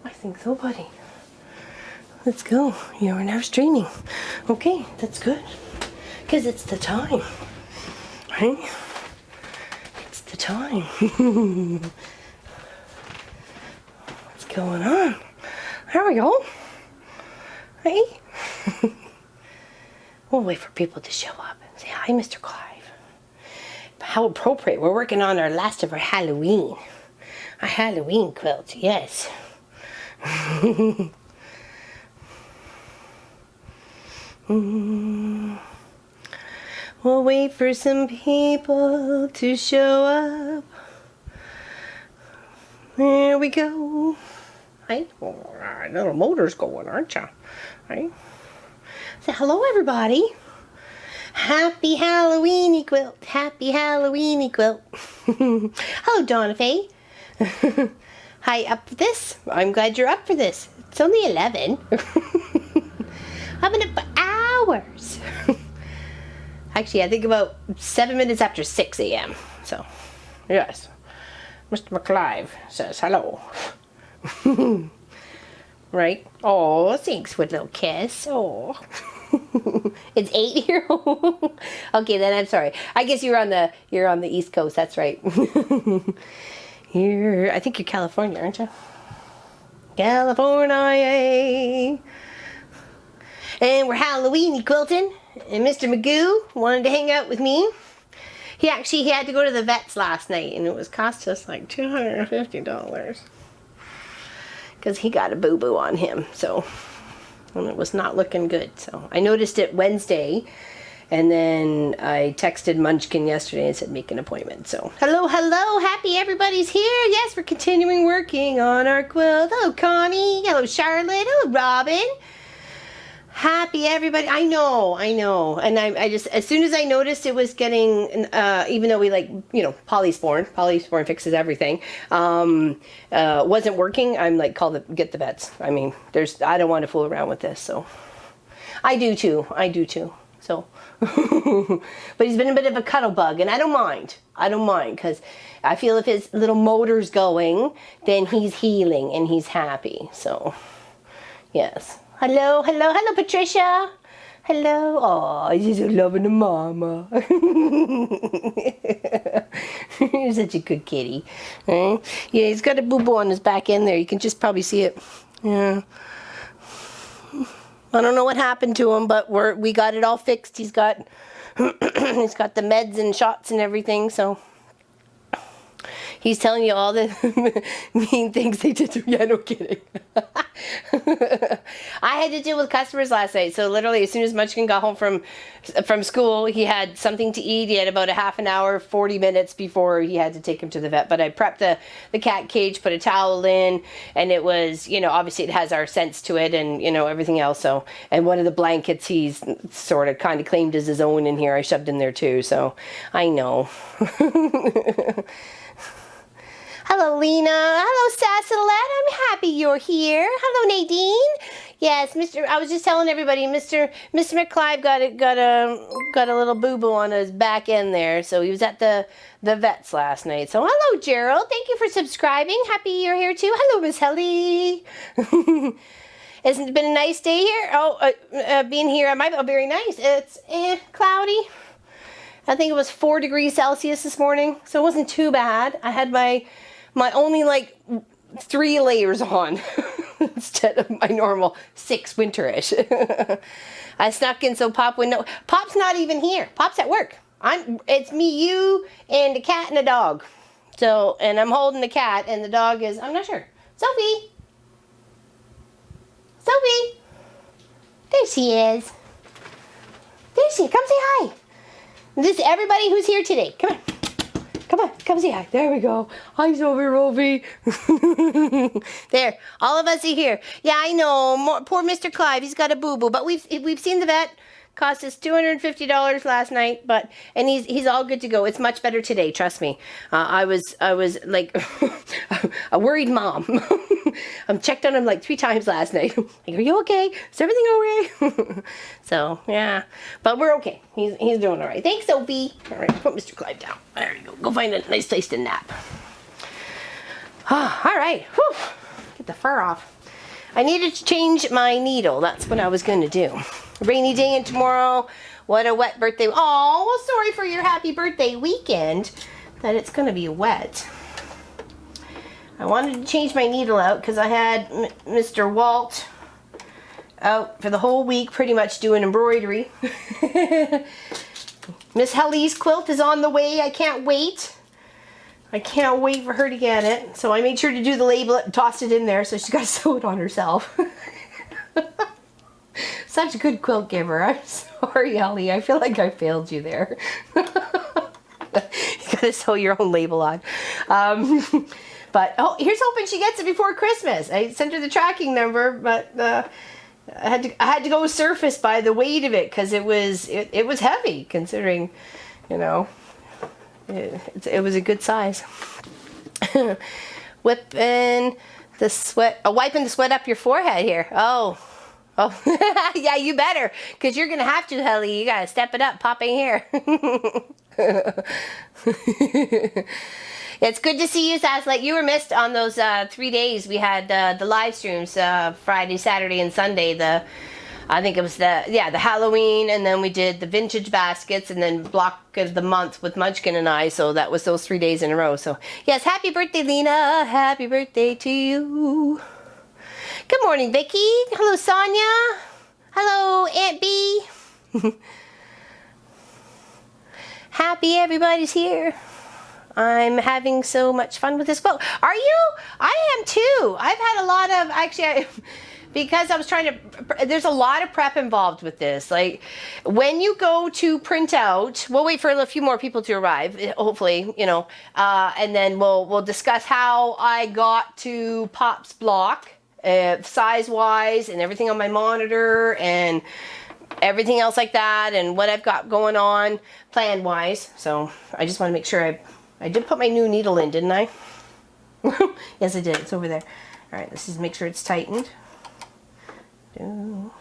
I think so, buddy. Let's go. We're now streaming. Okay, that's good. Because it's the time. Right? It's the time. What's going on? There we go. Hey. We'll wait for people to show up and say, hi, Mr. Clive. How appropriate. We're working on our last of our Halloween. Our Halloween quilt, yes. We'll wait for some people to show up. There we go. Right? Oh, little motor's going, aren't you? Right? So hello, everybody. Happy Halloweeny quilt. Happy Halloweeny quilt. Hello, Donna Faye. Hi, up for this? I'm glad you're up for this. It's only 11. I've been up for hours. Actually, I think about 7 minutes after 6 a.m. So, yes. Mr. McClive says hello. Right? Oh, thanks for a little kiss. Oh. It's 8 here. Okay, then I'm sorry. I guess you're on the East Coast. That's right. I think you're California, aren't you? California. And we're Halloweeny quilting. And Mr. Magoo wanted to hang out with me. He had to go to the vets last night, and it was cost us like $250. Because he got a boo-boo on him, so, and it was not looking good. So I noticed it Wednesday, and then I texted Munchkin yesterday and said make an appointment. So hello, happy everybody's here. Yes, we're continuing working on our quilt. Hello, Connie. Hello, Charlotte. Hello, Robin. Happy everybody. I know. And I just, as soon as I noticed it was getting, even though we polysporin fixes everything, wasn't working, I'm like, get the vets. I mean, I don't want to fool around with this, so. I do too, so. But he's been a bit of a cuddle bug, and I don't mind, because I feel if his little motor's going, then he's healing and he's happy, so, yes. Hello, Patricia. Hello. Oh, he's loving the mama. You're such a good kitty. Yeah, he's got a boo-boo on his back end there. You can just probably see it. Yeah. I don't know what happened to him, but we got it all fixed. He's got the meds and shots and everything, so. He's telling you all the mean things they did to me. Yeah, no kidding. I had to deal with customers last night. So literally, as soon as Munchkin got home from school, he had something to eat. He had about a half an hour, 40 minutes before he had to take him to the vet. But I prepped the cat cage, put a towel in, and it was, obviously it has our scents to it and, everything else. So, and one of the blankets he's sort of kind of claimed as his own in here. I shoved in there too. So I know. Hello, Lena. Hello, Sassalette. I'm happy you're here. Hello, Nadine. Yes, I was just telling everybody, Mr. McClive got a little boo-boo on his back end there, so he was at the vets last night. So, hello, Gerald. Thank you for subscribing. Happy you're here too. Hello, Miss Helly. Hasn't it been a nice day here? Being here at my very nice. It's cloudy. I think it was 4 degrees Celsius this morning, so it wasn't too bad. I had my only 3 layers on instead of my normal 6 winterish. I snuck in so Pop's not even here. Pop's at work. It's me, you, and a cat and a dog. So, and I'm holding the cat, and the dog is, I'm not sure. Sophie, there she is. Come say hi. This is everybody who's here today. Come on. Come say hi. There we go. Hi, Sophie. There, all of us are here. Yeah, I know. Poor Mr. Clive, he's got a boo-boo, but we've seen the vet. Cost us $250 last night, and he's all good to go. It's much better today, trust me. I was like a worried mom. I checked on him like 3 times last night. Like, are you okay? Is everything okay? So yeah, but we're okay. He's doing all right. Thanks, Sophie. All right, put Mr. Clive down. There you go. Go find a nice place to nap. All right. Whew. Get the fur off. I needed to change my needle. That's what I was going to do. Rainy day and tomorrow. What a wet birthday. Oh, well, sorry for your happy birthday weekend that it's going to be wet. I wanted to change my needle out because I had Mr. Walt out for the whole week pretty much doing embroidery. Miss Helly's quilt is on the way. I can't wait. I can't wait for her to get it. So I made sure to do the label and tossed it in there so she's got to sew it on herself. Such a good quilt giver. I'm sorry, Helly. I feel like I failed you there. You got to sew your own label on. But, oh, here's hoping she gets it before Christmas. I sent her the tracking number, but I had to go surface by the weight of it because it was heavy considering, you know, it was a good size. Wiping the sweat up your forehead here. Oh, yeah, you better, because you're gonna have to, Helly. You gotta step it up, popping hair. It's good to see you, Saslet. You were missed on those 3 days we had the live streams, Friday, Saturday, and Sunday. I think it was the Halloween, and then we did the vintage baskets, and then block of the month with Munchkin and I. So that was those 3 days in a row. So yes, happy birthday, Lena. Happy birthday to you. Good morning, Vicky. Hello, Sonia. Hello, Aunt B. Happy everybody's here. I'm having so much fun with this quilt. Are you? I am too. I've had a lot of, actually, because I was trying to, there's a lot of prep involved with this. Like, when you go to print out, we'll wait for a few more people to arrive, hopefully, you know, and then we'll discuss how I got to Pop's block, size-wise, and everything on my monitor, and everything else like that, and what I've got going on plan-wise. So I just want to make sure I did put my new needle in, didn't I? Yes, I did. It's over there. All right, let's just make sure it's tightened. Didn't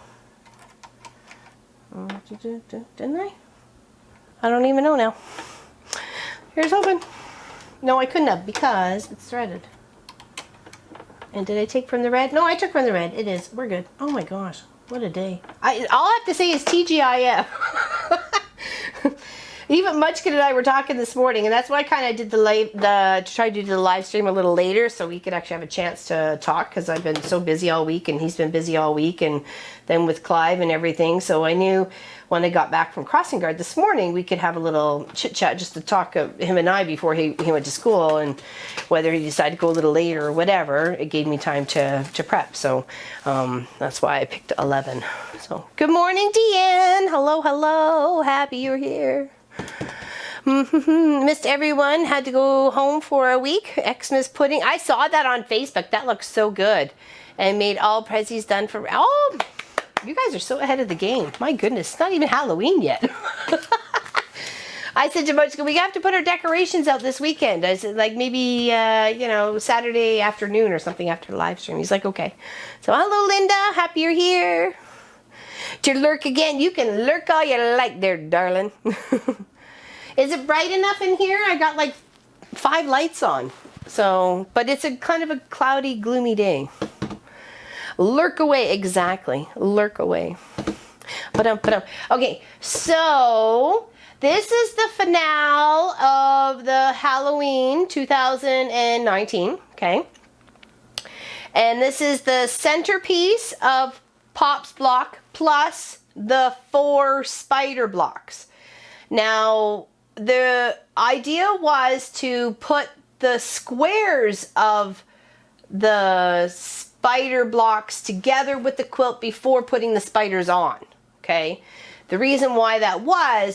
I? I don't even know now. Here's hoping. No, I couldn't have because it's threaded. And did I take from the red? No, I took from the red. It is. We're good. Oh my gosh, what a day. All I have to say is TGIF. Even Munchkin and I were talking this morning, and that's why I kind of did to try to do the live stream a little later so we could actually have a chance to talk, because I've been so busy all week and he's been busy all week, and then with Clive and everything. So I knew when I got back from Crossing Guard this morning we could have a little chit chat just to talk of him and I before he went to school, and whether he decided to go a little later or whatever, it gave me time to prep. So that's why I picked 11. So good morning, Deanne. Hello, hello. Happy you're here. Missed everyone. Had to go home for a week. Xmas pudding. I saw that on Facebook. That looks so good. And made all prezzies done for... Oh, you guys are so ahead of the game. My goodness, it's not even Halloween yet. I said to Munchkin, we have to put our decorations out this weekend. I said, like, maybe, you know, Saturday afternoon or something after the live stream. He's like, okay. So, hello, Linda. Happy you're here. To lurk again. You can lurk all you like there, darling. Is it bright enough in here? I got like 5 lights on. So, but it's a kind of a cloudy, gloomy day. Lurk away, exactly. Lurk away. Okay, so this is the finale of the Halloween 2019, okay? And this is the centerpiece of Pop's block plus the 4 spider blocks. Now, the idea was to put the squares of the spider blocks together with the quilt before putting the spiders on, okay? The reason why that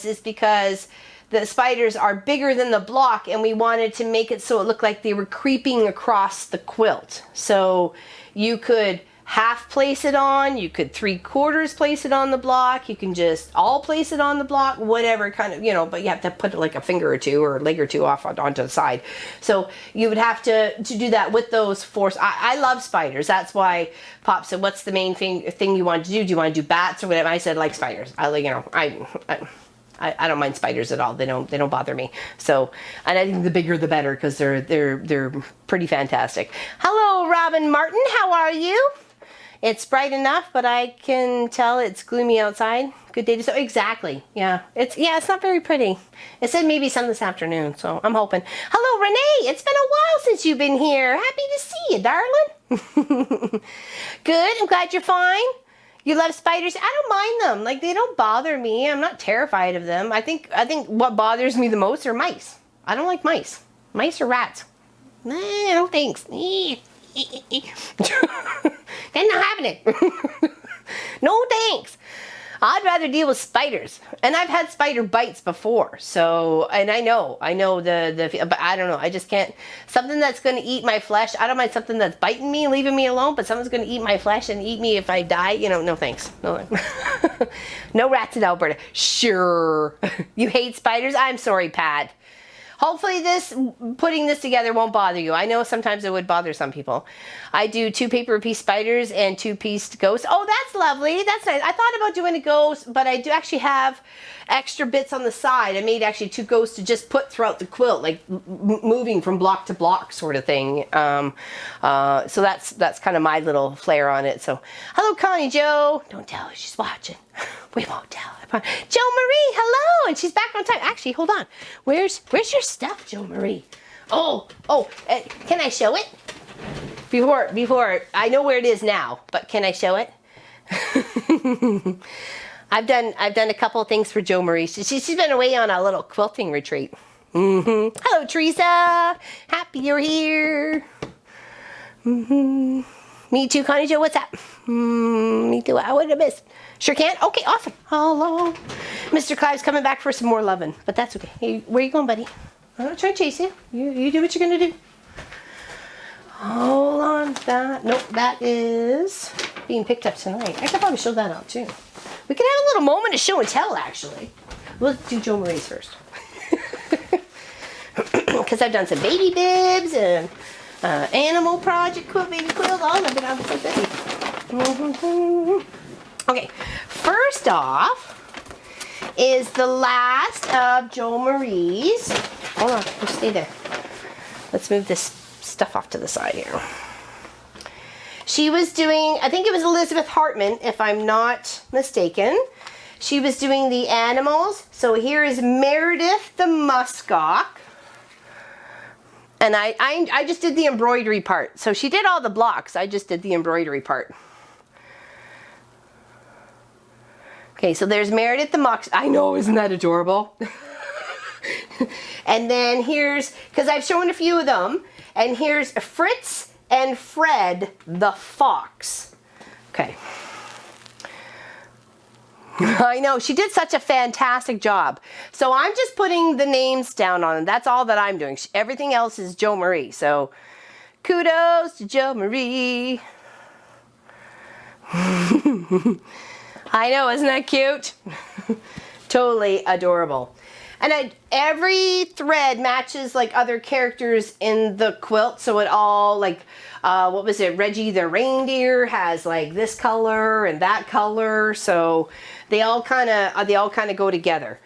is because the spiders are bigger than the block, and we wanted to make it so it looked like they were creeping across the quilt. So you could half place it on, you could 3/4 place it on the block, you can just all place it on the block, whatever kind of, you know, but you have to put like a finger or two or a leg or two off onto the side. So you would have to do that with those 4. I love spiders. That's why Pop said, what's the main thing you want to do? Do you want to do bats or whatever? I said, like spiders. I like, you know, I don't mind spiders at all. They don't bother me. So, and I think the bigger the better, because they're pretty fantastic. Hello, Robin Martin. How are you? It's bright enough, but I can tell it's gloomy outside. Good day to sew. Exactly. Yeah. It's not very pretty. It said maybe some this afternoon, so I'm hoping. Hello, Renee. It's been a while since you've been here. Happy to see you, darling. Good. I'm glad you're fine. You love spiders? I don't mind them. Like, they don't bother me. I'm not terrified of them. I think what bothers me the most are mice. I don't like mice. Mice or rats. No thanks. They're not having it. No thanks. I'd rather deal with spiders. And I've had spider bites before. So, and I know but I don't know. I just can't. Something that's going to eat my flesh. I don't mind something that's biting me, leaving me alone, but someone's going to eat my flesh and eat me if I die. You know, no thanks. No, no rats in Alberta. Sure. You hate spiders? I'm sorry, Pat. Hopefully putting this together won't bother you. I know sometimes it would bother some people. I do 2 paper-piece spiders and 2-piece ghosts. Oh, that's lovely. That's nice. I thought about doing a ghost, but I do actually have extra bits on the side. I made actually 2 ghosts to just put throughout the quilt, like moving from block to block sort of thing. So that's kind of my little flair on it. So, hello, Connie Jo. Don't tell her she's watching. We won't tell her. Jo Marie, hello, and she's back on time. Actually, hold on. Where's your stuff, Jo Marie? Can I show it? Before I know where it is now, but can I show it? I've done a couple of things for Jo Marie. She's been away on a little quilting retreat. Hello, Teresa. Happy you're here. Me too, Connie Jo. What's that? Me too. I would have missed. Sure can? Okay, awesome. Hello. Mr. Clive's coming back for some more loving, but that's okay. Hey, where you going, buddy? I'm not trying to chase you. You do what you're going to do. Hold on. That is being picked up tonight. I could probably show that out, too. We can have a little moment of show and tell, actually. Let's do Jo Marie's first. Because I've done some baby bibs and animal project quilt, baby quilt, all of it. I'm so busy. Okay, first off is the last of Jo Marie's. Hold on, you stay there. Let's move this stuff off to the side here. She was doing, I think it was Elizabeth Hartman, if I'm not mistaken. She was doing the animals. So here is Meredith the muskox. And I just did the embroidery part. So she did all the blocks. I just did the embroidery part. Okay, so there's Meredith the Musk. I know, isn't that adorable? And then here's, because I've shown a few of them, and here's Fritz and Fred the fox. Okay. I know, she did such a fantastic job. So I'm just putting the names down on them. That's all that I'm doing. Everything else is Jo Marie. So kudos to Jo Marie. I know, isn't that cute? Totally adorable. And every thread matches like other characters in the quilt. So it all like, what was it? Reggie the reindeer has like this color and that color. So they all kind of go together.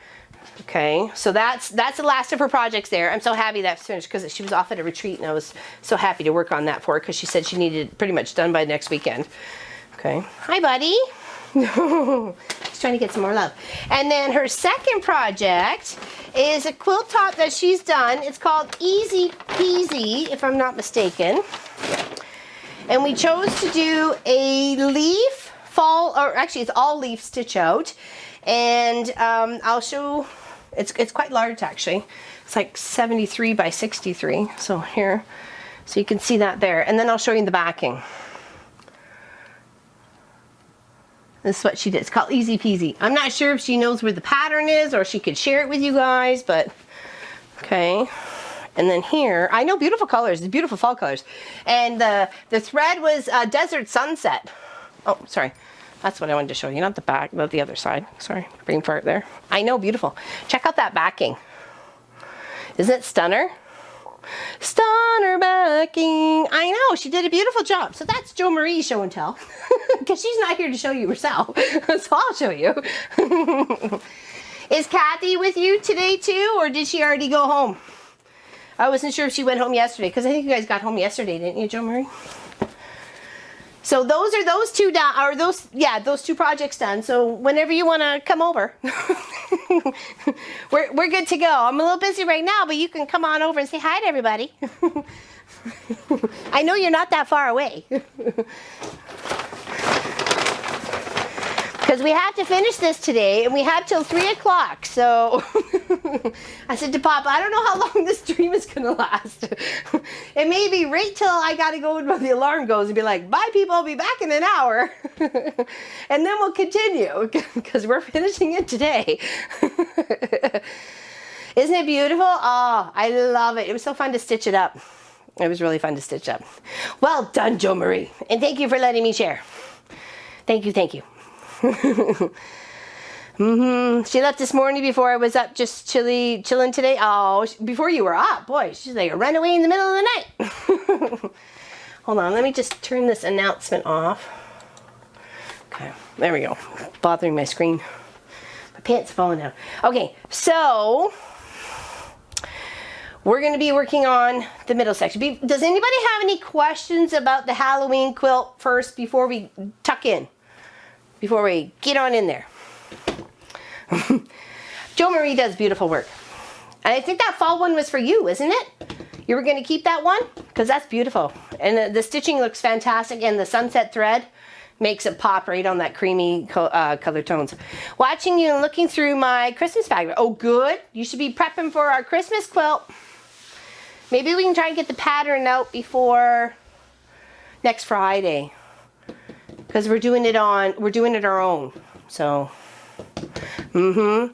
Okay, so that's the last of her projects there. I'm so happy that's finished because she was off at a retreat and I was so happy to work on that for her because she said she needed it pretty much done by next weekend. Okay, hi buddy. She's trying to get some more love. And then her second project is a quilt top that she's done. It's called Easy Peasy, if I'm not mistaken. And we chose to do a leaf fall, or actually it's all leaf stitch out. And I'll show, it's quite large actually. It's like 73 by 63. So here, so you can see that there. And then I'll show you the backing. This is what she did. It's called Easy Peasy. I'm not sure if she knows where the pattern is or she could share it with you guys, but okay. And then here, I know, beautiful colors, the beautiful fall colors. And the thread was Desert Sunset. Oh, sorry. That's what I wanted to show you, not the back, but the other side. Sorry, brain fart there. I know, beautiful. Check out that backing. Isn't it stunner? Stunner backing. I know, she did a beautiful job. So that's Jo Marie's show and tell. Because she's not here to show you herself. So I'll show you. Is Kathy with you today too, or did she already go home? I wasn't sure if she went home yesterday, because I think you guys got home yesterday, didn't you, Joe Marie? So those are those two done, or those two projects done. So whenever you want to come over, we're good to go. I'm a little busy right now, but you can come on over and say hi to everybody. I know you're not that far away. Because we have to finish this today, and we have till 3 o'clock. So I said to Papa, I don't know how long this dream is going to last. It may be right till I got to go when the alarm goes and be like, bye people, I'll be back in an hour. And then we'll continue, because we're finishing it today. Isn't it beautiful? Oh, I love it. It was so fun to stitch it up. It was really fun to stitch up. Well done, Joe Marie. And thank you for letting me share. Thank you, thank you. She left this morning before I was up, just chilling today. Oh, before you were up, boy, she's like a runaway in the middle of the night. Hold on, let me just turn this announcement off. Okay, there we go. Bothering my screen. My pants falling down. Okay, so we're going to be working on the middle section. Does anybody have any questions about the Halloween quilt first before we tuck in? Before we get on in there. Joe Marie does beautiful work. And I think that fall one was for you, isn't it? You were going to keep that one? Because that's beautiful. And the stitching looks fantastic, and the sunset thread makes it pop right on that creamy color tones. Watching you and looking through my Christmas fabric. Oh, good. You should be prepping for our Christmas quilt. Maybe we can try and get the pattern out before next Friday. Because we're doing it our own. So, hello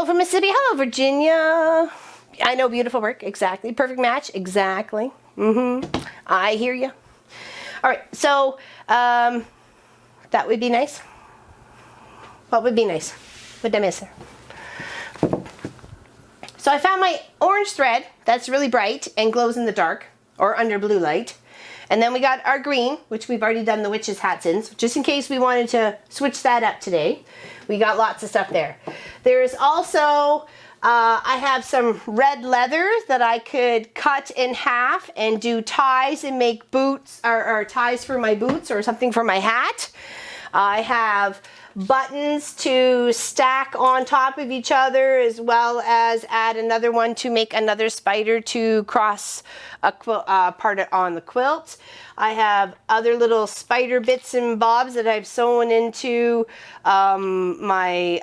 from Mississippi. Hello, Virginia. I know, beautiful work. Exactly. Perfect match. Exactly. I hear you. All right. So, that would be nice. What would be nice? What did I miss there? So I found my orange thread that's really bright and glows in the dark, or under blue light. And then we got our green, which we've already done the witches' hats in, so just in case we wanted to switch that up today. We got lots of stuff there. There's also, I have some red leather that I could cut in half and do ties and make boots, or ties for my boots or something for my hat. I have buttons to stack on top of each other, as well as add another one to make another spider to cross a part on the quilt. I have other little spider bits and bobs that I've sewn into my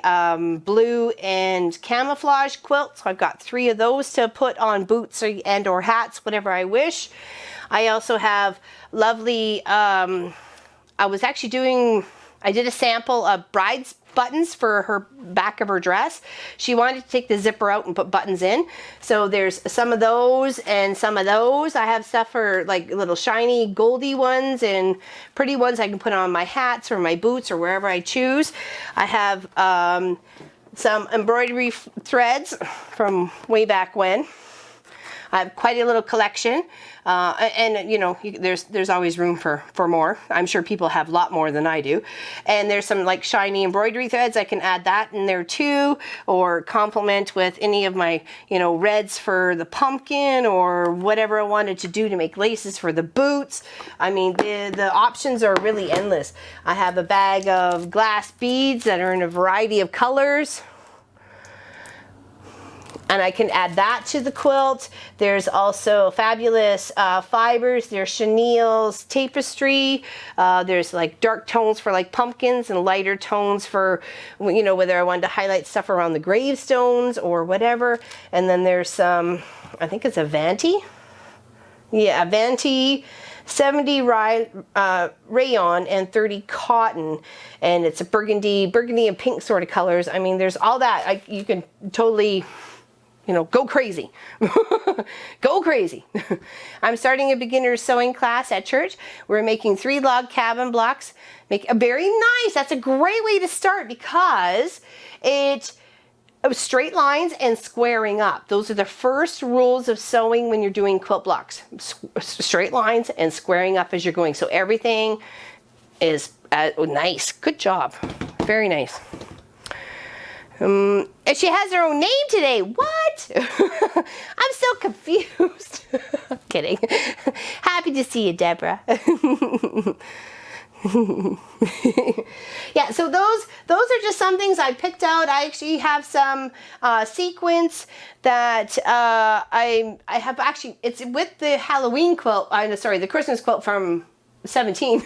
blue and camouflage quilt. So I've got 3 of those to put on boots or hats, whatever I wish. I also have lovely, I did a sample of bride's buttons for her back of her dress. She wanted to take the zipper out and put buttons in. So there's some of those and some of those. I have stuff for like little shiny goldy ones and pretty ones I can put on my hats or my boots or wherever I choose. I have some embroidery threads from way back when. I have quite a little collection, and you know, there's always room for more. I'm sure people have a lot more than I do. And there's some like shiny embroidery threads. I can add that in there too, or complement with any of my, you know, reds for the pumpkin or whatever I wanted to do to make laces for the boots. I mean, the options are really endless. I have a bag of glass beads that are in a variety of colors, and I can add that to the quilt. There's also fabulous fibers. There's chenilles, tapestry. There's like dark tones for like pumpkins and lighter tones for, you know, whether I wanted to highlight stuff around the gravestones or whatever. And then there's some, I think it's a Vanti. Yeah, a Vanti 70 rayon and 30 cotton, and it's a burgundy and pink sort of colors. I mean, there's all that. You can totally, you know, go crazy. Go crazy. I'm starting a beginner's sewing class at church. We're making 3 log cabin blocks. Very nice. That's a great way to start, because it straight lines and squaring up. Those are the first rules of sewing when you're doing quilt blocks. Straight lines and squaring up as you're going. So everything is Oh, nice. Good job. Very nice. And she has her own name today. What? I'm so confused. I'm kidding. Happy to see you, Deborah. Yeah, so those are just some things I picked out. I actually have some sequins that I have actually, it's with the Halloween quilt, sorry, the Christmas quilt from 17,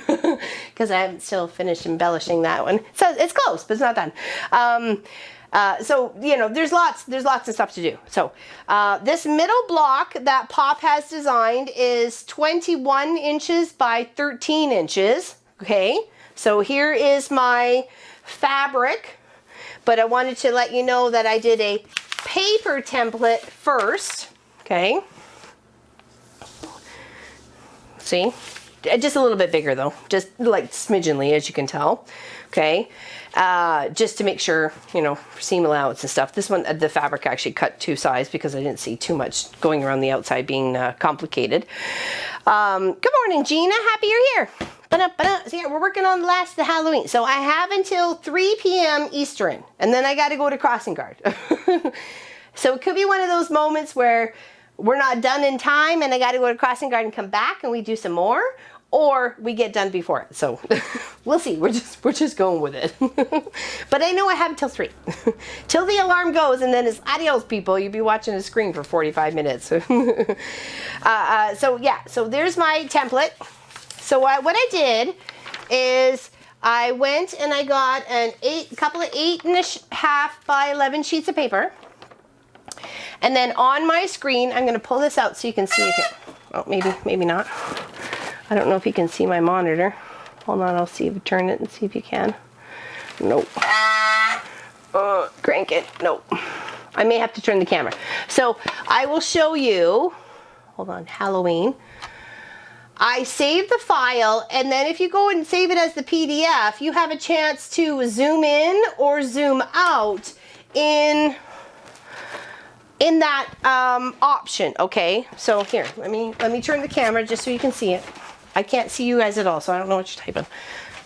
because I haven't still finished embellishing that one. So it's close, but it's not done. So, you know, there's lots of stuff to do. So this middle block that Pop has designed is 21 inches by 13 inches. Okay, so here is my fabric, but I wanted to let you know that I did a paper template first. Okay, see, just a little bit bigger though, just like smidgenly, as you can tell. Okay, just to make sure, you know, for seam allowance and stuff. This one, the fabric actually cut 2 sides because I didn't see too much going around the outside being complicated. Good morning, Gina. Happy you're here. So yeah, we're working on the last of the Halloween. So I have until 3 p.m. Eastern, and then I got to go to crossing guard. So it could be one of those moments where we're not done in time and I got to go to crossing guard and come back and we do some more, or we get done before it. So we'll see. We're just going with it. But I know I have until 3 till the alarm goes, and then it's adios, people. You'll be watching a screen for 45 minutes. So yeah, so there's my template. So what I did is I went and I got a couple of 8.5 by 11 sheets of paper. And then on my screen, I'm going to pull this out so you can see it here. Oh, maybe not. I don't know if you can see my monitor. Hold on, I'll see if you turn it and see if you can. Nope. Crank it. Nope. I may have to turn the camera. So I will show you. Hold on, Halloween. I save the file, and then if you go and save it as the PDF, you have a chance to zoom in or zoom out in that option. Okay, so here, let me turn the camera just so you can see it. I can't see you guys at all, so I don't know what you're typing.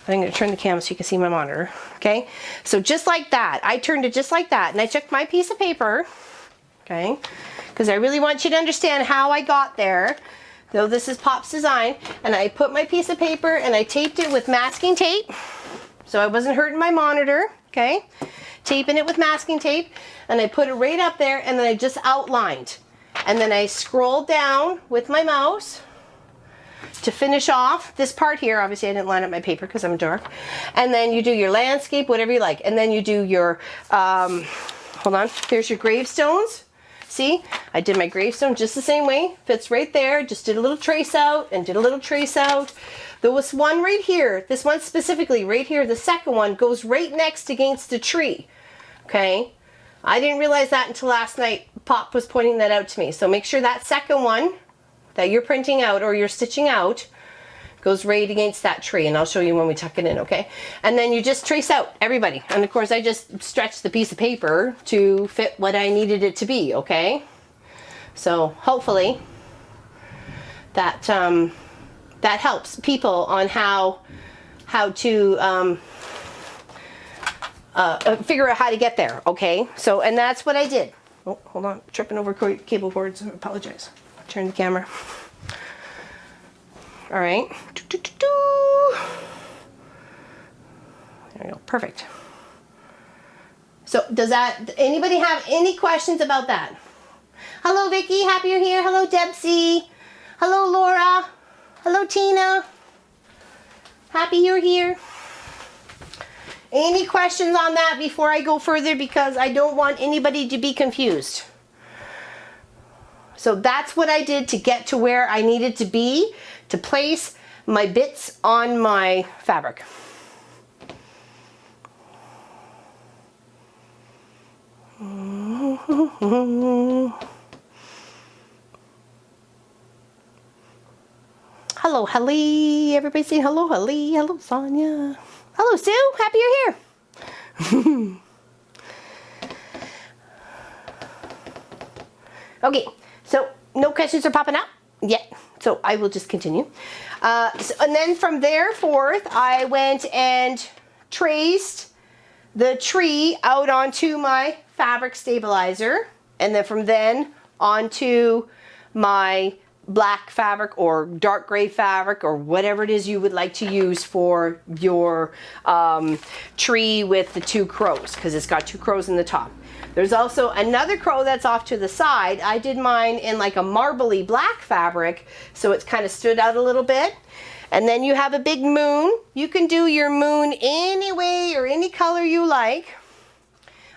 I'm going to turn the camera so you can see my monitor. Okay, so just like that, I turned it just like that, and I took my piece of paper, okay, because I really want you to understand how I got there. So this is Pop's design, and I put my piece of paper and I taped it with masking tape, so I wasn't hurting my monitor. Okay, taping it with masking tape, and I put it right up there, and then I just outlined, and then I scrolled down with my mouse to finish off this part here. Obviously I didn't line up my paper because I'm dark. And then you do your landscape, whatever you like, and then you do your hold on, here's your gravestones. See, I did my gravestone just the same way, fits right there. Just did a little trace out and did a little trace out. There was one right here, this one specifically right here, the second one goes right next against the tree. Okay, I didn't realize that until last night. Pop was pointing that out to me. So make sure that second one that you're printing out or you're stitching out goes right against that tree, and I'll show you when we tuck it in, okay? And then you just trace out everybody. And of course I just stretched the piece of paper to fit what I needed it to be, okay? So hopefully that that helps people on how to figure out how to get there, okay? So, and that's what I did. Oh, hold on, tripping over cable cords, I apologize. Turn the camera. All right. There we go. Perfect. So does anybody have any questions about that? Hello, Vicky. Happy you're here. Hello, Debsy. Hello, Laura. Hello, Tina. Happy you're here. Any questions on that before I go further, because I don't want anybody to be confused. So that's what I did to get to where I needed to be to place my bits on my fabric. Hello, Helly. Everybody say hello, Helly. Hello, Sonia. Hello, Sue. Happy you're here. Okay, so no questions are popping up. Yeah, so I will just continue. And then from there forth, I went and traced the tree out onto my fabric stabilizer, and then from then onto my black fabric or dark gray fabric or whatever it is you would like to use for your tree with the 2 crows, because it's got 2 crows in the top. There's also another crow that's off to the side. I did mine in like a marbly black fabric, so it's kind of stood out a little bit. And then you have a big moon. You can do your moon any way or any color you like.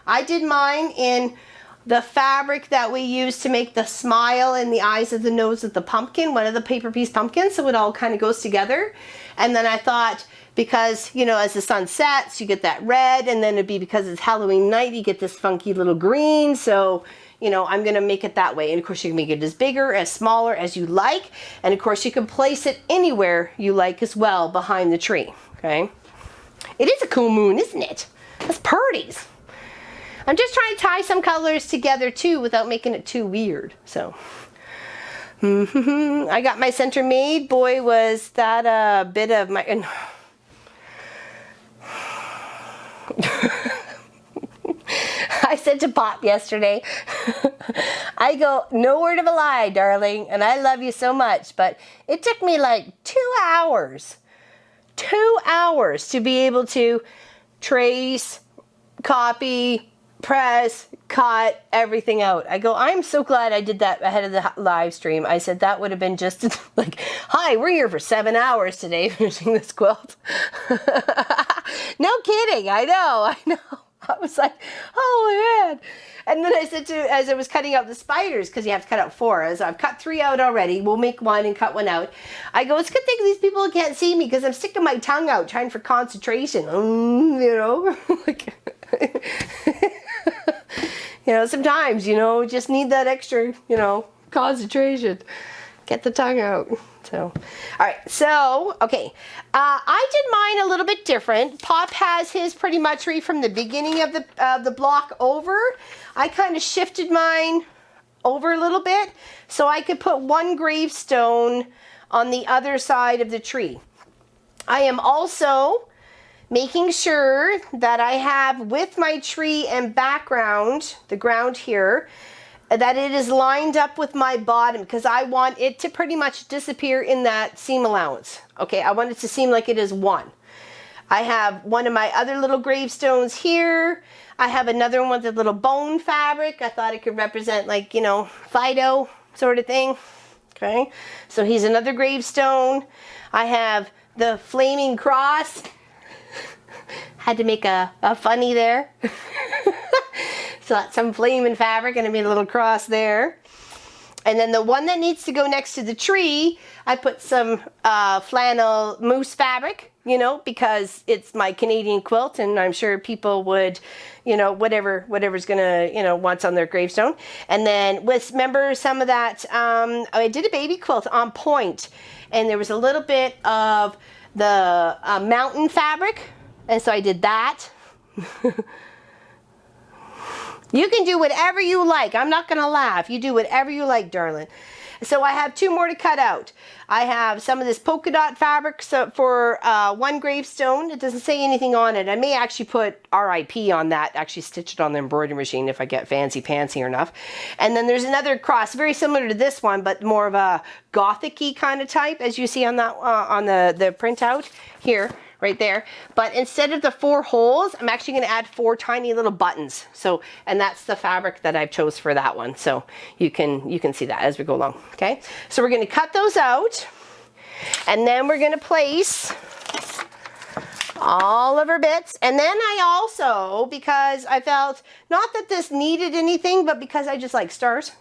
I did mine in the fabric that we use to make the smile and the eyes of the nose of the pumpkin, one of the paper piece pumpkins, so it all kind of goes together. And then I thought, because, you know, as the sun sets, you get that red, and then it'd be because it's Halloween night, you get this funky little green. So, you know, I'm going to make it that way. And of course, you can make it as bigger, as smaller as you like. And of course, you can place it anywhere you like as well behind the tree. Okay. It is a cool moon, isn't it? That's pretties. I'm just trying to tie some colors together too without making it too weird. So, I got my center made. Boy, was that a bit of my... I said to Pop yesterday, I go, no word of a lie, darling, and I love you so much, but it took me like 2 hours. 2 hours to be able to trace, copy, press, cut everything out. I go, I'm so glad I did that ahead of the live stream. I said that would have been just like, hi, we're here for 7 hours today finishing this quilt. No kidding. I know. I was like, oh my God. And then I said as I was cutting out the spiders, because you have to cut out 4, as I've cut 3 out already, we'll make 1 and cut 1 out. I go, it's a good thing these people can't see me because I'm sticking my tongue out trying for concentration. You know, like, you know, sometimes, you know, just need that extra, you know, concentration. Get the tongue out. So, all right. So, okay. I did mine a little bit different. Pop has his pretty much from the beginning of the block over. I kind of shifted mine over a little bit so I could put 1 gravestone on the other side of the tree. I am also making sure that I have with my tree and background, the ground here, that it is lined up with my bottom, because I want it to pretty much disappear in that seam allowance. Okay, I want it to seem like it is 1. I have one of my other little gravestones here. I have another one with a little bone fabric. I thought it could represent, like, you know, Fido sort of thing. Okay, so he's another gravestone. I have the flaming cross. Had to make a funny there. So that's some flaming fabric, and I made a little cross there. And then the one that needs to go next to the tree, I put some flannel moose fabric, you know, because it's my Canadian quilt, and I'm sure people would, you know, whatever's gonna, you know, wants on their gravestone. And then remember some of that, I did a baby quilt on point, and there was a little bit of the mountain fabric, and so I did that. You can do whatever you like. I'm not going to laugh. You do whatever you like, darling. So I have 2 more to cut out. I have some of this polka dot fabric for 1 gravestone. It doesn't say anything on it. I may actually put RIP on that, actually stitch it on the embroidery machine if I get fancy pantsy enough. And then there's another cross, very similar to this one, but more of a gothic-y kind of type, as you see on that on the printout here. Right there, but instead of the 4 holes, I'm actually going to add 4 tiny little buttons. So, and that's the fabric that I've chose for that one. So you can see that as we go along. Okay, so we're going to cut those out, and then we're going to place all of our bits. And then I also, because I felt not that this needed anything, but because I just like stars,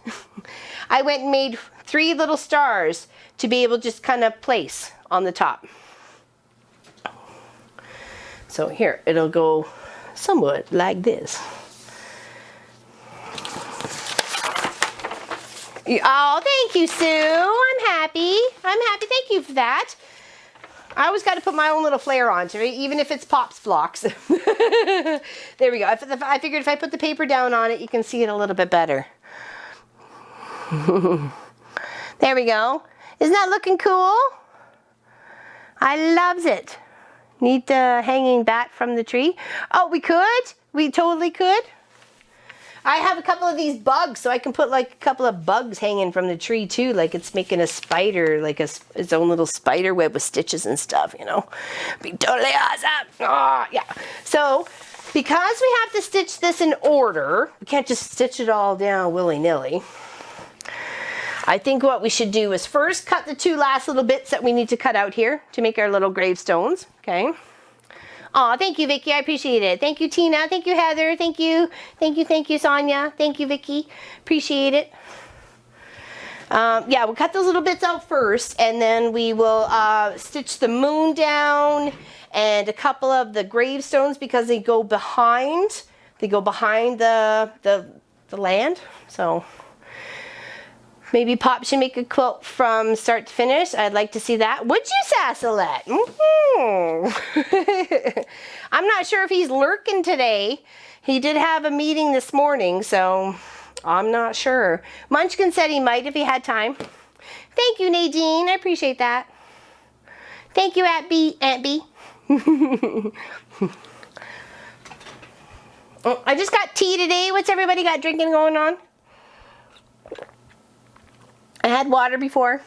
I went and made 3 little stars to be able to just kind of place on the top. So here, it'll go somewhat like this. Oh, thank you, Sue. I'm happy. Thank you for that. I always got to put my own little flair onto it, even if it's Pop's flocks. There we go. I figured if I put the paper down on it, you can see it a little bit better. There we go. Isn't that looking cool? I loves it. Need hanging that from the tree. Oh, we could? We totally could. I have a couple of these bugs, so I can put like a couple of bugs hanging from the tree too, like it's making a spider, like its own little spider web with stitches and stuff, you know. Be totally awesome. Oh, yeah. So, because we have to stitch this in order, we can't just stitch it all down willy-nilly. I think what we should do is first cut the two last little bits that we need to cut out here to make our little gravestones, okay? Aw, thank you, Vicky. I appreciate it. Thank you, Tina. Thank you, Heather. Thank you. Thank you, thank you, Sonia. Thank you, Vicky. Appreciate it. Yeah, we'll cut those little bits out first, and then we will stitch the moon down and a couple of the gravestones because they go behind. They go behind the land. So maybe Pop should make a quilt from start to finish. I'd like to see that. Would you, Sassalette? I'm not sure if he's lurking today. He did have a meeting this morning, so I'm not sure. Munchkin said he might if he had time. Thank you, Nadine. I appreciate that. Thank you, Aunt B. Oh, I just got tea today. What's everybody got drinking going on? I had water before.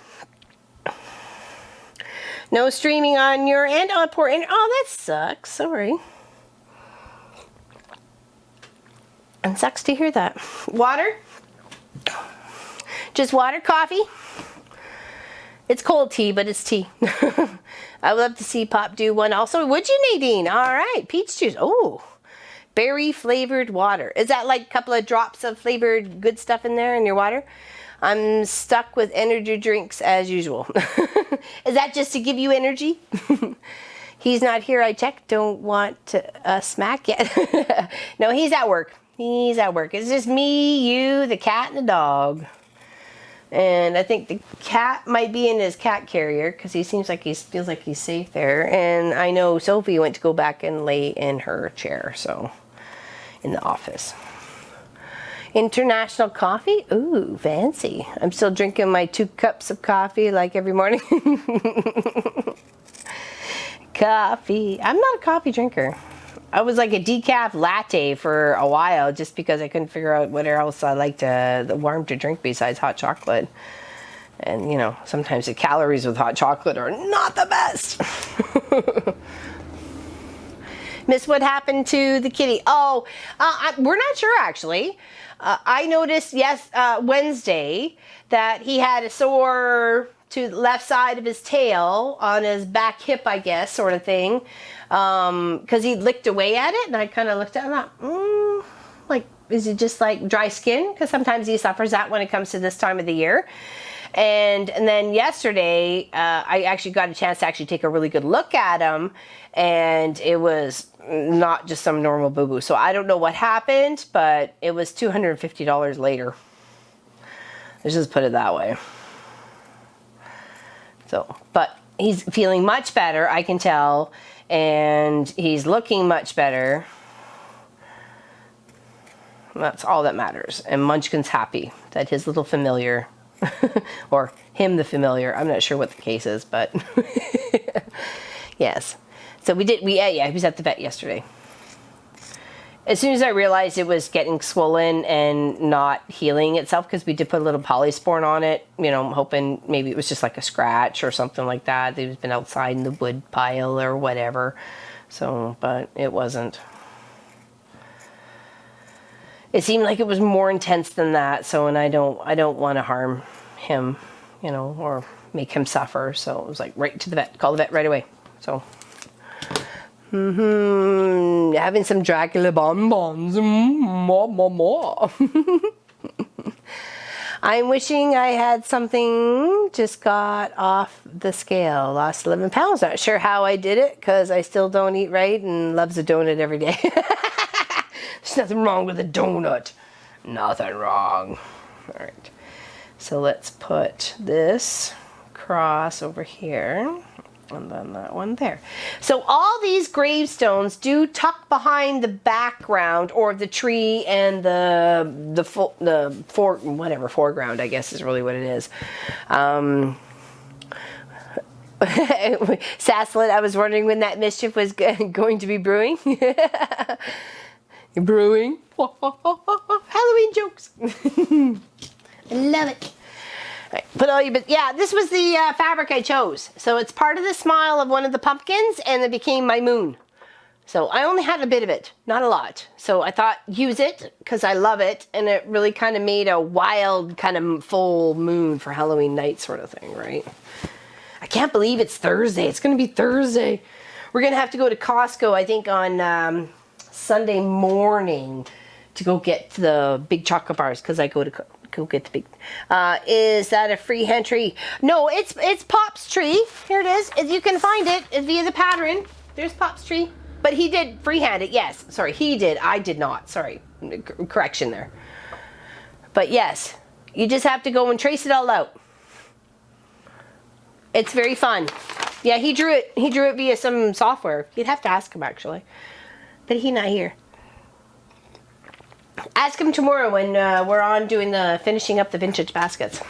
No streaming on your end. Oh, poor end. Oh, that sucks. Sorry. And sucks to hear that. Water? Just water, coffee? It's cold tea, but it's tea. I would love to see Pop do one also. Would you, Nadine? All right. Peach juice. Oh, berry flavored water. Is that like a couple of drops of flavored good stuff in there in your water? I'm stuck with energy drinks as usual. Is that just to give you energy? He's not here, I checked. Don't want to smack yet. No, he's at work. He's at work. It's just me, you, the cat, and the dog. And I think the cat might be in his cat carrier because he seems like feels like he's safe there. And I know Sophie went to go back and lay in her chair, so in the office. International coffee? Ooh, fancy. I'm still drinking my 2 cups of coffee like every morning. Coffee. I'm not a coffee drinker. I was like a decaf latte for a while just because I couldn't figure out what else I liked the warm to drink besides hot chocolate. And, you know, sometimes the calories with hot chocolate are not the best. Miss, what happened to the kitty? Oh, we're not sure actually. I noticed, Wednesday that he had a sore to the left side of his tail on his back hip, I guess, sort of thing. Because he licked away at it, and I kind of looked at him and thought, like, is it just like dry skin? Because sometimes he suffers that when it comes to this time of the year. And then yesterday, I actually got a chance to actually take a really good look at him, and it was not just some normal boo-boo. So I don't know what happened, but it was $250 later. Let's just put it that way. So, but he's feeling much better, I can tell, and he's looking much better. That's all that matters. And Munchkin's happy that his little familiar, or him the familiar, I'm not sure what the case is, but yes. So he was at the vet yesterday. As soon as I realized it was getting swollen and not healing itself, because we did put a little polysporin on it, you know, I'm hoping maybe it was just like a scratch or something like that. He's been outside in the wood pile or whatever. So, but it wasn't. It seemed like it was more intense than that. So, and I don't want to harm him, you know, or make him suffer. So it was like right to the vet, call the vet right away. So. Having some Dracula bonbons. More. I'm wishing I had something. Just got off the scale. Lost 11 pounds. Not sure how I did it because I still don't eat right and loves a donut every day. There's nothing wrong with a donut. Nothing wrong. All right. So let's put this cross over here. And then that one there. So all these gravestones do tuck behind the background or the tree and foreground, I guess is really what it is. Sasslin, I was wondering when that mischief was going to be brewing. Brewing. Halloween jokes. I love it. Right, put all your, yeah, this was the fabric I chose. So it's part of the smile of one of the pumpkins, and it became my moon. So I only had a bit of it, not a lot. So I thought, use it, because I love it, and it really kind of made a wild kind of full moon for Halloween night sort of thing, right? I can't believe it's Thursday. It's going to be Thursday. We're going to have to go to Costco, I think, on Sunday morning to go get the big chocolate bars, because I go get the big. Is that a free entry? No, it's Pop's tree. Here it is. If you can find it, it's via the pattern. There's Pop's tree. But he did freehand it. Yes. Sorry, he did. I did not. Sorry. Correction there. But yes, you just have to go and trace it all out. It's very fun. Yeah, he drew it. He drew it via some software. You'd have to ask him, actually. But he's not here. Ask him tomorrow when we're on doing the finishing up the vintage baskets.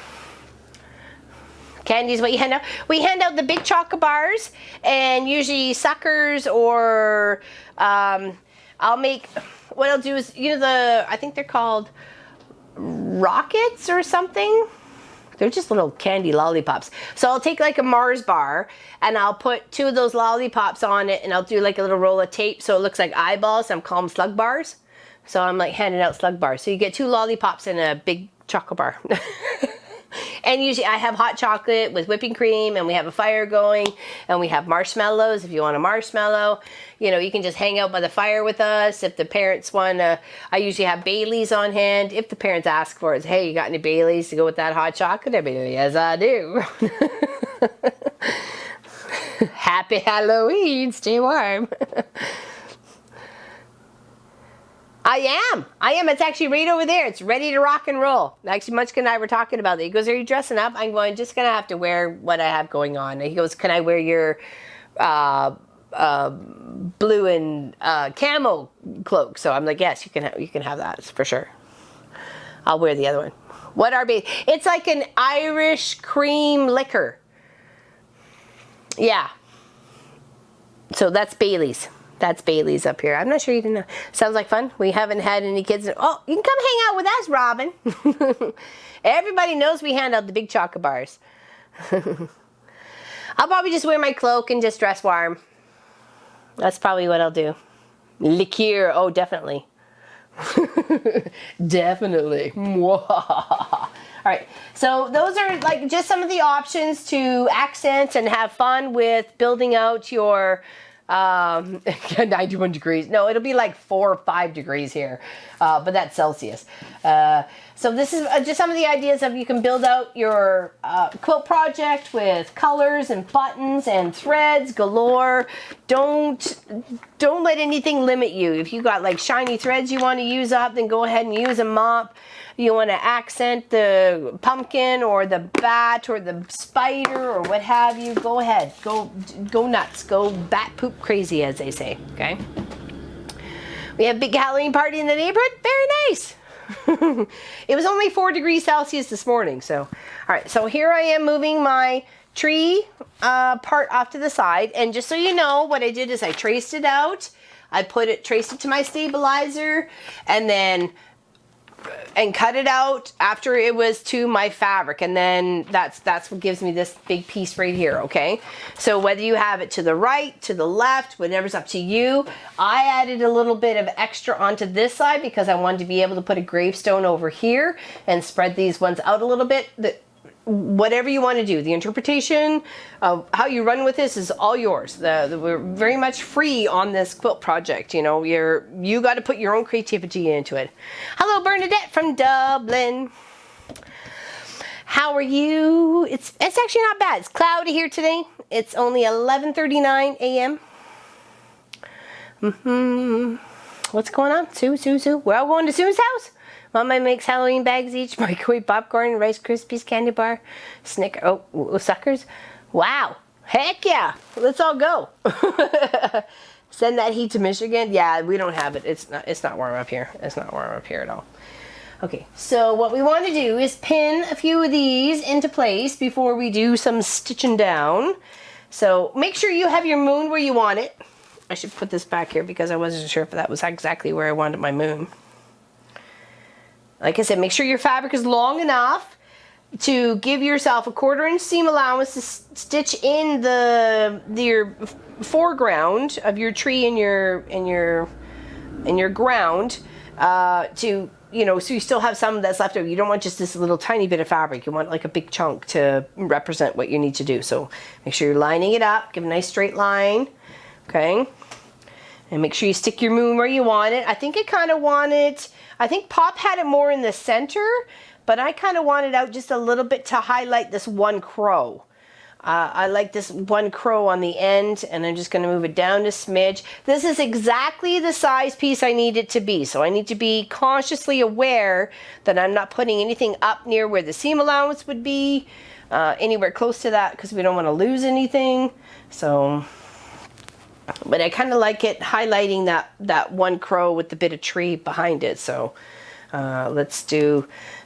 Candy is what you hand out. We hand out the big chocolate bars, and usually suckers, or I'll make, what I'll do is, you know, I think they're called rockets or something. They're just little candy lollipops. So I'll take like a Mars bar, and I'll put 2 of those lollipops on it, and I'll do like a little roll of tape so it looks like eyeballs. I'm calling them slug bars. So I'm like handing out slug bars. So you get 2 lollipops and a big chocolate bar. And usually I have hot chocolate with whipping cream, and we have a fire going, and we have marshmallows if you want a marshmallow. You know, you can just hang out by the fire with us. If the parents want to, I usually have Baileys on hand. If the parents ask for it, hey, you got any Baileys to go with that hot chocolate? I'd be like, yes, I do. Happy Halloween. Stay warm. I am. It's actually right over there. It's ready to rock and roll. Actually, Munchkin and I were talking about it. He goes, are you dressing up? I'm going, just going to have to wear what I have going on. And he goes, can I wear your blue and camo cloak? So I'm like, yes, you can have that for sure. I'll wear the other one. What are Baileys? It's like an Irish cream liquor. Yeah. So that's Baileys. That's Bailey's up here. I'm not sure you didn't know. Sounds like fun. We haven't had any kids. Oh, you can come hang out with us, Robin. Everybody knows we hand out the big chocolate bars. I'll probably just wear my cloak and just dress warm. That's probably what I'll do. Liqueur. Oh, definitely. Definitely. All right. So those are like just some of the options to accent and have fun with building out your 91 degrees. No, it'll be like 4 or 5 degrees here, but that's Celsius. So this is just some of the ideas of you can build out your quilt project with colors and buttons and threads galore. Don't let anything limit you. If you got like shiny threads you want to use up, then go ahead and use them up. You want to accent the pumpkin or the bat or the spider or what have you, go ahead. Go nuts. Go bat poop crazy, as they say, okay? We have a big Halloween party in the neighborhood. Very nice. It was only 4 degrees Celsius this morning. So, all right. So here I am moving my tree part off to the side. And just so you know, what I did is I traced it out. I traced it to my stabilizer, and then cut it out after it was to my fabric, and then that's what gives me this big piece right here. Okay, so whether you have it to the right, to the left, whatever's up to you. I added a little bit of extra onto this side because I wanted to be able to put a gravestone over here and spread these ones out a little bit. Whatever you want to do, the interpretation of how you run with this is all yours. We're very much free on this quilt project. You know, you got to put your own creativity into it. Hello, Bernadette from Dublin. How are you? It's actually not bad. It's cloudy here today. It's only 11:39 a.m. What's going on? Sue. We're all going to Sue's house. Mama makes Halloween bags each, microwave popcorn, Rice Krispies, candy bar, Snicker, suckers. Wow. Heck yeah. Let's all go. Send that heat to Michigan. Yeah, we don't have it. It's not warm up here. It's not warm up here at all. Okay, so what we want to do is pin a few of these into place before we do some stitching down. So make sure you have your moon where you want it. I should put this back here because I wasn't sure if that was exactly where I wanted my moon. Like I said, make sure your fabric is long enough to give yourself a 1/4 inch seam allowance to stitch in your foreground of your tree and your ground, to, you know, so you still have some that's left over. You don't want just this little tiny bit of fabric. You want like a big chunk to represent what you need to do. So make sure you're lining it up. Give a nice straight line. Okay. And make sure you stick your moon where you want it. I think I think Pop had it more in the center, but I kind of want it out just a little bit to highlight this one crow. I like this one crow on the end, and I'm just going to move it down a smidge. This is exactly the size piece I need it to be, so I need to be consciously aware that I'm not putting anything up near where the seam allowance would be, anywhere close to that, because we don't want to lose anything. So, but I kind of like it highlighting that one crow with the bit of tree behind it. So let's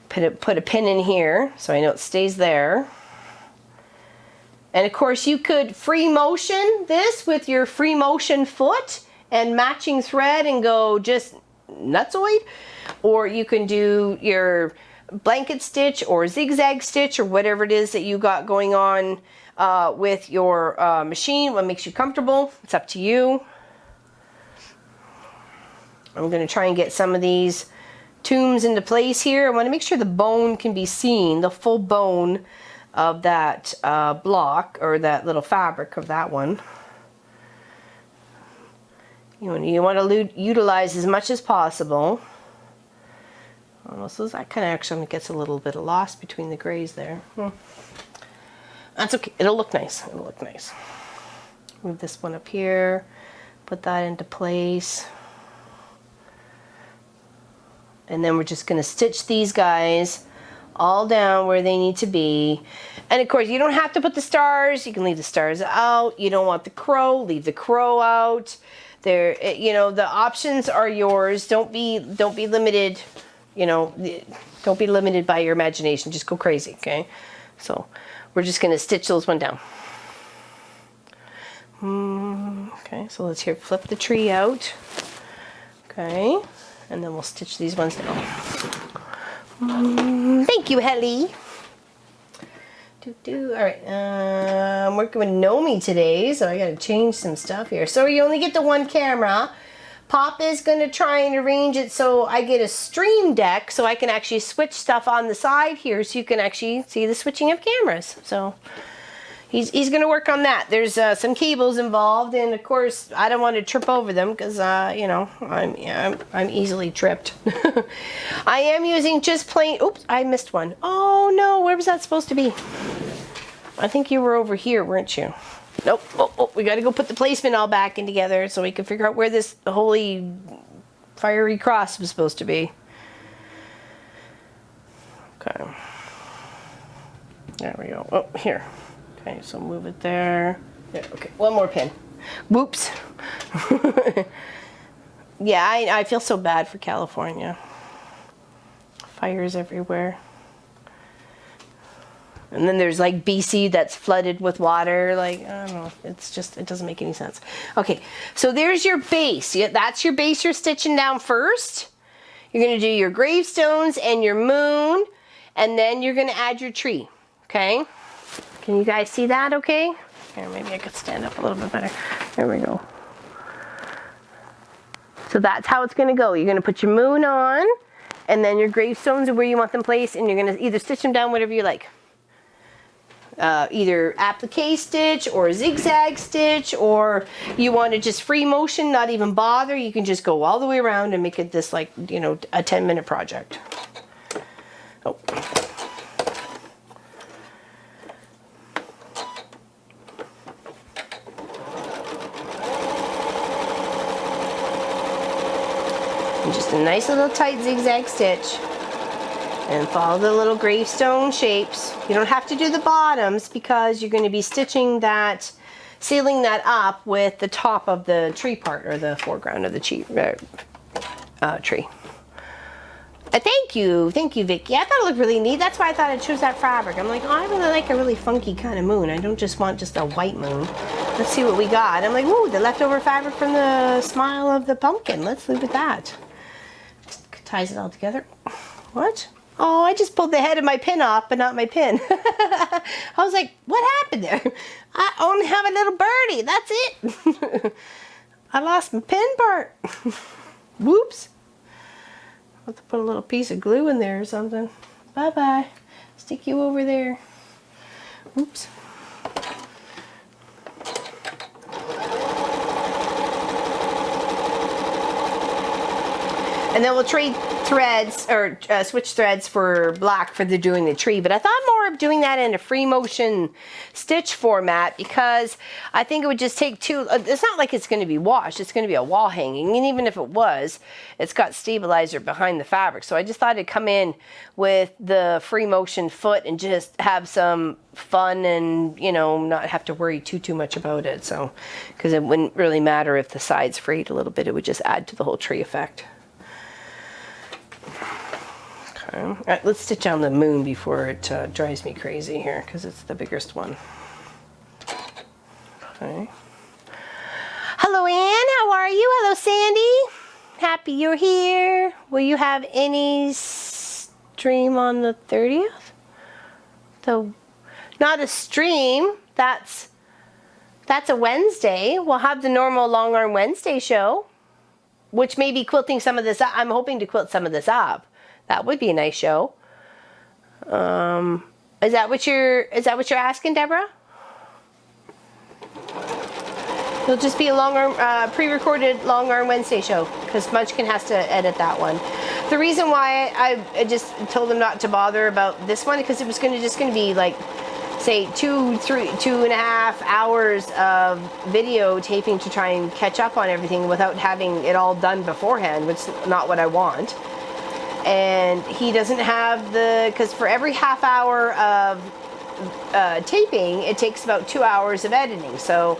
put a pin in here so I know it stays there. And of course you could free motion this with your free motion foot and matching thread and go just nutsoid, or you can do your blanket stitch or zigzag stitch or whatever it is that you got going on with your machine, what makes you comfortable. It's up to you. I'm going to try and get some of these tombs into place here. I want to make sure the bone can be seen, the full bone of that block, or that little fabric of that one. You want to utilize as much as possible. So that kind of actually gets a little bit lost between the grays there. That's okay. It'll look nice. It'll look nice. Move this one up here. Put that into place. And then we're just going to stitch these guys all down where they need to be. And of course, you don't have to put the stars. You can leave the stars out. You don't want the crow, leave the crow out. There, you know, the options are yours. Don't be limited, you know, don't be limited by your imagination. Just go crazy, okay? So we're just going to stitch those one down. Okay, so let's flip the tree out. Okay, and then we'll stitch these ones down. Thank you, Helly. All right, I'm working with Nomi today, so I got to change some stuff here. So you only get the one camera. Pop is going to try and arrange it so I get a stream deck so I can actually switch stuff on the side here so you can actually see the switching of cameras. So he's going to work on that. There's some cables involved, and of course I don't want to trip over them because you know, I'm easily tripped. I am using just plain. Oops, I missed one. Oh no, where was that supposed to be? I think you were over here, weren't you? Nope. Oh, we got to go put the placement all back in together so we can figure out where this holy fiery cross was supposed to be. Okay. There we go. Oh, here. Okay, so move it there. Yeah, okay, one more pin. Whoops. Yeah, I feel so bad for California. Fires everywhere. And then there's like BC that's flooded with water. Like, I don't know. It's just, it doesn't make any sense. Okay, so there's your base. Yeah, that's your base you're stitching down first. You're going to do your gravestones and your moon. And then you're going to add your tree. Okay? Can you guys see that okay? Here, maybe I could stand up a little bit better. There we go. So that's how it's going to go. You're going to put your moon on. And then your gravestones are where you want them placed. And you're going to either stitch them down whatever you like. Either applique stitch or zigzag stitch, or you want to just free motion, not even bother. You can just go all the way around and make it this, like, you know, a 10-minute project. Oh. And just a nice little tight zigzag stitch. And follow the little gravestone shapes. You don't have to do the bottoms because you're going to be stitching that, sealing that up with the top of the tree part, or the foreground of the tree. Thank you, Vicky. I thought it looked really neat. That's why I thought I chose that fabric. I'm like, oh, I really like a really funky kind of moon. I don't just want just a white moon. Let's see what we got. I'm like, ooh, the leftover fabric from the smile of the pumpkin. Let's leave it that. Ties it all together. What? Oh, I just pulled the head of my pin off, but not my pin. I was like, what happened there? I only have a little birdie. That's it. I lost my pin part. Whoops. I'll have to put a little piece of glue in there or something. Bye-bye. Stick you over there. Oops. And then we'll trade threads, or switch threads for black for doing the tree. But I thought more of doing that in a free motion stitch format, because I think it would just take it's not like it's going to be washed, it's going to be a wall hanging. And even if it was, it's got stabilizer behind the fabric. So I just thought it'd come in with the free motion foot and just have some fun and, you know, not have to worry too much about it. So, because it wouldn't really matter if the sides frayed a little bit, it would just add to the whole tree effect. All right, let's stitch on the moon before it drives me crazy here, because it's the biggest one. Okay. Hello, Ann. How are you? Hello, Sandy. Happy you're here. Will you have any stream on the 30th? So, not a stream. That's a Wednesday. We'll have the normal Long Arm Wednesday show, which may be quilting some of this up. I'm hoping to quilt some of this up. That would be a nice show. Is that what you're asking, Deborah? It'll just be a long arm, pre-recorded Long Arm Wednesday show, because Munchkin has to edit that one. The reason why I just told him not to bother about this one, because it was just going to be like, say 2.5 hours of video taping to try and catch up on everything without having it all done beforehand, which is not what I want. And he doesn't have because for every half hour of taping, it takes about 2 hours of editing. So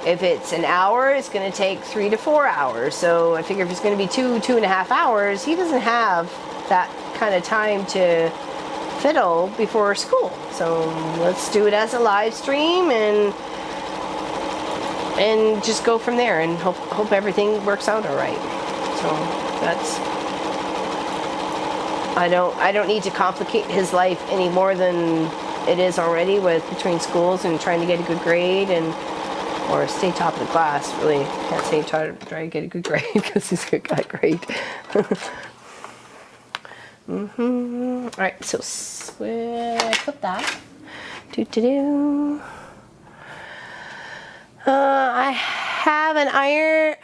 if it's an hour, it's going to take 3 to 4 hours. So I figure if it's going to be 2.5 hours, he doesn't have that kind of time to fiddle before school. So let's do it as a live stream and just go from there and hope everything works out all right. So that's. I don't need to complicate his life any more than it is already between schools and trying to get a good grade or stay top of the class. Really can't say try to get a good grade because he's got a grade. All right, so flip that. I have an iron.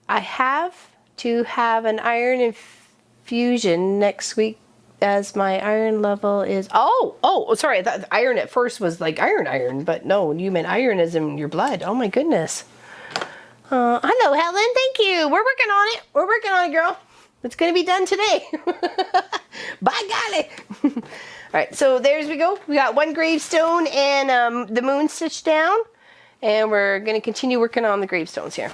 I have to have an iron infusion next week, as my iron level is. Oh, sorry. I thought iron at first was like iron, but no, you meant iron as in your blood. Oh my goodness. Hello, Helen. Thank you. We're working on it. We're working on it, girl. It's gonna be done today. By golly. All right, so there's we go. We got one gravestone and the moon stitched down, and we're gonna continue working on the gravestones here.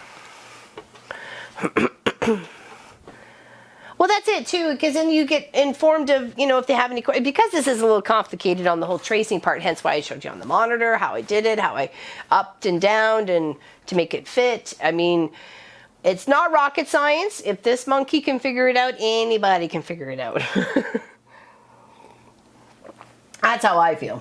Well, that's it too, because then you get informed of, you know, if they have any, because this is a little complicated on the whole tracing part, hence why I showed you on the monitor how I did it, how I upped and downed and to make it fit. I mean, it's not rocket science. If this monkey can figure it out, anybody can figure it out. That's how I feel.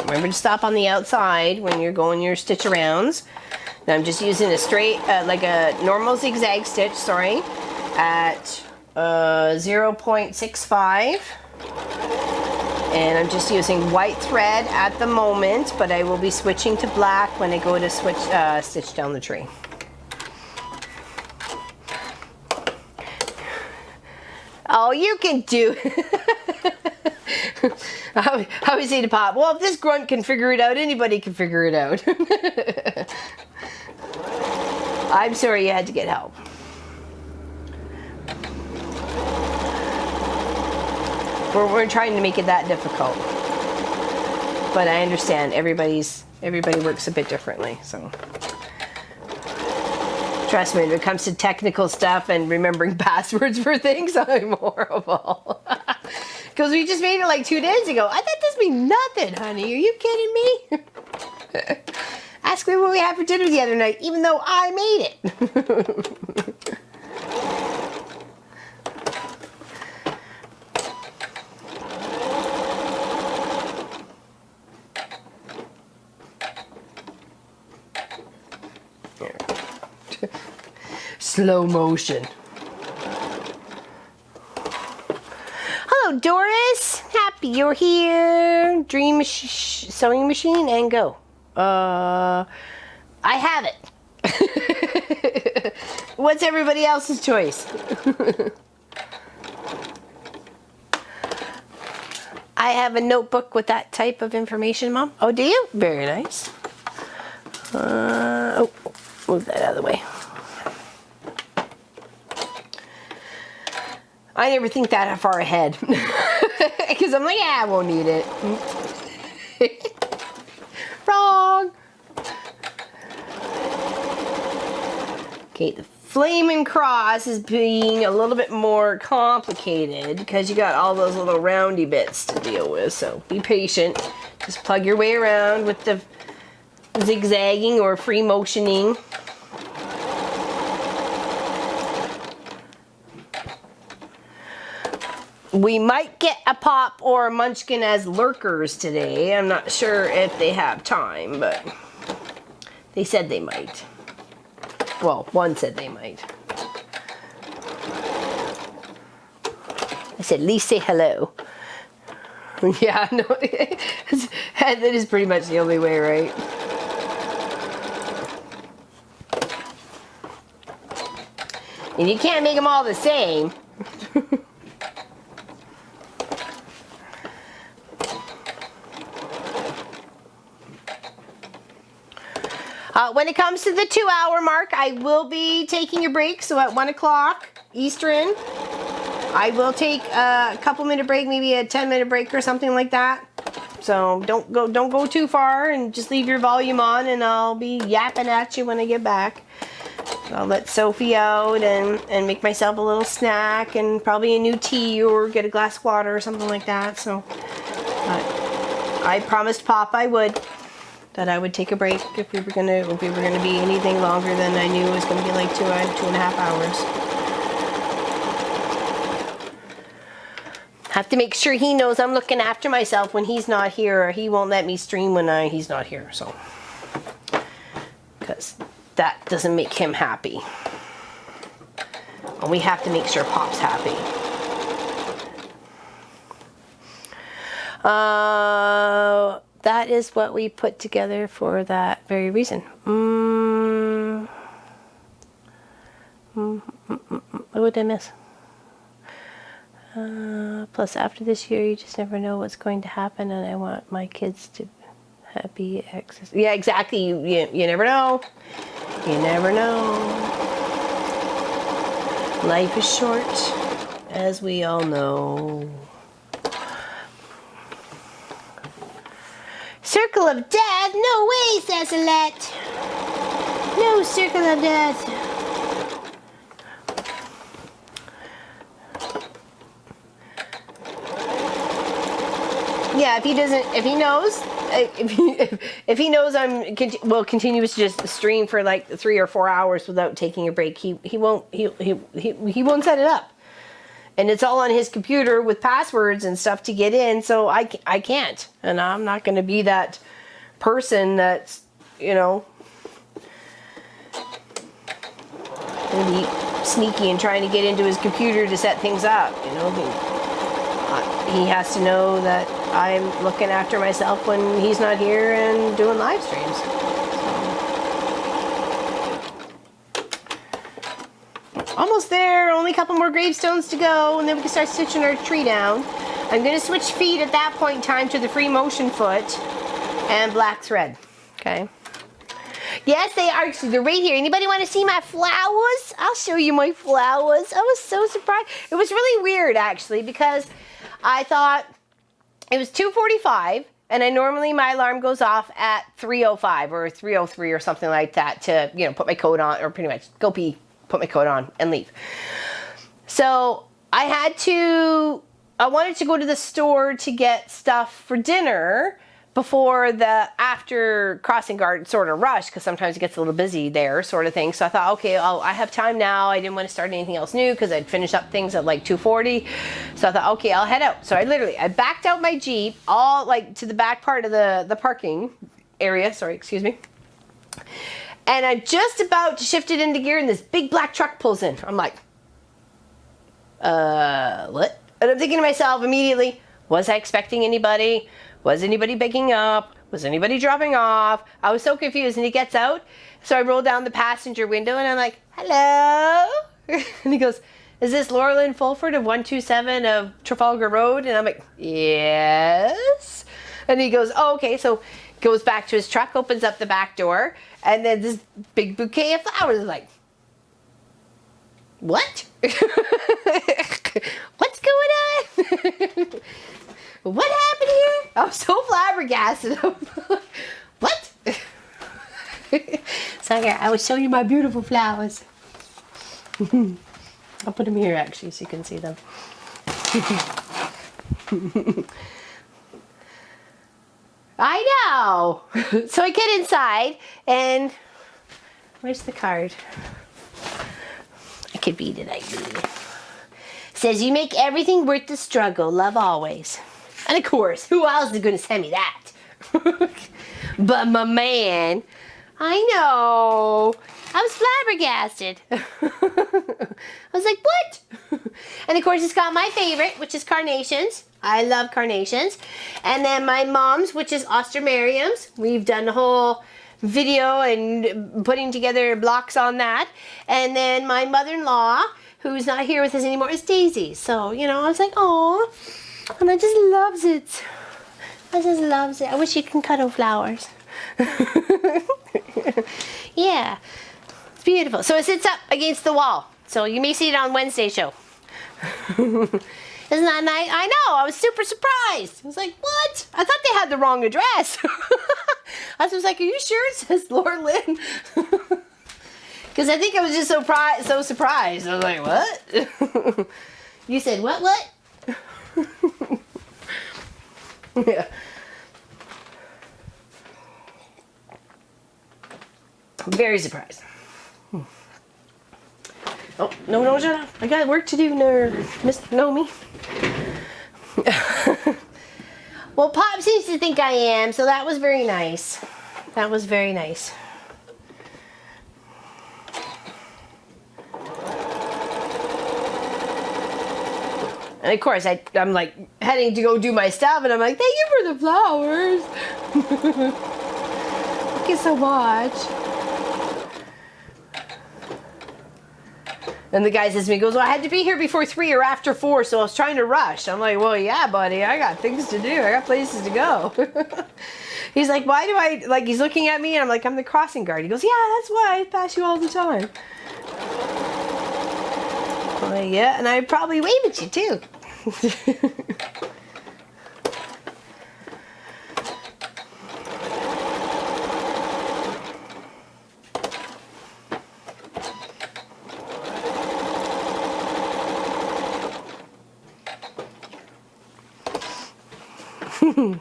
Remember to stop on the outside when you're going your stitch arounds. Now I'm just using a straight, like a normal zigzag stitch, sorry, at 0.65. And I'm just using white thread at the moment, but I will be switching to black when I go to stitch down the tree. Oh, you can do How is he to pop? Well, if this grunt can figure it out, anybody can figure it out. I'm sorry you had to get help. we're trying to make it that difficult. But I understand everybody works a bit differently, so. Trust me, when it comes to technical stuff and remembering passwords for things, I'm horrible. Because we just made it like 2 days ago. I thought this would be nothing, honey. Are you kidding me? Ask me what we had for dinner the other night, even though I made it. Slow motion. Hello, Doris. Happy you're here. Dream sewing machine and go. I have it. What's everybody else's choice? I have a notebook with that type of information, Mom. Oh, do you? Very nice. Oh, move that out of the way. I never think that far ahead. Because I'm like, yeah, I won't need it. Wrong. Okay, the flaming cross is being a little bit more complicated because you got all those little roundy bits to deal with. So be patient. Just plug your way around with the zigzagging or free motioning. We might get a Pop or a Munchkin as lurkers today. I'm not sure if they have time, but they said they might. Well, one said they might. I said, at least say hello. Yeah, no, that is pretty much the only way, right? And you can't make them all the same. When it comes to the 2-hour mark, I will be taking a break. So at 1 o'clock Eastern, I will take a couple-minute break, maybe a 10-minute break or something like that. So don't go too far and just leave your volume on, and I'll be yapping at you when I get back. So I'll let Sophie out and make myself a little snack and probably a new tea or get a glass of water or something like that. So I promised Pop I would. That I would take a break if we were gonna be anything longer than I knew it was gonna be like 2.5 hours. Have to make sure he knows I'm looking after myself when he's not here, or he won't let me stream when he's not here. So, because that doesn't make him happy, and we have to make sure Pop's happy. That is what we put together for that very reason. What would I miss? Plus, after this year, you just never know what's going to happen, and I want my kids to be access. Yeah, exactly. You never know. You never know. Life is short, as we all know. Circle of death? No way, Cecilette. No circle of death. Yeah, if he knows will continue to just stream for like 3 or 4 hours without taking a break, he won't set it up. And it's all on his computer with passwords and stuff to get in, so I can't. And I'm not going to be that person that's, going to be sneaky and trying to get into his computer to set things up. He has to know that I'm looking after myself when he's not here and doing live streams. Almost there, only a couple more gravestones to go, and then we can start stitching our tree down. I'm going to switch feet at that point in time to the free motion foot and black thread. Okay. Yes, they are. They're right here. Anybody want to see my flowers? I'll show you my flowers. I was so surprised. It was really weird, actually, because I thought it was 2:45, and I normally, my alarm goes off at 3:05 or 3:03 or something like that to, you know, put my coat on, or pretty much go pee, put my coat on, and leave. So I wanted to go to the store to get stuff for dinner before the after crossing guard sort of rush, because sometimes it gets a little busy there sort of thing. So I thought, okay, I have time now. I didn't want to start anything else new because I'd finished up things at like 2:40. So I thought, okay, I'll head out. So I backed out my Jeep all like to the back part of the parking area. Sorry, excuse me. And I'm just about to shift it into gear, and this big black truck pulls in. I'm like, what? And I'm thinking to myself immediately, was I expecting anybody? Was anybody picking up? Was anybody dropping off? I was so confused, and he gets out. So I roll down the passenger window, and I'm like, hello? And he goes, is this Laurel Lynn Fulford of 127 of Trafalgar Road? And I'm like, yes. And he goes, oh, okay. So goes back to his truck, opens up the back door, and then this big bouquet of flowers is like, what? What's going on? What happened here? I was so flabbergasted. What? So here, I will show you my beautiful flowers. I'll put them here actually so you can see them. I know. So I get inside, and where's the card? I could read it, I do. Says, you make everything worth the struggle. Love always. And of course, who else is going to send me that? But my man. I know. I was flabbergasted. I was like, what? And of course, it's got my favorite, which is carnations. I love carnations. And then my mom's, which is Ostermariums. We've done a whole video and putting together blocks on that. And then my mother-in-law, who's not here with us anymore, is Daisy. So, you know, I was like, oh, and I just loves it. I just loves it. I wish you can cuddle flowers. Yeah, it's beautiful. So it sits up against the wall. So you may see it on Wednesday's show. Isn't that nice? I know, I was super surprised. I was like, what? I thought they had the wrong address. I was like, are you sure it says Laura Lynn? Because I think I was just so surprised. I was like, what? You said, what? Yeah. Very surprised. Oh, no, shut up. I got work to do, Mr. Nomi. Well, Pop seems to think I am, so that was very nice. That was very nice. And of course, I'm like heading to go do my stuff, and I'm like, thank you for the flowers. Thank you so much. And the guy says to me, goes, well, I had to be here before 3 or after 4, so I was trying to rush. I'm like, well, yeah, buddy, I got things to do. I got places to go. He's like, why do I, like, he's looking at me, and I'm like, I'm the crossing guard. He goes, yeah, that's why I pass you all the time. I'm like, yeah, and I probably wave at you, too.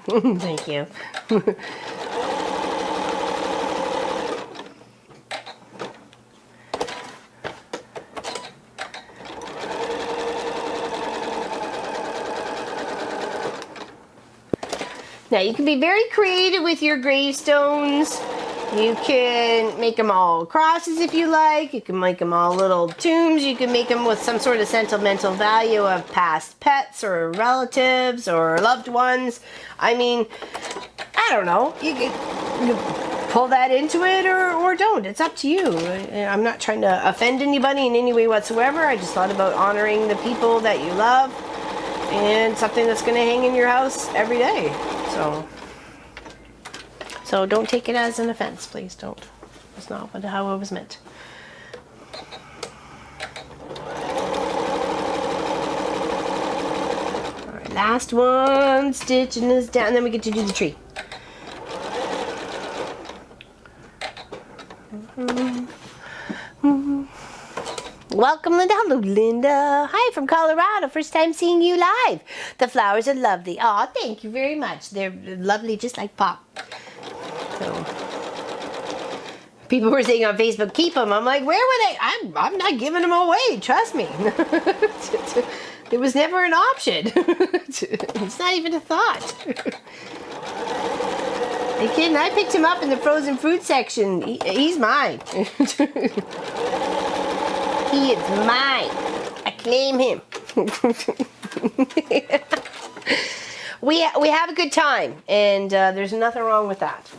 Thank you. Now you can be very creative with your gravestones. You can make them all crosses if you like. You can make them all little tombs. You can make them with some sort of sentimental value of past pets or relatives or loved ones. I mean, I don't know. You can pull that into it or don't. It's up to you. I'm not trying to offend anybody in any way whatsoever. I just thought about honoring the people that you love and something that's going to hang in your house every day. So don't take it as an offense, please don't. That's not how it was meant. Alright, last one, stitching this down, and then we get to do the tree. Welcome, Linda. Hello, Linda. Hi from Colorado. First time seeing you live. The flowers are lovely. Aw, thank you very much. They're lovely, just like Pop. So, people were saying on Facebook, keep them. I'm like, where were they? I'm not giving them away. Trust me. There was never an option. It's not even a thought. Hey, kid, I picked him up in the frozen fruit section. He's mine. He is mine. I claim him. We have a good time, and there's nothing wrong with that.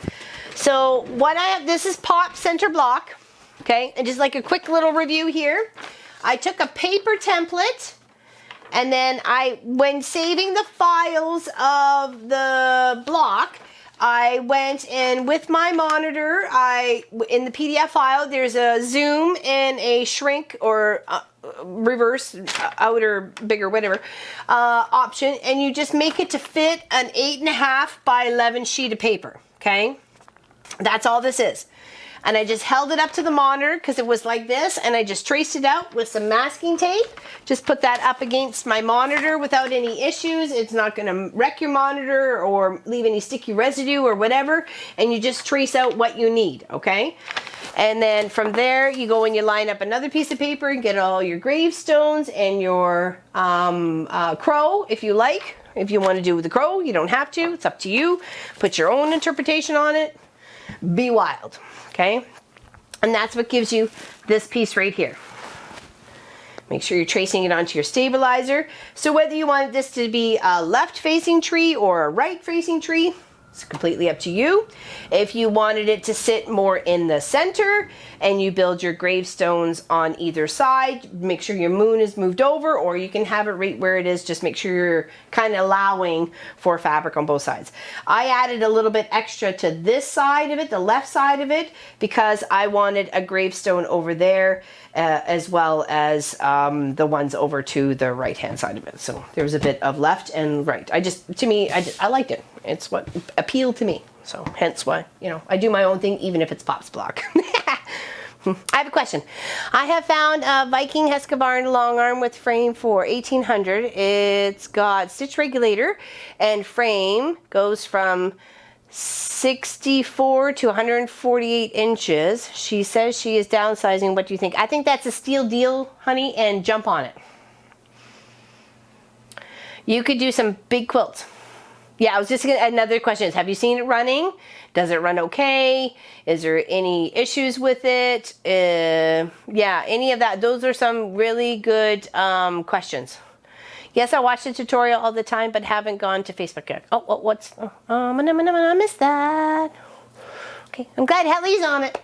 So what I have, this is Pop Center Block, okay? And just like a quick little review here, I took a paper template, and then when saving the files of the block, I went and with my monitor, in the PDF file, there's a zoom and a shrink or reverse, outer, bigger, whatever, option. And you just make it to fit an 8.5 by 11 sheet of paper, okay? That's all this is. And I just held it up to the monitor because it was like this, and I just traced it out with some masking tape. Just put that up against my monitor without any issues. It's not going to wreck your monitor or leave any sticky residue or whatever. And you just trace out what you need, okay? And then from there, you go and you line up another piece of paper and get all your gravestones and your crow, if you like. If you want to do the crow, you don't have to. It's up to you. Put your own interpretation on it. Be wild. Okay, and that's what gives you this piece right here. Make sure you're tracing it onto your stabilizer. So whether you want this to be a left-facing tree or a right-facing tree, it's completely up to you. If you wanted it to sit more in the center and you build your gravestones on either side, make sure your moon is moved over, or you can have it right where it is. Just make sure you're kind of allowing for fabric on both sides. I added a little bit extra to this side of it, the left side of it, because I wanted a gravestone over there as well as the ones over to the right hand side of it. So there was a bit of left and right. I liked it. It's what appealed to me. So hence why, I do my own thing, even if it's Pop's block. I have a question. I have found a Viking Husqvarna long arm with frame for $1,800. It's got stitch regulator, and frame goes from 64 to 148 inches. She says she is downsizing. What do you think? I think that's a steal deal, honey, and jump on it. You could do some big quilts. Yeah, I was just gonna, another question is, have you seen it running? Does it run okay? Is there any issues with it? Yeah, any of that. Those are some really good questions. Yes, I watch the tutorial all the time, but haven't gone to Facebook yet. I missed that. Okay, I'm glad Helly's on it.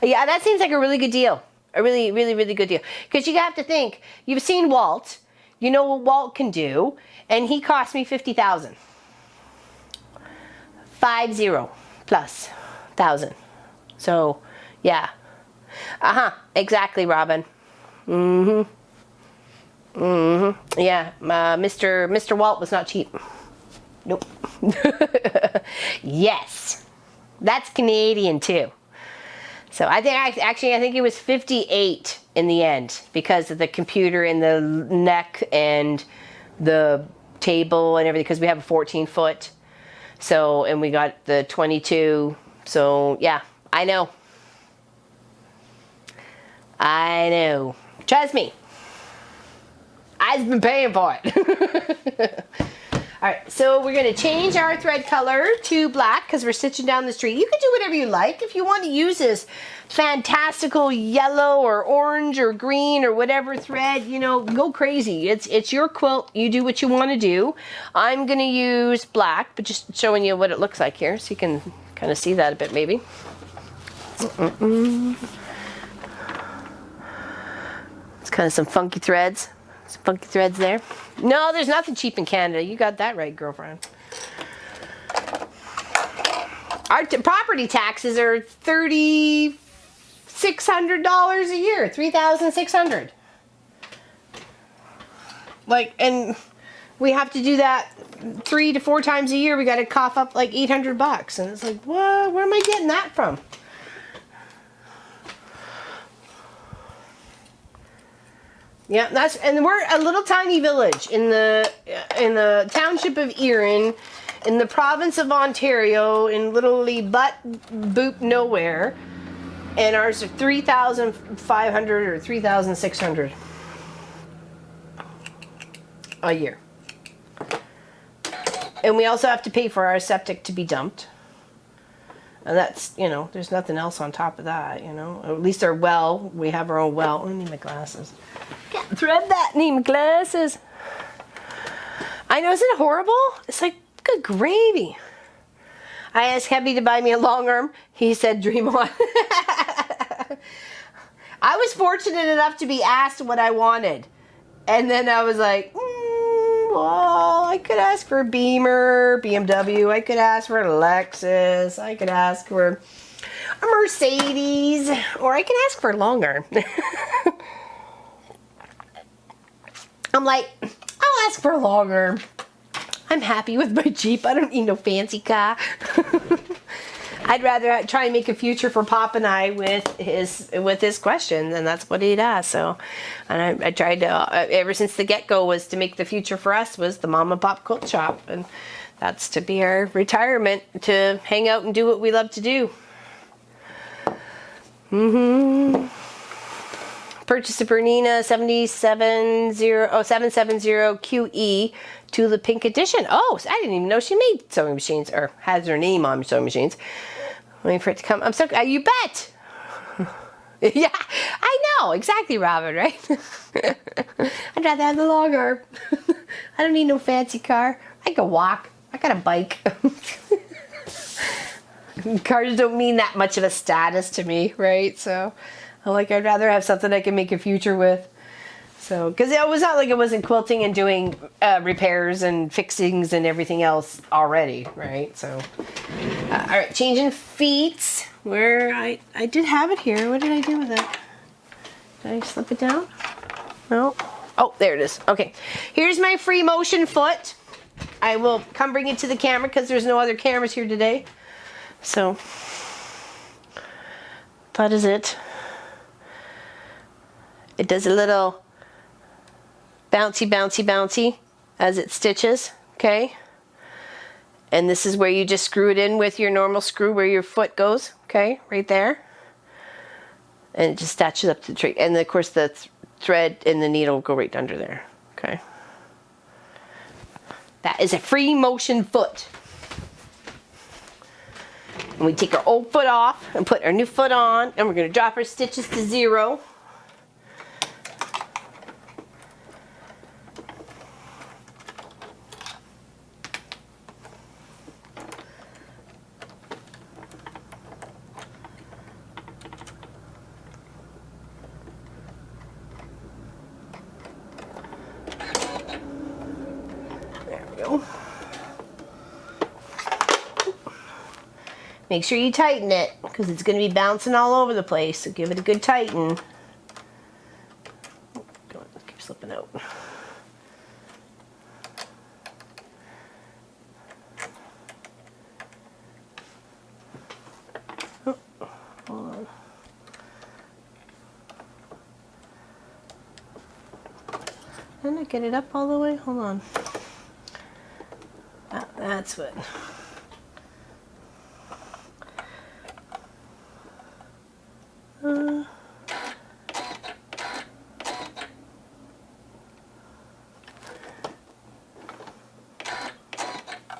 Yeah, that seems like a really good deal. A really, really, really good deal. Because you have to think, you've seen Walt. You know what Walt can do, and he cost me $50,000. 50 plus thousand. So, yeah. Exactly, Robin. Yeah, Mr. Walt was not cheap. Nope. Yes. That's Canadian too. So I think it was 58 in the end because of the computer and the neck and the table and everything, because we have a 14-foot. So, and we got the 22. So, yeah, I know. Trust me. I've been paying for it. All right, so we're going to change our thread color to black because we're stitching down this tree. You can do whatever you like. If you want to use this fantastical yellow or orange or green or whatever thread, go crazy. It's your quilt. You do what you want to do. I'm going to use black, but just showing you what it looks like here so you can kind of see that a bit maybe. It's kind of some funky threads. Some funky threads there. No, there's nothing cheap in Canada. You got that right, girlfriend. Our property taxes are $3,600 a year. $3,600. Like, and we have to do that 3 to 4 times a year. We got to cough up like $800, and it's like, what? Where am I getting that from? Yeah, and we're a little tiny village in the township of Erin, in the province of Ontario, in literally boop nowhere, and ours are 3,500 or 3,600 a year, and we also have to pay for our septic to be dumped. And that's, you know, there's nothing else on top of that, you know. Or at least our well, we have our own well. I need my glasses. Can't thread that, need my glasses. I know, isn't it horrible? It's like, good gravy. I asked Heavy to buy me a long arm. He said, dream on. I was fortunate enough to be asked what I wanted. And then I was like, well, I could ask for a Beamer, BMW. I could ask for a Lexus. I could ask for a Mercedes. Or I can ask for a long arm. I'm like, I'll ask for a long arm. I'm happy with my Jeep. I don't need no fancy car. I'd rather try and make a future for Pop and I with his questions, and that's what he'd ask. So, and I tried to ever since the get-go was to make the future for us was the mom and pop quilt shop, and that's to be our retirement, to hang out and do what we love to do. Purchased a Bernina 770 QE to the pink edition. Oh, I didn't even know she made sewing machines, or has her name on sewing machines. Waiting for it to come. I'm so, you bet. Yeah, I know. Exactly, Robin, right? I'd rather have the long arm. I don't need no fancy car. I can walk. I got a bike. Cars don't mean that much of a status to me, right? So, I'd rather have something I can make a future with. So, because it was not like it wasn't quilting and doing repairs and fixings and everything else already, right? So, all right, changing feet. Where I did have it here. What did I do with it? Did I slip it down? No. Oh, there it is. Okay, here's my free motion foot. I will come bring it to the camera because there's no other cameras here today. So, that is it. It does a little bouncy, bouncy, bouncy as it stitches, okay? And this is where you just screw it in with your normal screw where your foot goes, okay? Right there. And it just attaches up to the tree. And of course the thread and the needle go right under there, okay? That is a free motion foot. And we take our old foot off and put our new foot on, and we're going to drop our stitches to 0. Make sure you tighten it because it's going to be bouncing all over the place, so give it a good tighten. Go on, keep slipping out. Oh, hold on. Didn't I get it up all the way? Hold on. That's what.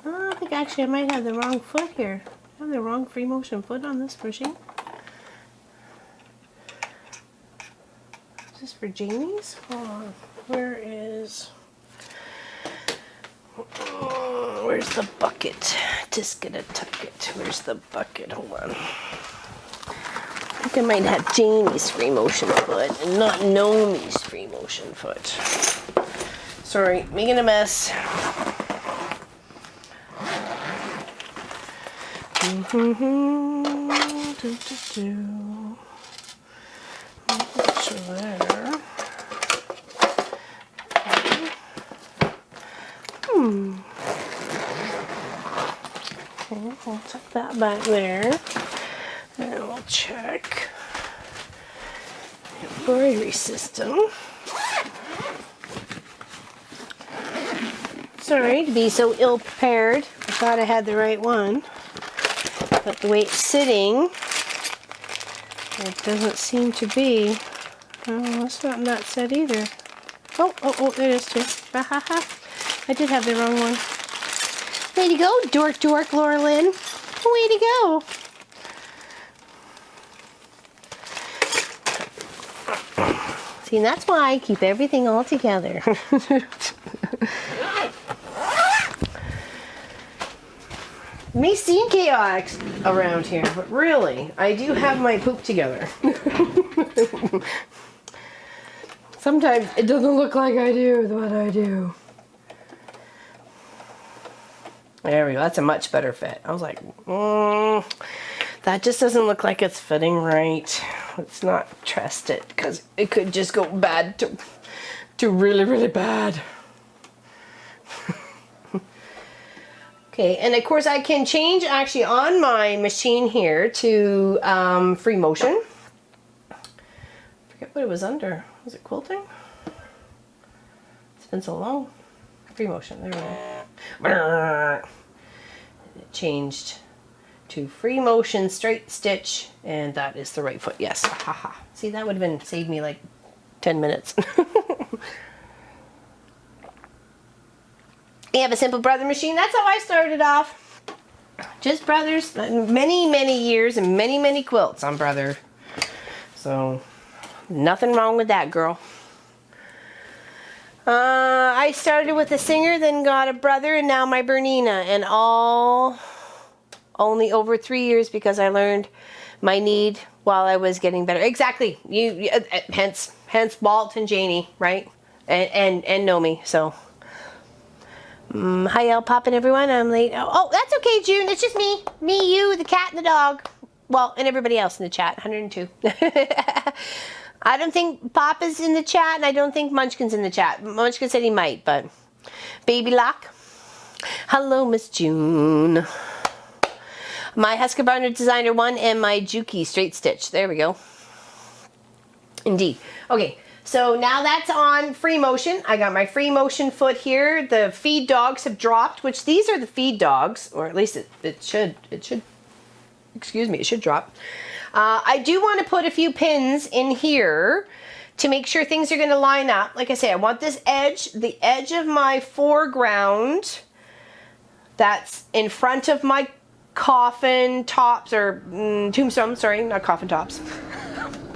I think actually I might have the wrong foot here. I have the wrong free motion foot on this machine. Is this for Jamie's? Hold on. Where's the bucket? Just gonna tuck it. Where's the bucket? Hold on. I think I might have Jamie's free motion foot and not Nomi's free motion foot. Sorry, making a mess. There. We'll tuck that back there. And we'll check the embroidery system. Sorry to be so ill prepared. I thought I had the right one. But the way it's sitting, it doesn't seem to be. Oh, that's not in that set either. Oh, there it is too. I did have the wrong one. Way to go, dork, Laura Lynn. Way to go. See, and that's why I keep everything all together. May seem chaotic around here, but really, I do have my poop together. Sometimes it doesn't look like I do, but I do. There we go. That's a much better fit. I was like, that just doesn't look like it's fitting right. Let's not trust it because it could just go bad to really, really bad. Okay, and of course I can change actually on my machine here to free motion. I forget what it was under. Was it quilting? It's been so long. Free motion, there we go. It changed to free motion straight stitch, and that is the right foot. Yes, haha. See, that would have been saved me like 10 minutes. You have a simple brother machine. That's how I started off. Just brothers. Many years and many quilts on brother. So nothing wrong with that, girl. I started with a Singer, then got a brother, and now my Bernina, and all only over 3 years because I learned my need while I was getting better. Exactly. Hence Walt and Janie, right? And Nomi. So. Hi, El Poppin', everyone. I'm late. Oh, that's okay, June. It's just me. Me, you, the cat, and the dog. Well, and everybody else in the chat. 102. I don't think Papa's in the chat, and I don't think Munchkin's in the chat. Munchkin said he might, but... Baby Lock. Hello, Miss June. My Husqvarna Designer 1 and my Juki Straight Stitch. There we go. Indeed. Okay. So now that's on free motion. I got my free motion foot here. The feed dogs have dropped, which these are the feed dogs, or at least it should, excuse me, it should drop. I do want to put a few pins in here to make sure things are going to line up. Like I say, I want this edge, the edge of my foreground that's in front of my coffin tops, or tombstones, sorry, not coffin tops.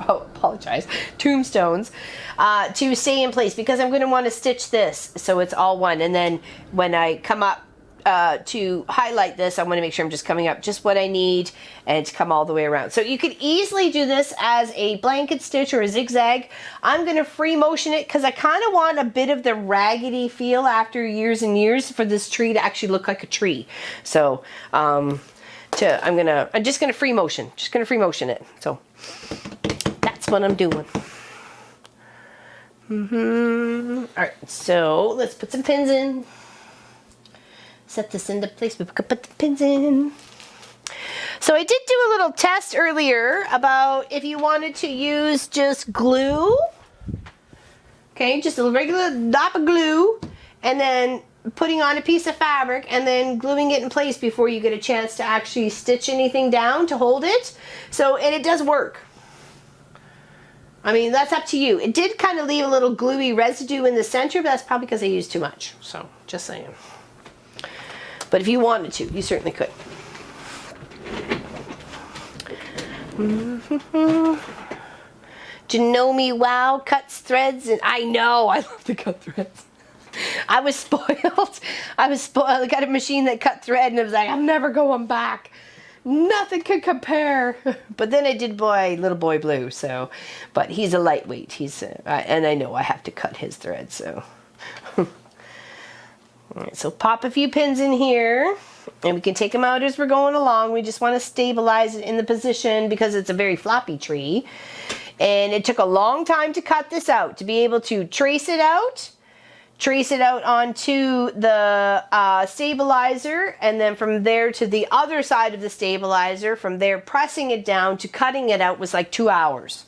Apologize, tombstones, to stay in place because I'm going to want to stitch this so it's all one, and then when I come up to highlight this, I want to make sure I'm just coming up just what I need and to come all the way around. So you could easily do this as a blanket stitch or a zigzag. I'm going to free motion it because I kind of want a bit of the raggedy feel after years and years for this tree to actually look like a tree. So I'm just going to free motion, it. So that's what I'm doing. All right, so let's put some pins in. Set this into place. We could put the pins in. So I did do a little test earlier about if you wanted to use just glue. Okay, just a regular dot of glue, and then putting on a piece of fabric and then gluing it in place before you get a chance to actually stitch anything down to hold it. So, and it does work. I mean, that's up to you. It did kind of leave a little gluey residue in the center, but that's probably because I used too much. So, just saying. But if you wanted to, you certainly could. Janome Wow cuts threads, and I know, I love to cut threads. I was spoiled. I got a machine that cut thread, and it was like, I'm never going back. Nothing could compare. But then I did Little Boy Blue, so, but he's a lightweight. He's, and I know I have to cut his thread, so. All right, so pop a few pins in here, and we can take them out as we're going along. We just want to stabilize it in the position because it's a very floppy tree. And it took a long time to cut this out, to be able to trace it out, trace it out onto the stabilizer, and then from there to the other side of the stabilizer. From there, pressing it down to cutting it out was like 2 hours.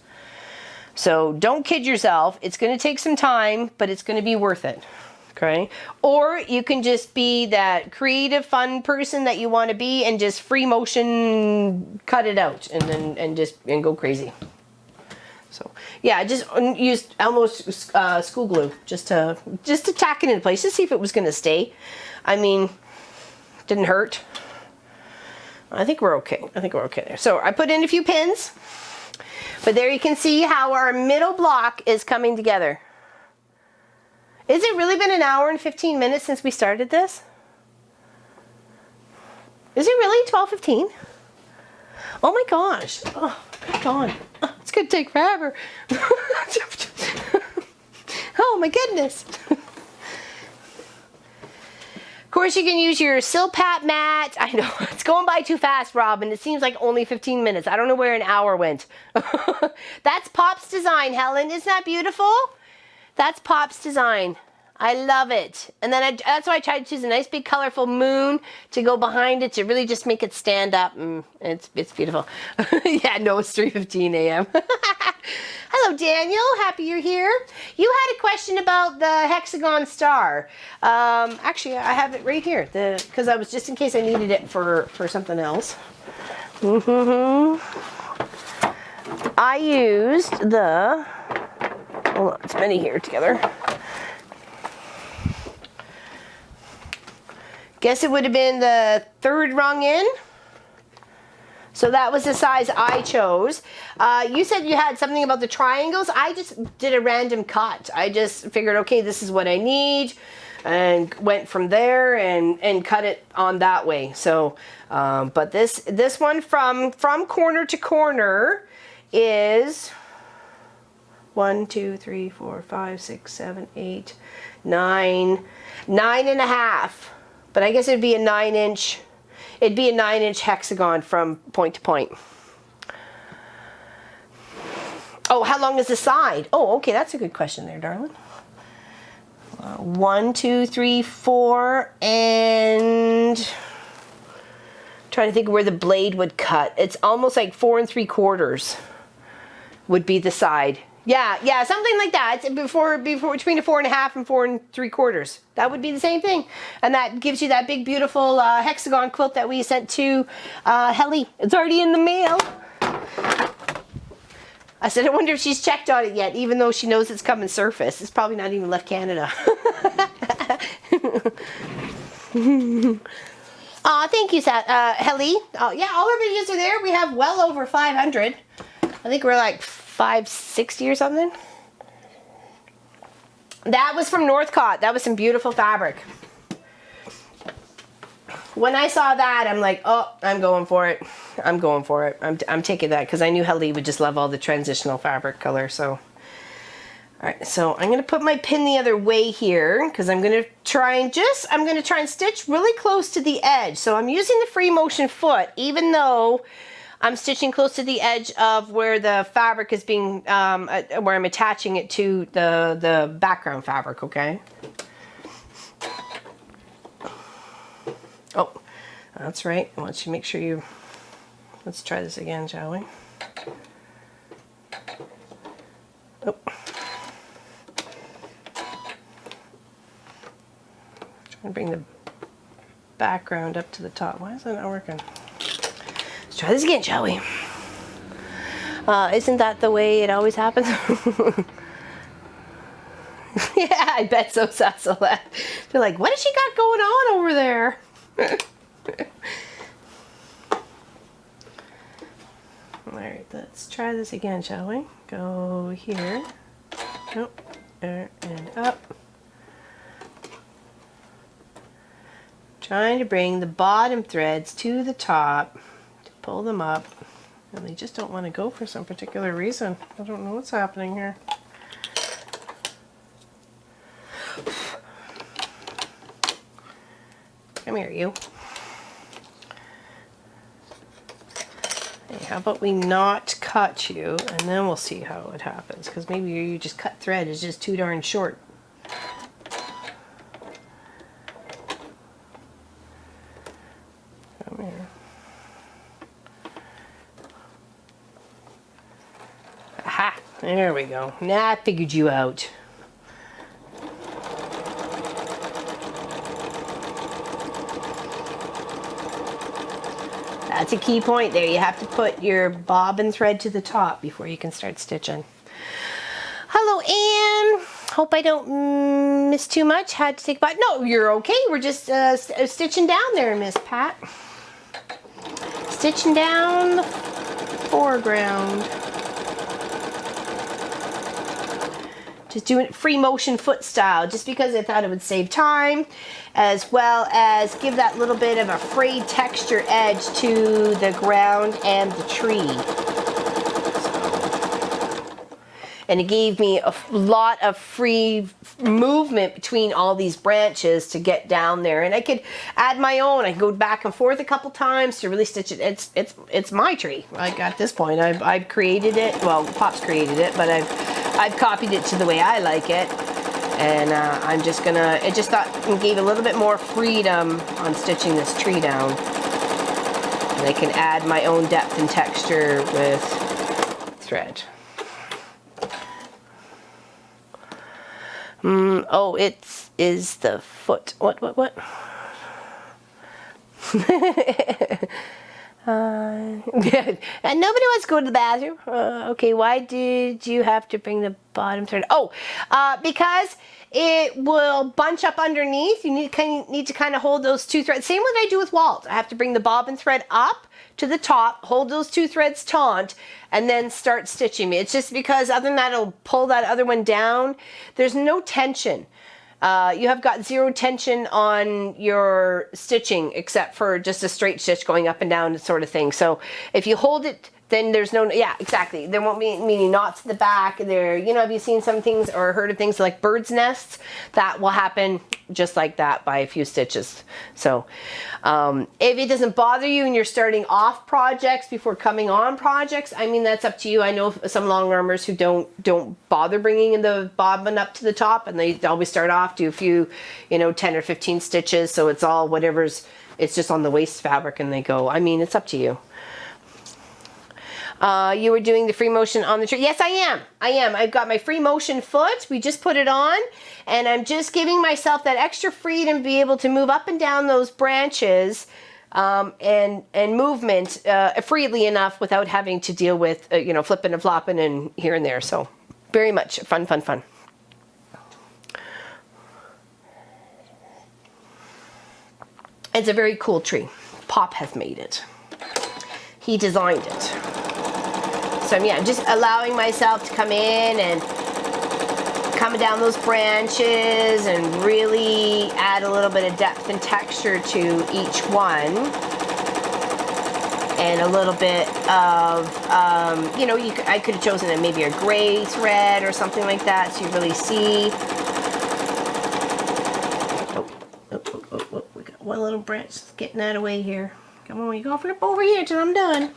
So don't kid yourself. It's going to take some time, but it's going to be worth it. Okay? Or you can just be that creative, fun person that you want to be and just free motion cut it out and go crazy. So yeah, I just used almost school glue just to tack it into place to see if it was going to stay. I mean, didn't hurt. I think we're okay. I think we're okay there. So I put in a few pins, but there you can see how our middle block is coming together. Is it really been an hour and 15 minutes since we started this? Is it really 12:15? Oh my gosh. Oh, God. Oh, it's going to take forever. Oh my goodness. Of course, you can use your Silpat mat. I know, it's going by too fast, Rob, and it seems like only 15 minutes. I don't know where an hour went. That's Pop's design, Helen. Isn't that beautiful? That's Pop's design. I love it. And then that's why I tried to choose a nice big colorful moon to go behind it to really just make it stand up. It's beautiful. Yeah, no, it's 3:15 a.m. Hello, Daniel. Happy you're here. You had a question about the hexagon star. Actually, I have it right here because I was just in case I needed it for something else. I used the... Hold on, it's many here together. Guess it would have been the 3rd rung in. So that was the size I chose. You said you had something about the triangles. I just did a random cut. I just figured, okay, this is what I need, and went from there and cut it on that way. So, but this one from corner to corner is 1, 2, 3, 4, 5, 6, 7, 8, 9, 9.5. But I guess it'd be a 9-inch. It'd be a 9-inch hexagon from point to point. Oh, how long is the side? Oh, okay, that's a good question there, darling. 1, 2, 3, 4, and trying to think of where the blade would cut. It's almost like 4 3/4 would be the side. Yeah, something like that. It's before between a 4.5 and 4 3/4. That would be the same thing, and that gives you that big, beautiful hexagon quilt that we sent to Helly. It's already in the mail. I said, I wonder if she's checked on it yet, even though she knows it's coming surface. It's probably not even left Canada. Thank you, Helly. Yeah, all our videos are there. We have well over 500. I think we're like 560 or something. That was from Northcott. That was some beautiful fabric. When I saw that, I'm like, oh, I'm going for it. I'm going for it. I'm taking that because I knew Helly would just love all the transitional fabric color. So, all right. So I'm gonna put my pin the other way here because I'm gonna try and stitch really close to the edge. So I'm using the free motion foot, even though I'm stitching close to the edge of where the fabric is being, where I'm attaching it to the background fabric, okay? Oh, that's right. I want you to make sure you, let's try this again, shall we? Oh. Trying to bring the background up to the top. Why is that not working? Let's try this again, shall we? Isn't that the way it always happens? Yeah, I bet so, Cecil. They're like, what has she got going on over there? Alright, let's try this again, shall we? Go here. Nope. There and up. Trying to bring the bottom threads to the top to pull them up. And they just don't want to go for some particular reason. I don't know what's happening here. Come here, you. Hey, how about we not cut you, and then we'll see how it happens. Because maybe you just cut thread is just too darn short. Come here. Aha, there we go. Now I figured you out. That's a key point there. You have to put your bobbin thread to the top before you can start stitching. Hello, Anne. Hope I don't miss too much. Had to take a bite. No, you're okay. We're just stitching down there, Miss Pat. Stitching down the foreground. Just doing it free motion foot style, just because I thought it would save time, as well as give that little bit of a frayed texture edge to the ground and the tree. And it gave me a lot of free movement between all these branches to get down there. And I could add my own. I can go back and forth a couple times to really stitch it. It's my tree. Like at this point, I've created it. Well, Pop's created it, but I've copied it to the way I like it. And I'm just gonna, it just gave a little bit more freedom on stitching this tree down. And I can add my own depth and texture with thread. Oh, it is the foot. What? And nobody wants to go to the bathroom. Okay, why did you have to bring the bottom thread? Oh, because it will bunch up underneath. You need to kind of hold those two threads. Same what I do with Walt. I have to bring the bobbin thread up to the top, hold those two threads taut, and then start stitching me. It's just because other than that, it'll pull that other one down. There's no tension. You have got zero tension on your stitching except for just a straight stitch going up and down sort of thing. So if you hold it, then there's no, yeah, exactly. There won't be any knots at the back. There, you know, have you seen some things or heard of things like bird's nests? That will happen just like that by a few stitches. So if it doesn't bother you and you're starting off projects before coming on projects, I mean, that's up to you. I know some long armers who don't bother bringing the bobbin up to the top, and they always start off, do a few, you know, 10 or 15 stitches. So it's all whatever's, it's just on the waist fabric and they go. I mean, it's up to you. You were doing the free motion on the tree. Yes, I am. I've got my free motion foot. We just put it on, and I'm just giving myself that extra freedom to be able to move up and down those branches and movement freely enough without having to deal with, you know, flipping and flopping and here and there. So very much fun. It's a very cool tree. Pop has made it. He designed it. So yeah, I'm just allowing myself to come in and come down those branches and really add a little bit of depth and texture to each one. And a little bit of, you know, I could have chosen maybe a gray thread or something like that so you really see. Oh, we got one little branch getting out of the way here. Come on, you go flip over here till I'm done.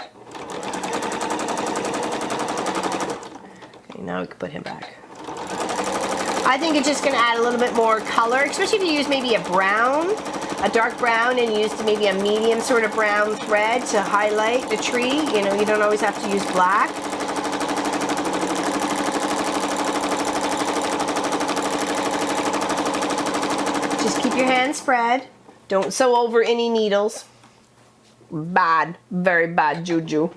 Now we can put him back. I think it's just going to add a little bit more color, especially if you use maybe a brown, a dark brown, and use maybe a medium sort of brown thread to highlight the tree. You know, you don't always have to use black. Just keep your hands spread. Don't sew over any needles. Bad, very bad juju.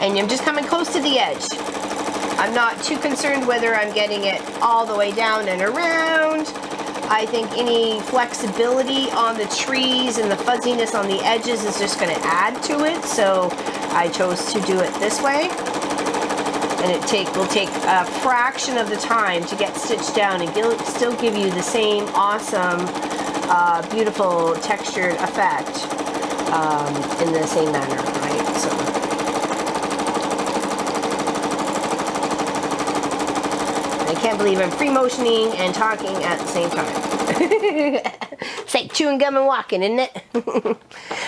And I'm just coming close to the edge. I'm not too concerned whether I'm getting it all the way down and around. I think any flexibility on the trees and the fuzziness on the edges is just going to add to it. So I chose to do it this way. And it will take a fraction of the time to get stitched down and still give you the same awesome, beautiful textured effect in the same manner, right? So. I can't believe I'm free motioning and talking at the same time. It's like chewing gum and walking, isn't it?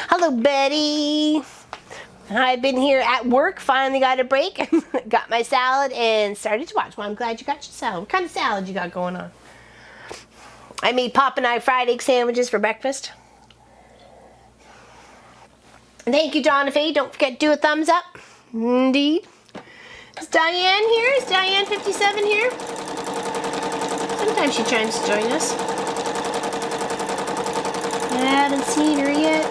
Hello, Betty. I've been here at work, finally got a break, got my salad and started to watch. Well, I'm glad you got your salad. What kind of salad you got going on? I made Pop and I fried egg sandwiches for breakfast. Thank you, Jonathan. Don't forget to do a thumbs up. Indeed. Is Diane here? Is Diane 57 here? Sometimes she tries to join us. I haven't seen her yet.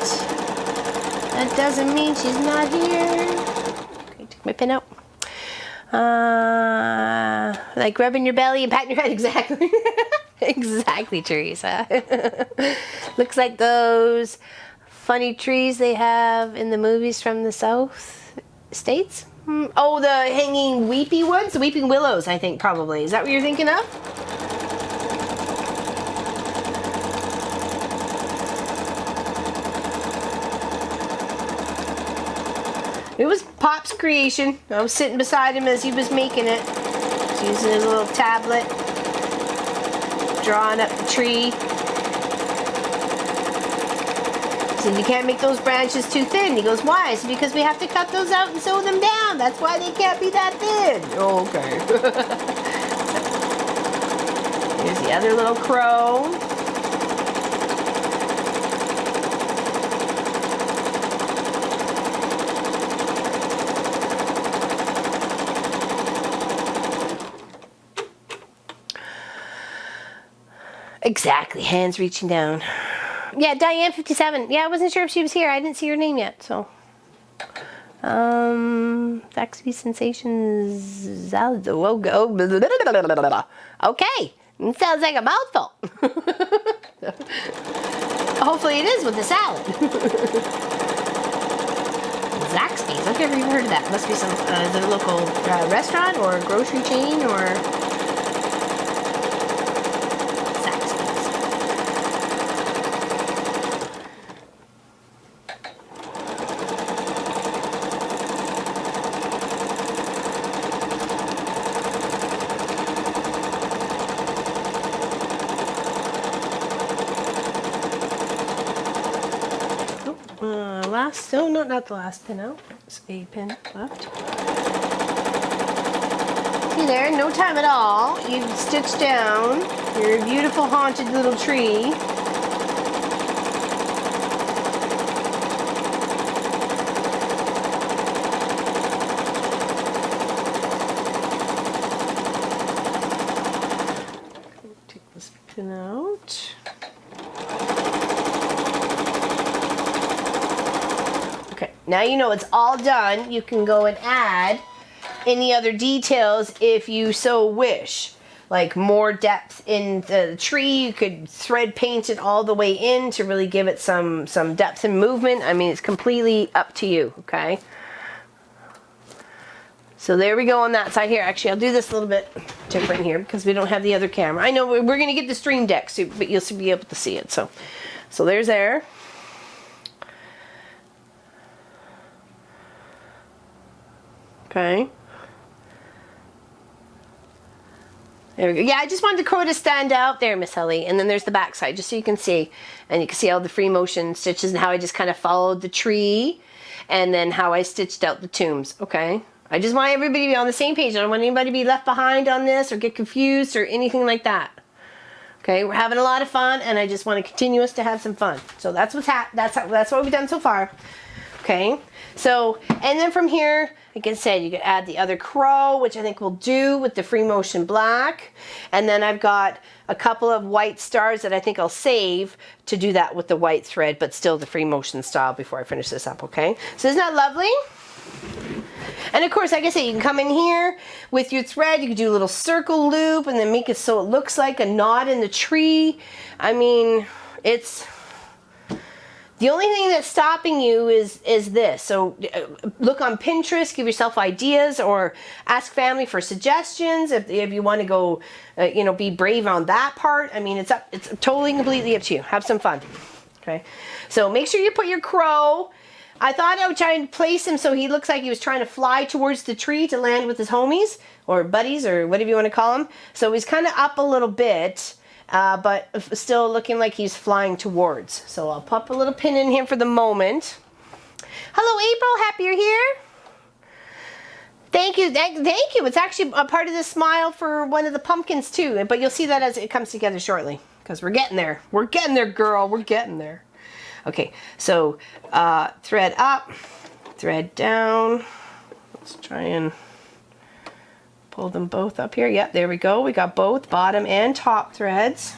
That doesn't mean she's not here. Okay, take my pen out. Like rubbing your belly and patting your head. Exactly. Exactly, Teresa. Looks like those funny trees they have in the movies from the South States. Oh, the hanging weepy woods? The weeping willows, I think, probably. Is that what you're thinking of? It was Pop's creation. I was sitting beside him as he was making it. He's using his little tablet, drawing up the tree. He said, you can't make those branches too thin. He goes, why? I said, because we have to cut those out and sew them down. That's why they can't be that thin. Oh, okay. Here's the other little crow. Exactly, hands reaching down. Yeah, Diane 57. Yeah, I wasn't sure if she was here. I didn't see her name yet, so. Zaxby Sensations. Okay, it sounds like a mouthful. Hopefully it is with the salad. Zaxby's. I've never even heard of that. Must be some is it a local restaurant or grocery chain or. Not the last pin out. There's a pin left. See there, no time at all. You've stitched down your beautiful haunted little tree. Take this pin out. Now you know it's all done. You can go and add any other details if you so wish. Like more depth in the tree. You could thread paint it all the way in to really give it some depth and movement. I mean, it's completely up to you, okay? So there we go on that side here. Actually, I'll do this a little bit different here because we don't have the other camera. I know we're going to get the stream deck, so, but you'll be able to see it. So there's there. Okay. There we go. Yeah, I just wanted the crow to stand out there, Miss Ellie. And then there's the back side, just so you can see. And you can see all the free motion stitches and how I just kind of followed the tree. And then how I stitched out the tombs. Okay. I just want everybody to be on the same page. I don't want anybody to be left behind on this or get confused or anything like that. Okay, we're having a lot of fun, and I just want to continue us to have some fun. So that's what's that's what we've done so far. Okay. So, and then from here, like I said, you could add the other crow, which I think we'll do with the free motion black. And then I've got a couple of white stars that I think I'll save to do that with the white thread, but still the free motion style before I finish this up, okay? So isn't that lovely? And of course, like I said, you can come in here with your thread, you can do a little circle loop and then make it so it looks like a knot in the tree. I mean, it's... The only thing that's stopping you is this. So look on Pinterest, give yourself ideas, or ask family for suggestions if you want to go, you know, be brave on that part. I mean, it's totally completely up to you. Have some fun. Okay. So make sure you put your crow. I thought I would try and place him so he looks like he was trying to fly towards the tree to land with his homies or buddies or whatever you want to call him. So he's kind of up a little bit. But still looking like he's flying towards. So I'll pop a little pin in here for the moment. Hello, April. Happy you're here. Thank you. Thank you. It's actually a part of the smile for one of the pumpkins too. But you'll see that as it comes together shortly. Because we're getting there. We're getting there, girl. We're getting there. Okay, so thread up, thread down. Let's try and pull them both up here. Yep, there we go. We got both bottom and top threads.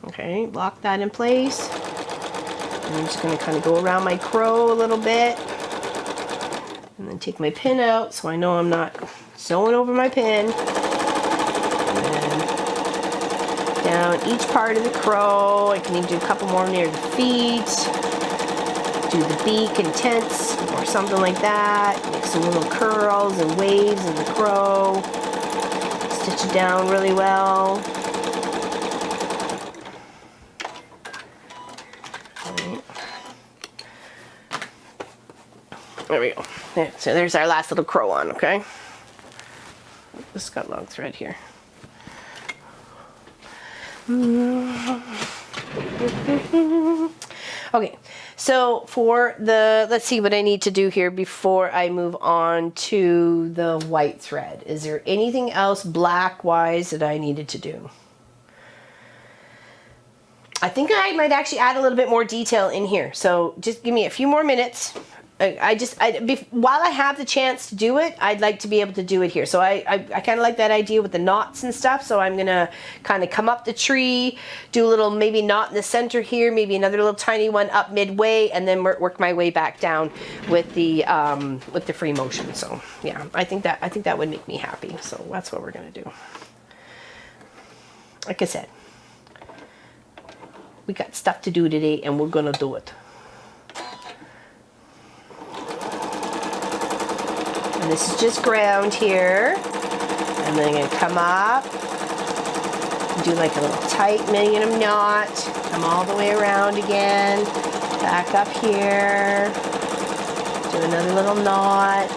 Okay, lock that in place. And I'm just going to kind of go around my crow a little bit. And then take my pin out so I know I'm not sewing over my pin. And then down each part of the crow. I can even do a couple more near the feet. Do the beak and tents or something like that. Make some little curls and waves in the crow. Stitch it down really well. There we go. There, so there's our last little crow on, okay? This got long thread here. Okay, so for the, let's see what I need to do here before I move on to the white thread. Is there anything else black-wise that I needed to do? I think I might actually add a little bit more detail in here. So just give me a few more minutes. While I have the chance to do it, I'd like to be able to do it here. So I kind of like that idea with the knots and stuff. So I'm gonna kind of come up the tree, do a little maybe knot in the center here, maybe another little tiny one up midway, and then work my way back down with the free motion. So yeah, I think that would make me happy. So that's what we're gonna do. Like I said, we got stuff to do today, and we're gonna do it. And this is just ground here. And then I'm going to come up, do like a little tight million knot, come all the way around again, back up here, do another little knot,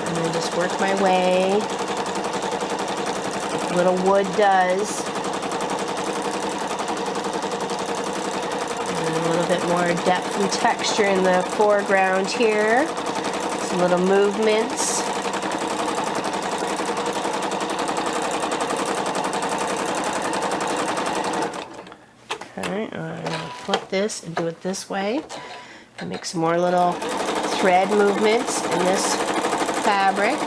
and then just work my way, like a little wood does. A little bit more depth and texture in the foreground here. Some little movements. Okay, I'm going to flip this and do it this way. And make some more little thread movements in this fabric.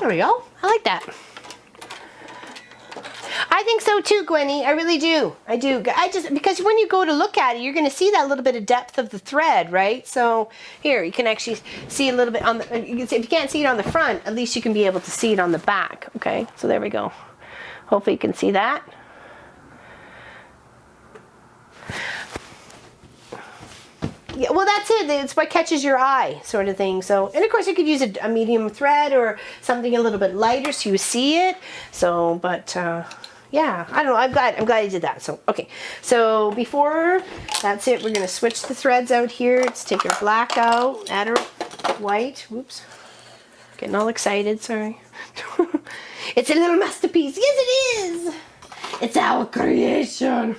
There we go. I like that. I think so too, Gwenny. I really do. I do. Because when you go to look at it, you're going to see that little bit of depth of the thread, right? So here, you can actually see a little bit on the, if you can't see it on the front, at least you can be able to see it on the back. Okay, so there we go. Hopefully you can see that. Yeah, well, that's it. It's what catches your eye, sort of thing. So, and of course, you could use a medium thread or something a little bit lighter so you see it. So, but yeah, I don't know. I'm glad I did that. So, okay. So before that's it, we're gonna switch the threads out here. Let's take our black out, add our white. Whoops, getting all excited. Sorry. It's a little masterpiece. Yes, it is. It's our creation.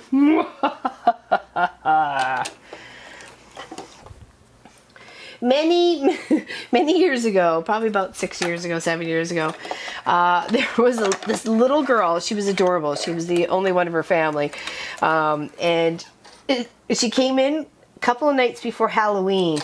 Many years ago, probably about 6 years ago, 7 years ago, there was this little girl. She was adorable. She was the only one of her family. And she came in a couple of nights before Halloween,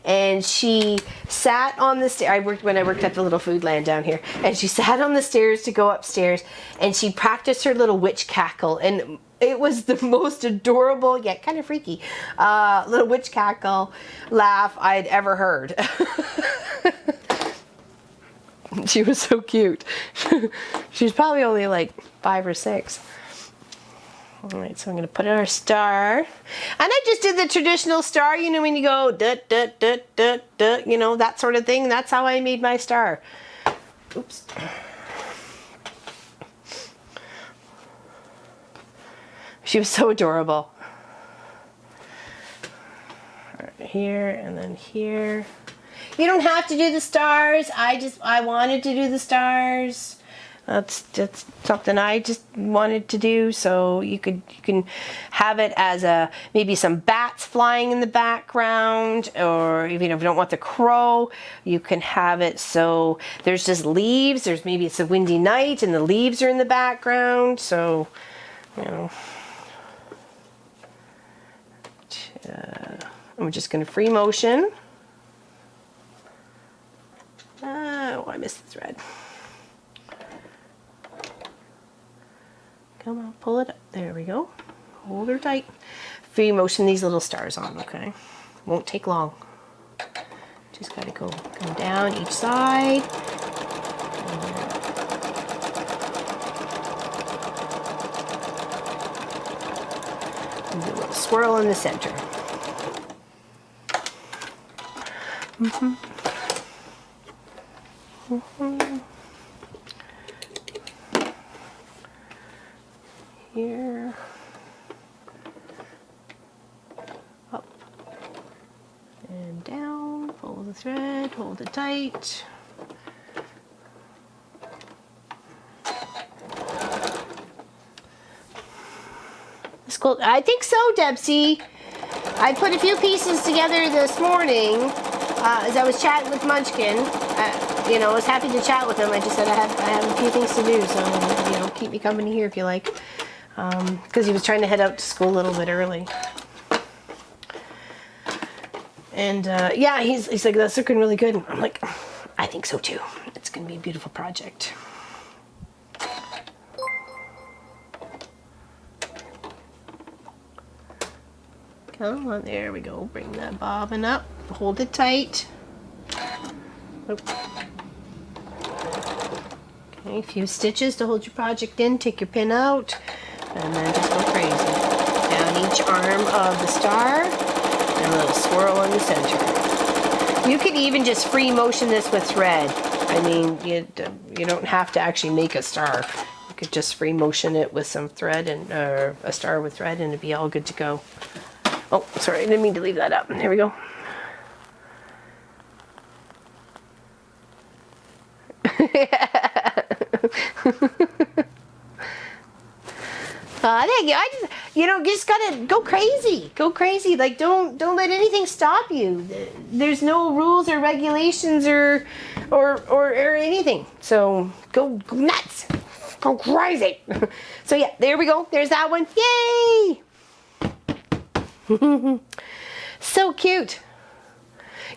and she sat on the stairs. When I worked at the little food land down here, and she sat on the stairs to go upstairs, and she practiced her little witch cackle, and it was the most adorable, yet kind of freaky, little witch cackle laugh I'd ever heard. She was so cute. She was probably only like 5 or 6. All right, so I'm going to put in our star. And I just did the traditional star, you know, when you go, dut, dut, dut, dut, dut, you know, that sort of thing. That's how I made my star. Oops. She was so adorable. here and then here. You don't have to do the stars. I wanted to do the stars. That's something I just wanted to do. So you can have it as maybe some bats flying in the background, or even if you don't want the crow, you can have it so there's just leaves. There's maybe it's a windy night and the leaves are in the background. So, you know, I'm just going to free motion. Oh, I missed the thread. Come on, pull it up. There we go. Hold her tight. Free motion these little stars on, okay? Won't take long. Just gotta go down each side. And do a little swirl in the center. Here, up and down, pull the thread, hold it tight. This quilt, I think so, Debsy. I put a few pieces together this morning as I was chatting with Munchkin. You know, I was happy to chat with him. I just said I have a few things to do, so you know, keep me company here if you like. Because he was trying to head out to school a little bit early. And yeah, he's like, that's looking really good. And I'm like, I think so too. It's going to be a beautiful project. Come on, there we go. Bring that bobbin up. Hold it tight. Oh. Okay, a few stitches to hold your project in. Take your pin out. And then just go crazy. Down each arm of the star. And a little swirl in the center. You could even just free motion this with thread. I mean, you don't have to actually make a star. You could just free motion it with some thread and a star with thread, and it'd be all good to go. Oh, sorry, I didn't mean to leave that up. There we go. Thank you. I just, you just gotta go crazy. Go crazy. Like, don't let anything stop you. There's no rules or regulations or anything. So go nuts. Go crazy. So yeah, there we go. There's that one. Yay! So cute.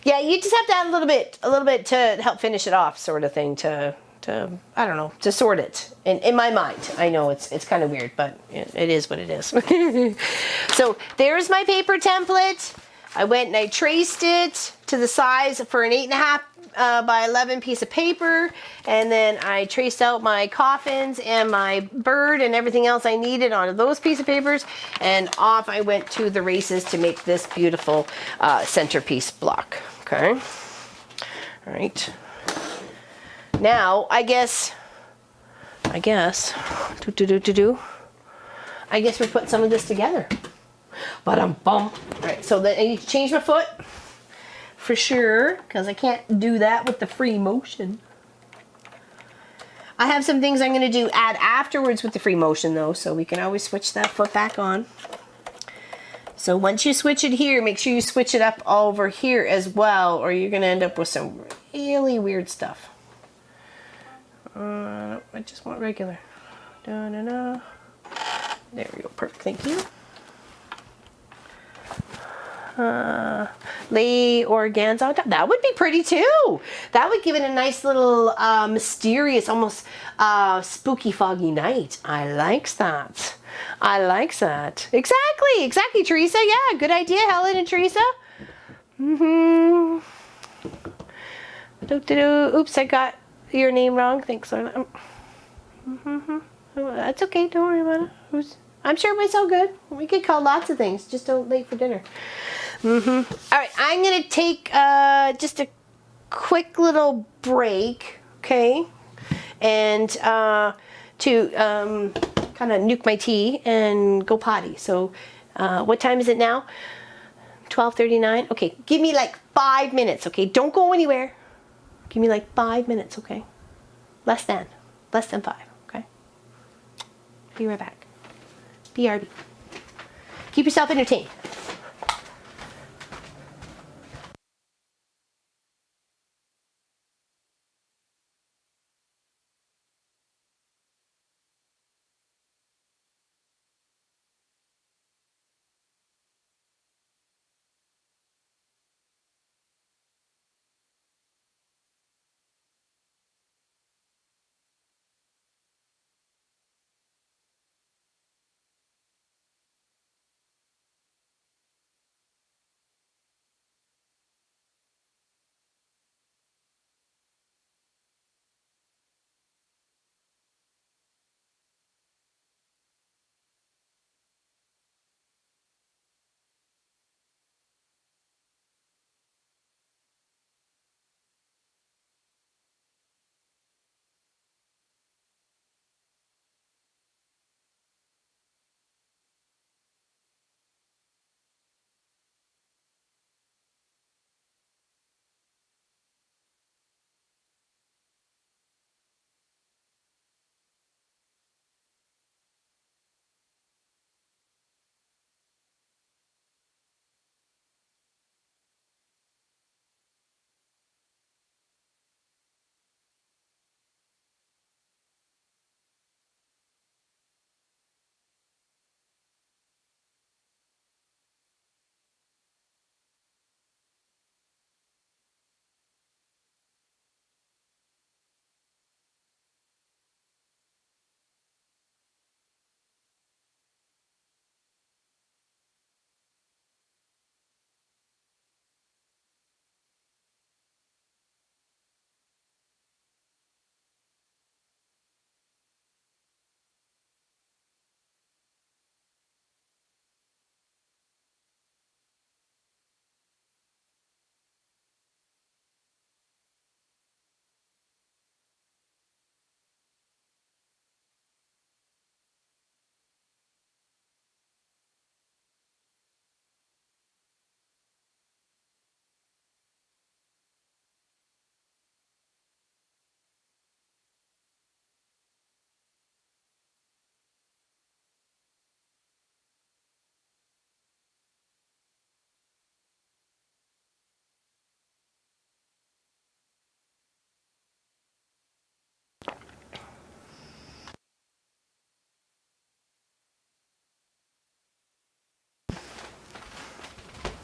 Yeah, you just have to add a little bit to help finish it off, sort of thing, to I don't know, to sort it. In my mind, I know it's kind of weird, but it is what it is. So there's my paper template. I went and I traced it to the size for an 8.5 by 11 piece of paper, and then I traced out my coffins and my bird and everything else I needed onto those pieces of papers, and off I went to the races to make this beautiful centerpiece block. Okay, all right. Now I guess we put some of this together. But All right, so then I need to change my foot for sure, because I can't do that with the free motion. I have some things I'm going to add afterwards with the free motion though, so we can always switch that foot back on. So once you switch it here, make sure you switch it up over here as well, or you're going to end up with some really weird stuff. I just want regular. There we go. Perfect. Thank you. Lay organza on top. That would be pretty too. That would give it a nice little mysterious, almost spooky, foggy night. I likes that. I likes that. Exactly, Teresa. Yeah, good idea, Helen and Teresa. Oops, I got your name wrong. Thanks, Lorna. That's okay. Don't worry about it. I'm sure it might sound good. We could call lots of things. Just don't late for dinner. All right, I'm gonna take just a quick little break, okay, and to kind of nuke my tea and go potty. So, what time is it now? 12:39. Okay, give me like 5 minutes, okay? Don't go anywhere. Give me like 5 minutes, okay? Less than 5, okay? Be right back. BRB. Keep yourself entertained.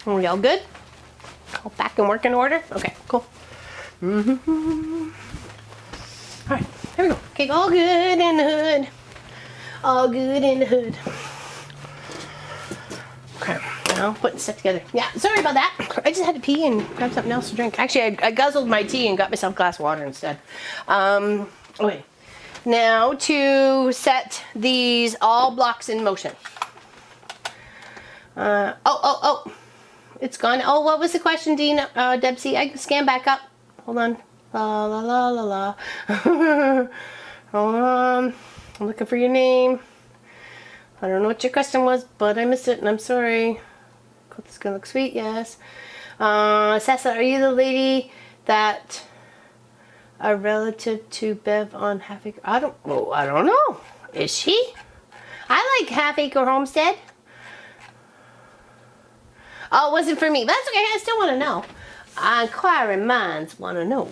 Are we all good? All back in working order? Okay, cool. All right, here we go. Okay, all good in the hood. All good in the hood. Okay, now putting stuff together. Yeah, sorry about that. I just had to pee and grab something else to drink. Actually, I guzzled my tea and got myself a glass of water instead. Okay, now to set these all blocks in motion. Oh, it's gone. Oh, what was the question, Dean? Debsy, I can scan back up. Hold on. La la la la la. Hold on. I'm looking for your name. I don't know what your question was, but I missed it and I'm sorry. This is gonna look sweet, yes. Sessa, are you the lady that are relative to Bev on Half Acre? I don't know. Is she? I like Half Acre Homestead. Oh, it wasn't for me. That's okay. I still want to know. Inquiring minds want to know.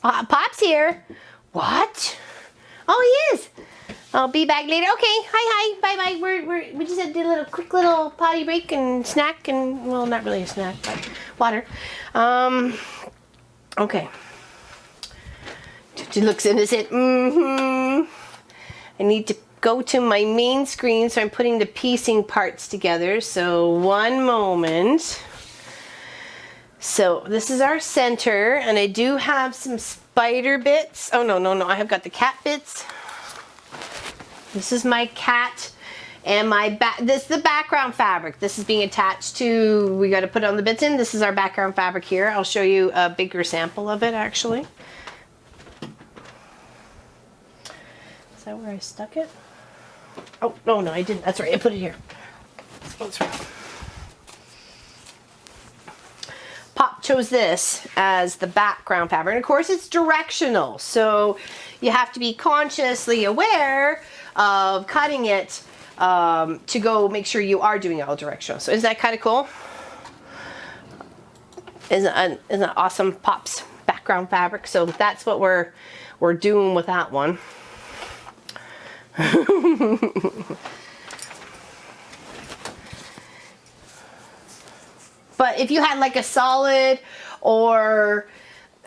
Pop's here. What? Oh, he is. I'll be back later. Okay. Hi. Bye. We just had a quick little potty break and snack and, well, not really a snack, but water. Okay. She looks innocent. I need to go to my main screen, so I'm putting the piecing parts together. So one moment. So this is our center, and I do have some spider bits. Oh no, I have got the cat bits. This is my cat and my this is the background fabric. This is being attached to, we got to put on the bits in. This is our background fabric here. I'll show you a bigger sample of it actually. Is that where I stuck it? Oh, no, I didn't. That's right. I put it here. That's right. Pop chose this as the background fabric. And of course, it's directional. So you have to be consciously aware of cutting it to go make sure you are doing it all directional. So isn't that kind of cool? Isn't that awesome? Pop's background fabric. So that's what we're doing with that one. But if you had like a solid or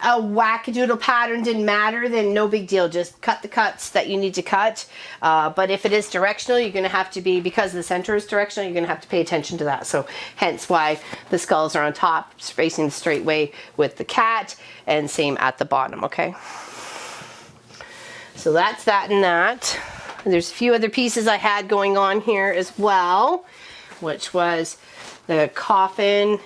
a wackadoodle pattern, didn't matter, then no big deal. Just cut the cuts that you need to cut. But if it is directional, you're going to have to be, because the center is directional, you're going to have to pay attention to that. So hence why the skulls are on top, facing the straight way with the cat, and same at the bottom, okay? So that's that and that. There's a few other pieces I had going on here as well, which was the coffin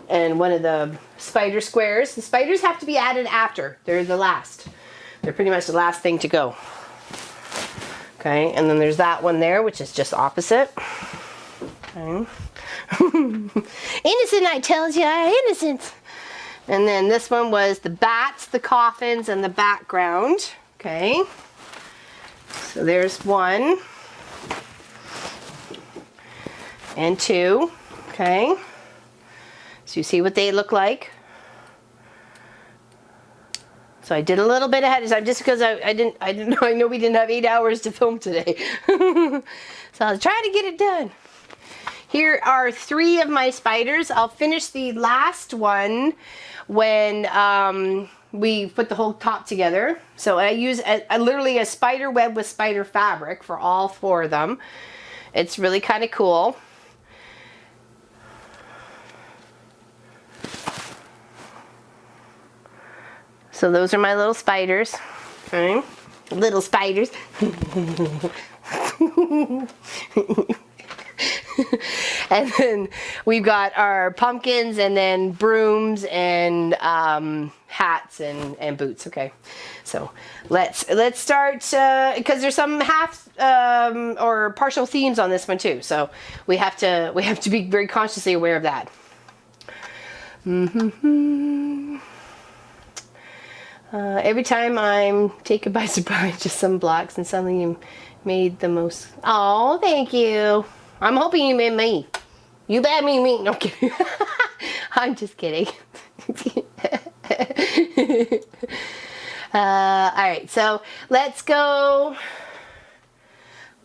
and one of the spider squares. The spiders have to be added after. They're the last. They're pretty much the last thing to go. Okay, and then there's that one there, which is just opposite. Okay. Innocent, I tells you, innocent. And then this one was the bats, the coffins, and the background. Okay. So there's one. And two. Okay. So you see what they look like. So I did a little bit ahead of time just because I know we didn't have 8 hours to film today. So I was trying to get it done. Here are 3 of my spiders. I'll finish the last one when we put the whole top together. So I use literally a spider web with spider fabric for all 4 of them. It's really kind of cool. So those are my little spiders. Okay. Little spiders. And then we've got our pumpkins and then brooms and hats and boots. Okay, so let's start because there's some half or partial themes on this one too. So we have to be very consciously aware of that. Every time I'm taken by surprise, just some blocks and suddenly you made the most. Oh, thank you. I'm hoping you made me. You bad me. No, I'm kidding. I'm just kidding. All right, so let's go.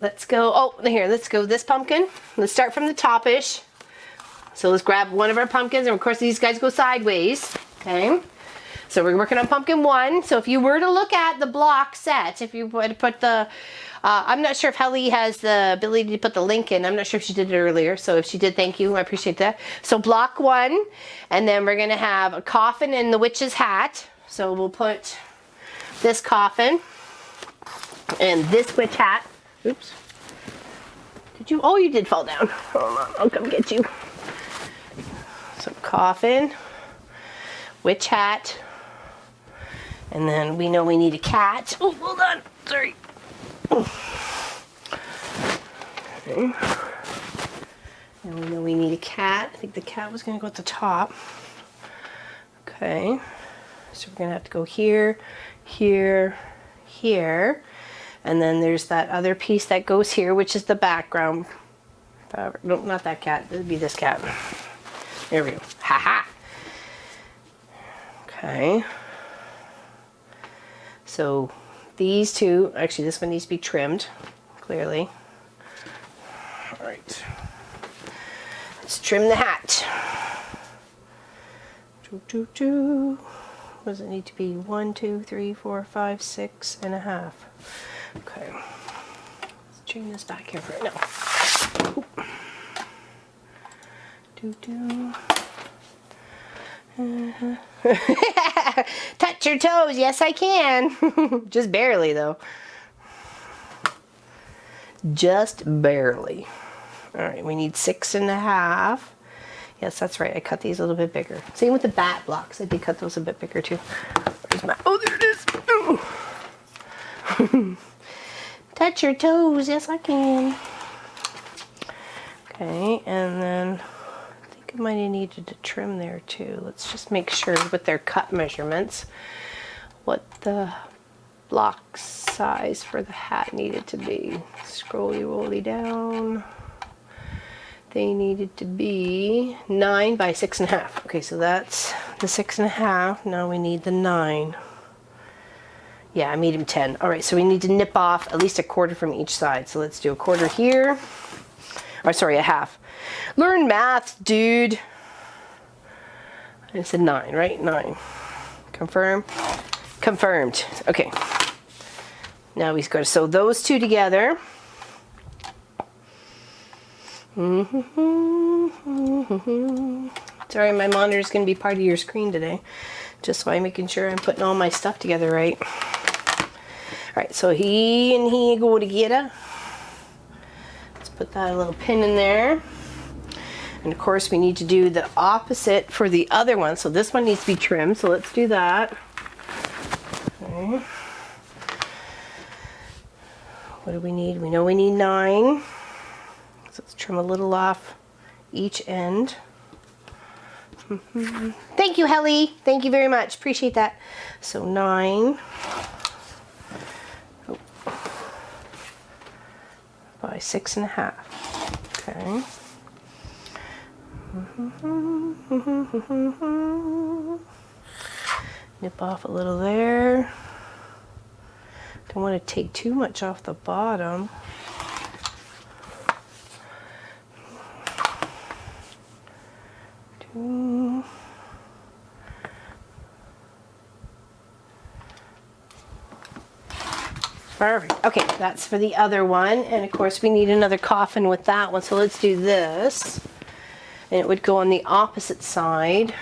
Oh, here, let's go this pumpkin. Let's start from the top-ish. So let's grab one of our pumpkins, and of course these guys go sideways. Okay. So we're working on pumpkin 1. So if you were to look at the block set, if you were to put the, I'm not sure if Helly has the ability to put the link in. I'm not sure if she did it earlier. So if she did, thank you. I appreciate that. So block 1, and then we're going to have a coffin and the witch's hat. So we'll put this coffin and this witch hat. Oops. Did you? Oh, you did fall down. Hold on. I'll come get you. So coffin, witch hat. And then we know we need a cat. Oh, hold on. Sorry. Okay. And we know we need a cat. I think the cat was going to go at the top. Okay. So we're going to have to go here, here, here. And then there's that other piece that goes here, which is the background fabric. No, not that cat. It would be this cat. There we go. Ha-ha. Okay. So these 2, actually this one needs to be trimmed, clearly. All right, let's trim the hat. What does it need to be? 1, 2, 3, 4, 5, 6 and a half. Okay, let's trim this back here for right now. Touch your toes. Yes, I can. Just barely, though. Just barely. All right, we need 6 and a half. Yes, that's right. I cut these a little bit bigger. Same with the bat blocks. I did cut those a bit bigger, too. Where's my... Oh, there it is. touch your toes. Yes, I can. Okay, and then I think I might have needed to trim there too. Let's just make sure with their cut measurements what the block size for the hat needed to be. Scrolly rolly down. They needed to be 9 by 6.5. Okay, so that's the 6.5. Now we need the 9. Yeah, I made him 10. All right, so we need to nip off at least a quarter from each side. So let's do a quarter here. Or sorry, a half. Learn math, dude. I said 9, right? 9. Confirm. Confirmed. Okay. Now we've got to sew those two together. Sorry, my monitor is going to be part of your screen today. Just by making sure I'm putting all my stuff together right. Alright, so he and he go together. Let's put that little pin in there. And of course we need to do the opposite for the other one. So this one needs to be trimmed, so let's do that. Okay. What do we need? We know we need 9. So let's trim a little off each end. Thank you, Helly. Thank you very much. Appreciate that. So 9 by 6.5. Okay. Nip off a little there. Don't want to take too much off the bottom. Perfect. Okay, that's for the other one. And of course we need another coffin with that one. So let's do this. And it would go on the opposite side.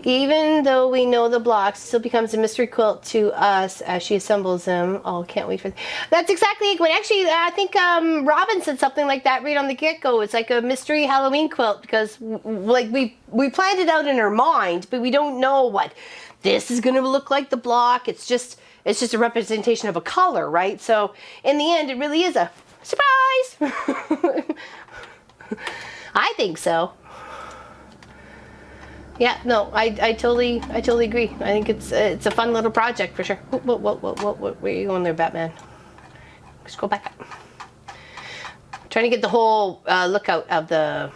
Even though we know the blocks, it still becomes a mystery quilt to us as she assembles them. Oh, can't wait for that. That's exactly what actually I think Robin said something like that right on the get-go. It's like a mystery Halloween quilt because like we planned it out in our mind, but we don't know what this is going to look like the block. It's just a representation of a color, right? So in the end, it really is a surprise. I think so. Yeah, no, I totally agree. I think it's a fun little project for sure. What, where are you going there, Batman? Scroll back up. Trying to get the whole look out of the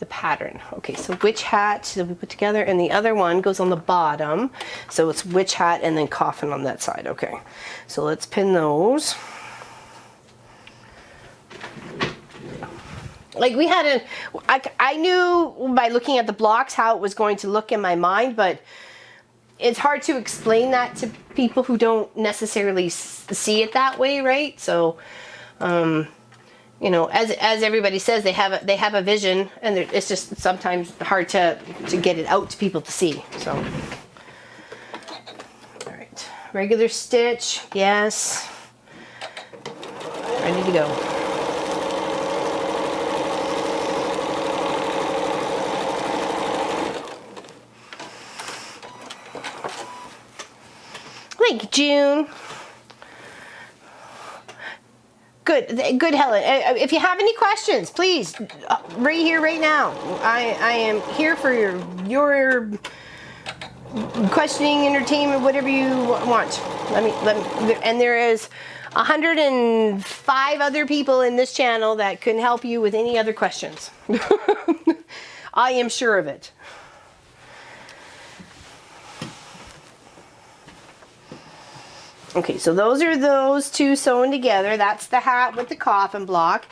pattern. Okay, so which hat did we put together? And the other one goes on the bottom. So it's which hat and then coffin on that side. Okay, so let's pin those. Like we had I knew by looking at the blocks how it was going to look in my mind, but it's hard to explain that to people who don't necessarily see it that way, right? So, you know, as everybody says, they have a vision, and it's just sometimes hard to get it out to people to see. So, all right, regular stitch, yes, ready to go. Thank you, June. Good, Helen. If you have any questions, please, right here, right now. I am here for your questioning, entertainment, whatever you want. Let me. And there is 105 other people in this channel that can help you with any other questions. I am sure of it. Okay, so those are those two sewn together. That's the hat with the coffin block.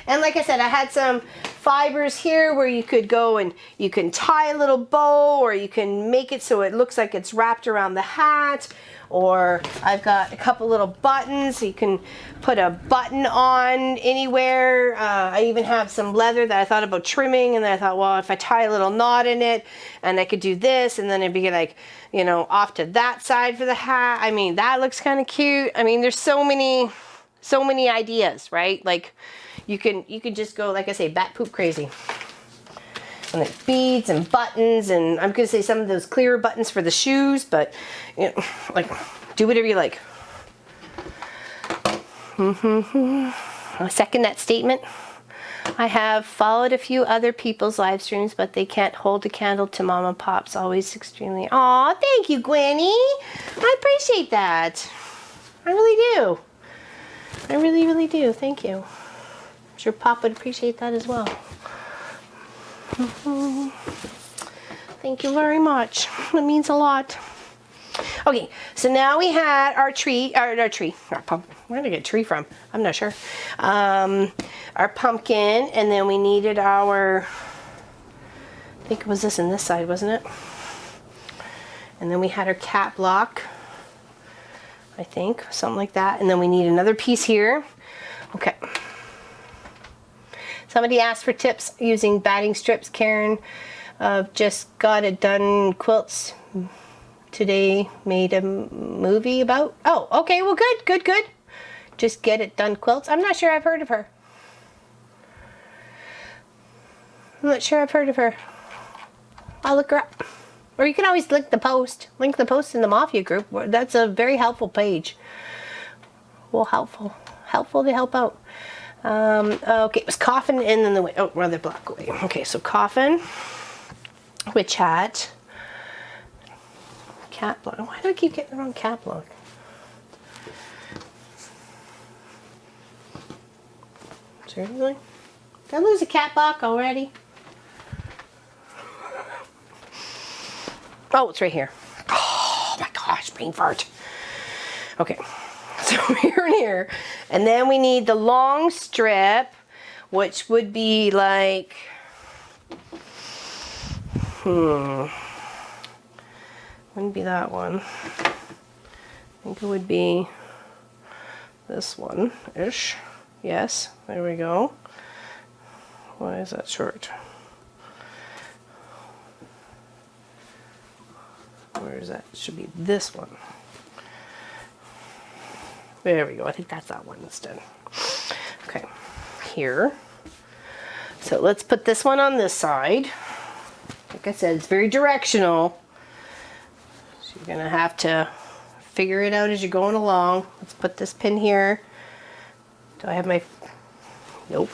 And like I said, I had some fibers here where you could go and you can tie a little bow, or you can make it so it looks like it's wrapped around the hat. Or I've got a couple little buttons, so you can put a button on anywhere. I even have some leather that I thought about trimming, and then I thought, well, if I tie a little knot in it, and I could do this, and then it'd be like, you know, off to that side for the hat. I mean, that looks kind of cute. I mean, there's so many ideas, right? Like, you can just go, like I say, bat poop crazy. And like beads and buttons, and I'm gonna say some of those clearer buttons for the shoes, but you know, like, do whatever you like. I second that statement. I have followed a few other people's live streams, but they can't hold a candle to Mama Pop's. Always extremely. Aw, thank you, Gwenny. I appreciate that. I really do. I really, really do. Thank you. I'm sure Pop would appreciate that as well. Thank you very much. That means a lot. Okay, so now we had our tree, our pumpkin. Where did I get a tree from? I'm not sure. Our pumpkin, and then we needed our, I think it was this and this side, wasn't it? And then we had our cat block, I think, something like that. And then we need another piece here. Okay. Somebody asked for tips using batting strips. Karen just got it done quilts today, made a movie about. Oh, okay, well, good. Just get it done quilts. I'm not sure I've heard of her. I'm not sure I've heard of her. I'll look her up. Or you can always link the post. Link the post in the Mafia group. That's a very helpful page. Well, helpful to help out. Okay, it was coffin and then the way. Oh, rather black away. Okay, so coffin, witch hat, cat block. Why do I keep getting the wrong cat block? Seriously? Did I lose a cat block already? Oh, it's right here. Oh my gosh, brain fart. Okay, so here and here. And then we need the long strip, which would be like, wouldn't be that one. I think it would be this one-ish. Yes, there we go. Why is that short? Where is that? It should be this one. There we go. I think that's that one instead. Okay, here. So let's put this one on this side. Like I said, it's very directional. So you're gonna have to figure it out as you're going along. Let's put this pin here. Do I have my... Nope.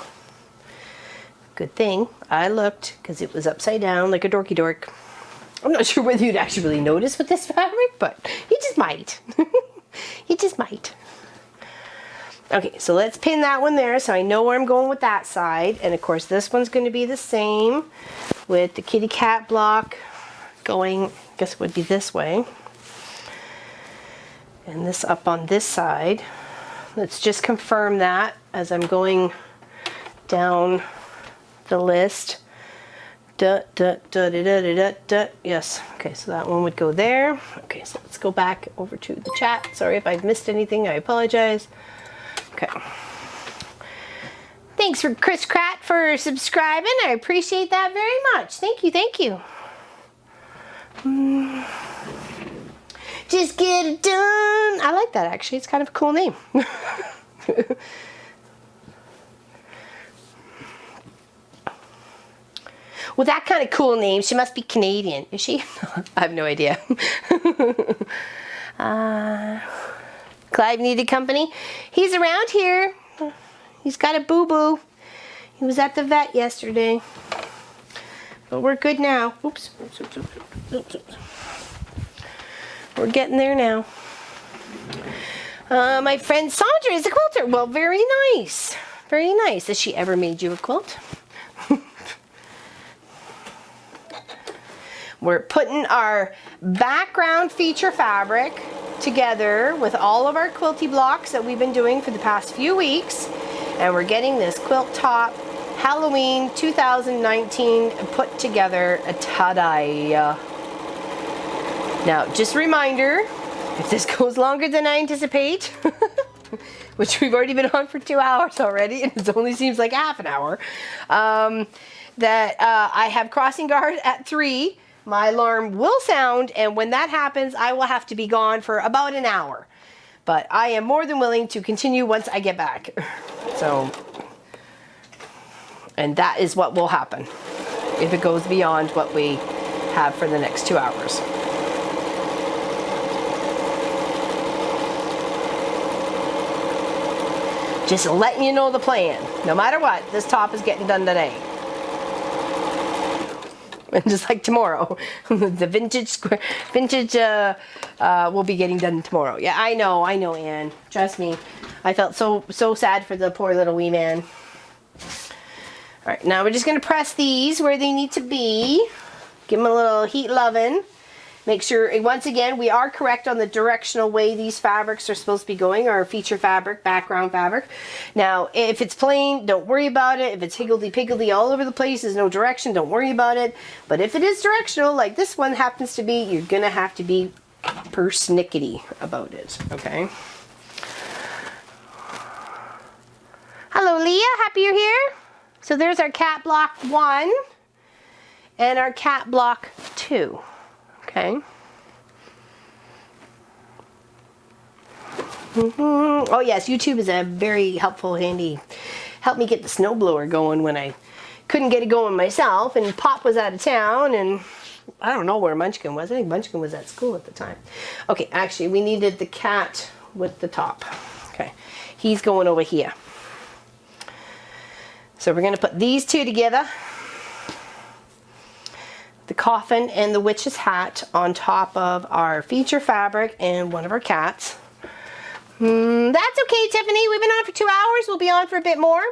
Good thing I looked, because it was upside down like a dorky dork. I'm not sure whether you'd actually really notice with this fabric, but you just might. You just might. Okay, so let's pin that one there so I know where I'm going with that side. And of course this one's going to be the same with the kitty cat block going, I guess it would be this way. And this up on this side. Let's just confirm that as I'm going down the list. Yes, okay, so that one would go there. Okay, so let's go back over to the chat. Sorry if I've missed anything, I apologize. Okay. Thanks for Chris Kratt for subscribing. I appreciate that very much. Thank you, thank you. Just get it done. I like that actually, it's kind of a cool name. With that kind of cool name, she must be Canadian. Is she? I have no idea. Clive needed company. He's around here. He's got a boo-boo. He was at the vet yesterday. But we're good now. Oops. We're getting there now. My friend Sandra is a quilter. Well, very nice. Very nice. Has she ever made you a quilt? We're putting our background feature fabric together with all of our quilty blocks that we've been doing for the past few weeks. And we're getting this quilt top Halloween 2019 put together. Ta-da! Now, just a reminder, if this goes longer than I anticipate, which we've already been on for 2 hours already, and it only seems like half an hour, that I have crossing guard at 3. My alarm will sound, and when that happens, I will have to be gone for about an hour. But I am more than willing to continue once I get back. So, and that is what will happen if it goes beyond what we have for the next 2 hours. Just letting you know the plan. No matter what, this top is getting done today. And just like tomorrow, the vintage will be getting done tomorrow. Yeah, I know, Anne. Trust me. I felt so sad for the poor little wee man. All right, now we're just gonna press these where they need to be. Give them a little heat loving. Make sure, once again, we are correct on the directional way these fabrics are supposed to be going, our feature fabric, background fabric. Now, if it's plain, don't worry about it. If it's higgledy-piggledy all over the place, there's no direction, don't worry about it. But if it is directional, like this one happens to be, you're gonna have to be persnickety about it, okay? Hello, Leah, happy you're here. So there's our cat block 1 and our cat block 2. Okay. Oh yes, YouTube is a very helpful, handy. Helped me get the snowblower going when I couldn't get it going myself, and Pop was out of town, and I don't know where Munchkin was. I think Munchkin was at school at the time. Okay, actually, we needed the cat with the top. Okay, he's going over here. So we're going to put these two together. The coffin and the witch's hat on top of our feature fabric and one of our cats. That's okay, Tiffany. We've been on for 2 hours. We'll be on for a bit more.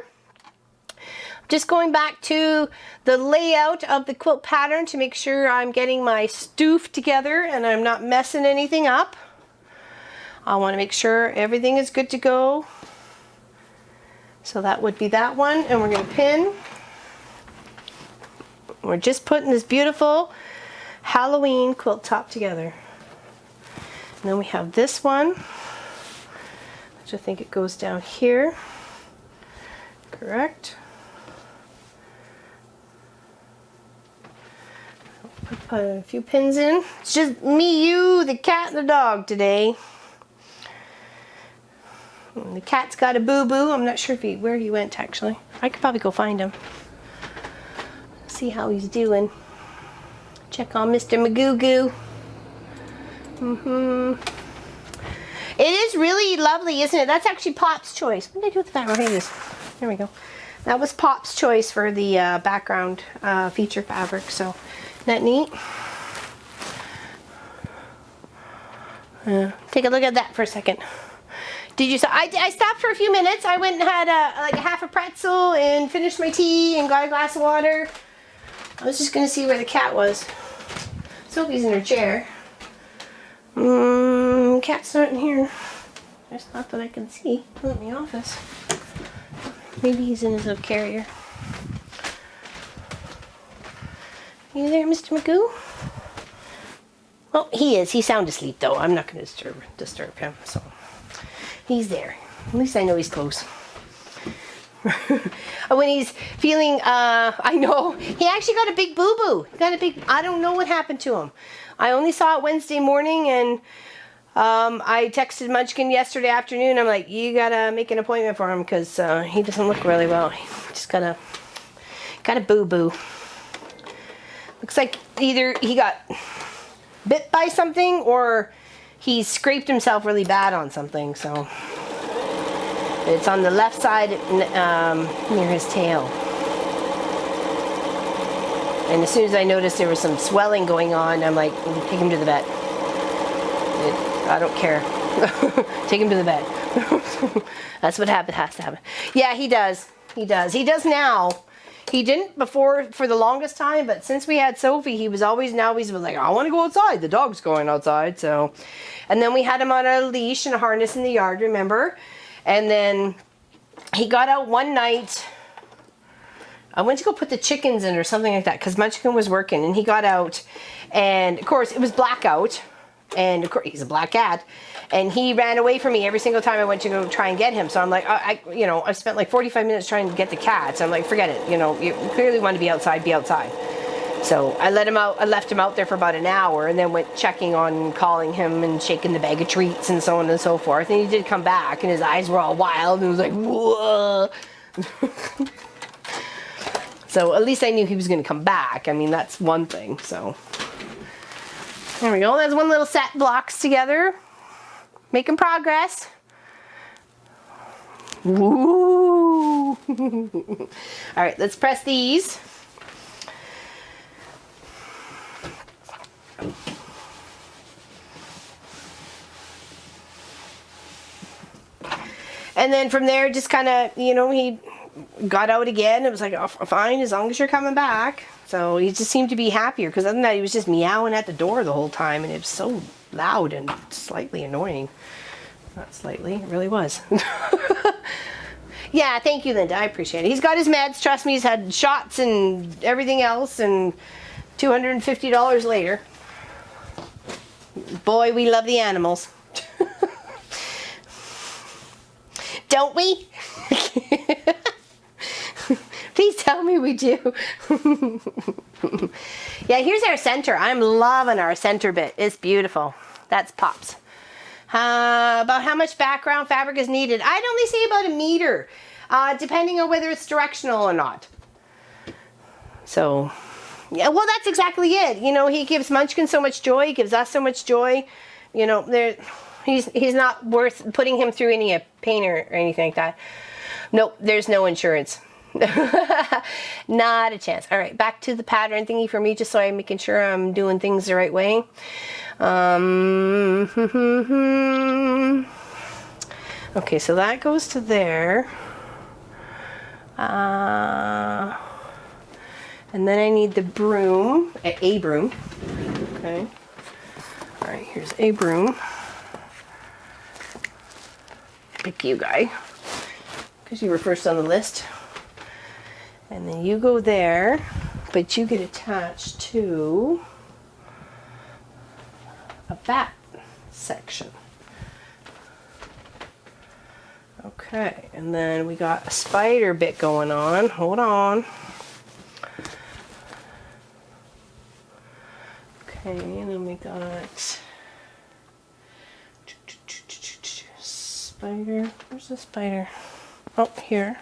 Just going back to the layout of the quilt pattern to make sure I'm getting my stoof together and I'm not messing anything up. I want to make sure everything is good to go. So that would be that one, and we're going to pin. We're just putting this beautiful Halloween quilt top together. And then we have this one, which I think it goes down here. Correct. Put a few pins in. It's just me, you, the cat, and the dog today. And the cat's got a boo-boo. I'm not sure if where he went, actually. I could probably go find him. See how he's doing. Check on Mr. Magoo-Goo. It is really lovely, isn't it? That's actually Pop's choice. What did I do with the background? Here it is. There we go. That was Pop's choice for the background feature fabric. So, isn't that neat? Take a look at that for a second. Did you? I stopped for a few minutes. I went and had like a half a pretzel and finished my tea and got a glass of water. I was just gonna see where the cat was. Sophie's in her chair. Cat's not in here. There's not that I can see. Not in the office. Maybe he's in his little carrier. You there, Mr. Magoo? Oh, he is. He's sound asleep though. I'm not gonna disturb him. So he's there. At least I know he's close. When he's feeling, I know, he actually got a big boo-boo. I don't know what happened to him. I only saw it Wednesday morning, and I texted Munchkin yesterday afternoon. I'm like, you gotta make an appointment for him because he doesn't look really well. He just got a boo-boo. Looks like either he got bit by something or he scraped himself really bad on something, so. It's on the left side near his tail. And as soon as I noticed there was some swelling going on, I'm like, take him to the vet. I don't care. Take him to the vet. That's what has to happen. Yeah, he does. He does now. He didn't before for the longest time, but since we had Sophie, he was always like, I want to go outside. The dog's going outside. So, and then we had him on a leash and a harness in the yard, remember? And then he got out one night. I went to go put the chickens in or something like that because Munchkin was working, and he got out, and of course it was blackout, and of course he's a black cat, and he ran away from me every single time I went to go try and get him. So I'm like, I spent like 45 minutes trying to get the cat. So I'm like, forget it. You know, you clearly want to be outside, be outside. So I let him out. I left him out there for about an hour, and then went checking on, calling him, and shaking the bag of treats, and so on and so forth. And he did come back, and his eyes were all wild, and it was like, whoa. So at least I knew he was going to come back. I mean, that's one thing. So there we go. That's one little set blocks together, making progress. Woo! All right, let's press these. And then from there, just kind of, you know, he got out again. It was like, oh, fine, as long as you're coming back. So he just seemed to be happier, because other than that, he was just meowing at the door the whole time, and it was so loud and slightly annoying. Not slightly, it really was. Yeah, thank you, Linda. I appreciate it. He's got his meds. Trust me, he's had shots and everything else, and $250 later. Boy, we love the animals. Don't we? Please tell me we do. Yeah, here's our center. I'm loving our center bit. It's beautiful. That's Pops. About how much background fabric is needed? I'd only say about 1 meter, depending on whether it's directional or not. So, yeah, well, that's exactly it. You know, he gives Munchkin so much joy. He gives us so much joy. You know, he's not worth putting him through any pain or anything like that. Nope, there's no insurance. Not a chance. All right, back to the pattern thingy for me, just so I'm making sure I'm doing things the right way. Okay, so that goes to there. And then I need the broom, a broom. Okay. All right, here's a broom. Pick you, guy, because you were first on the list. And then you go there, but you get attached to a back section. Okay, and then we got a spider bit going on. Hold on. Okay, and then we got spider. Where's the spider? Oh, here.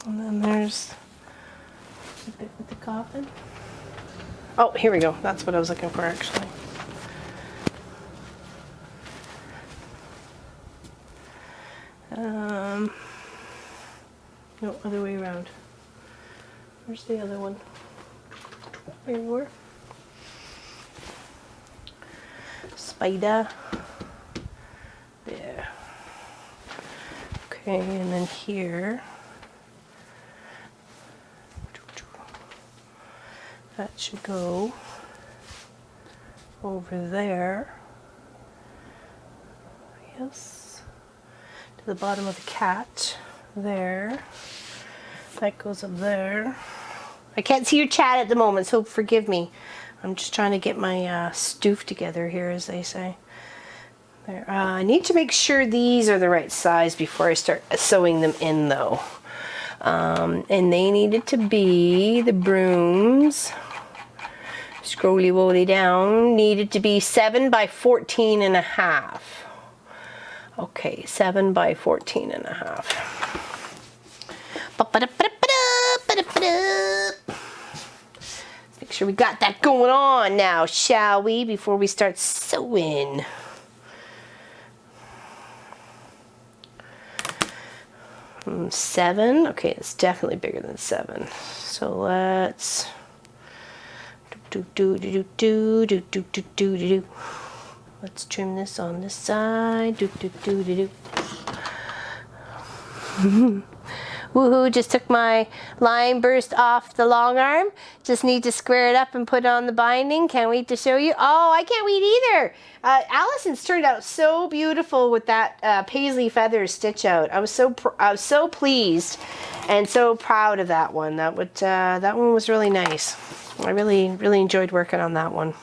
And then there's the bit with the coffin. Oh, here we go. That's what I was looking for, actually. No, other way around. Where's the other one? There you were. Spider. There. Okay, and then here. That should go over there. Yes. To the bottom of the cat. There. That goes up there. I can't see your chat at the moment, so forgive me. I'm just trying to get my stoof together here, as they say. There. I need to make sure these are the right size before I start sewing them in, though. And they needed to be, the brooms, scrolly woolly down, needed to be 7 by 14.5. Okay, 7 by 14.5. Make sure we got that going on now, shall we, before we start sewing. Seven. Okay, it's definitely bigger than 7. So let's let's trim this on this side. Woohoo, just took my line burst off the long arm. Just need to square it up and put it on the binding. Can't wait to show you. Oh, I can't wait either. Allison's turned out so beautiful with that paisley feather stitch out. I was so pleased and so proud of that one. That one was really nice. I really enjoyed working on that one.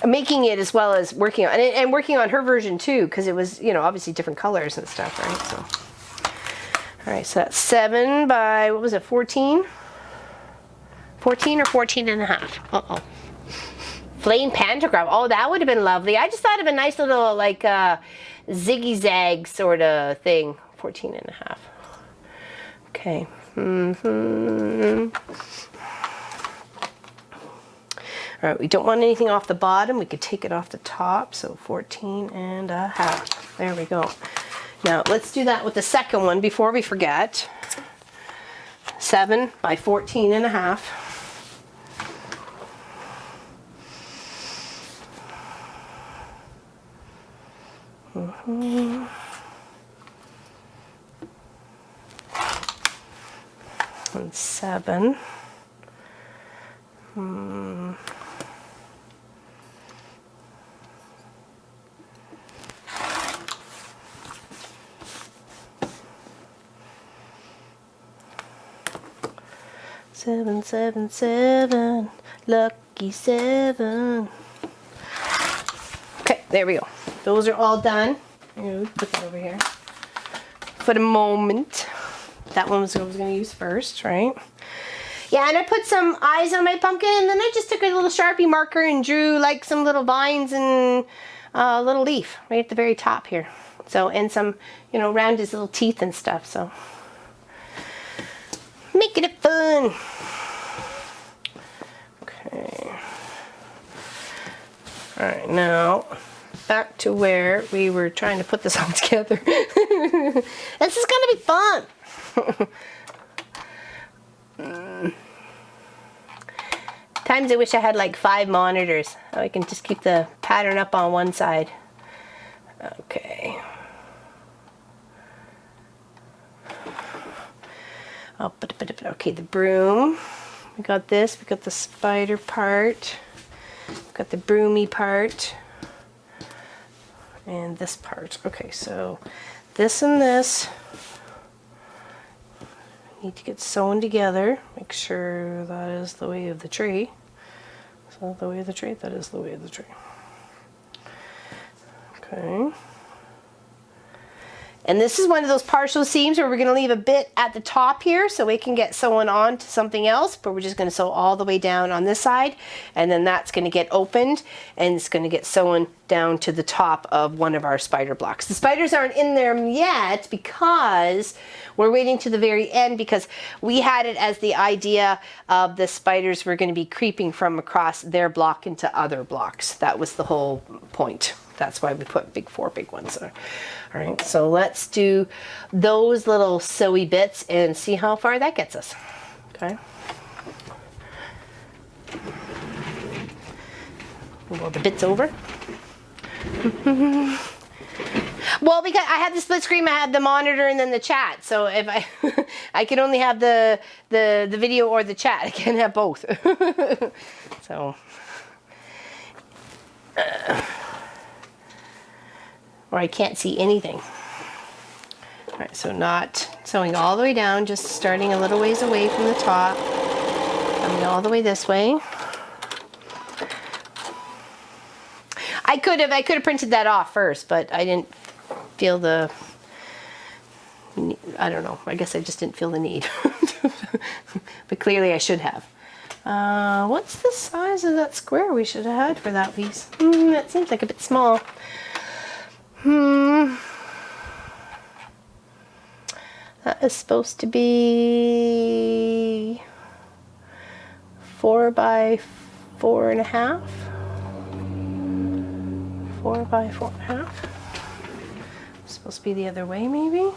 Making it as well as working on it, and working on her version too, because it was, you know, obviously different colors and stuff, right? So. All right, so that's 7 by, what was it, 14? 14 or 14.5. Uh-oh. Flame pantograph. Oh, that would have been lovely. I just thought of a nice little, like, ziggy-zag sort of thing. 14.5. Okay. All right, we don't want anything off the bottom. We could take it off the top. So 14.5. There we go. Now let's do that with the second one before we forget. 7 by 14.5. And 7. 7, 7, 7, lucky 7. Okay, there we go. Those are all done. Put that over here for the moment. That one was I was going to use first, right? Yeah, and I put some eyes on my pumpkin, and then I just took a little Sharpie marker and drew like some little vines and a little leaf right at the very top here. So, and some, you know, around his little teeth and stuff. So, making it fun. Okay. All right, now back to where we were trying to put this all together. This is gonna be fun. Times I wish I had like 5 monitors. So I can just keep the pattern up on one side. Okay. Okay, the broom. We got this. We got the spider part. We got the broomy part. And this part. Okay, so this and this need to get sewn together. Make sure that is the way of the tree. So the way of the tree, that is the way of the tree. Okay. And this is one of those partial seams where we're going to leave a bit at the top here so we can get sewn on to something else, but we're just going to sew all the way down on this side, and then that's going to get opened and it's going to get sewn down to the top of one of our spider blocks. The spiders aren't in there yet because we're waiting to the very end, because we had it as the idea of the spiders were going to be creeping from across their block into other blocks. That was the whole point. That's why we put 4 big ones there. All right, so let's do those little sewy bits and see how far that gets us. Okay. Roll the bits over. Well, because I had the split screen, I had the monitor and then the chat. So if I can only have the video or the chat. I can't have both. So. Or I can't see anything. All right, so not sewing all the way down, just starting a little ways away from the top, coming all the way this way. I could have printed that off first, but I didn't feel the, I don't know, I guess I just didn't feel the need. But clearly I should have. What's the size of that square we should have had for that piece? That seems like a bit small. That is supposed to be 4 by 4.5. 4 by 4.5. It's supposed to be the other way, maybe.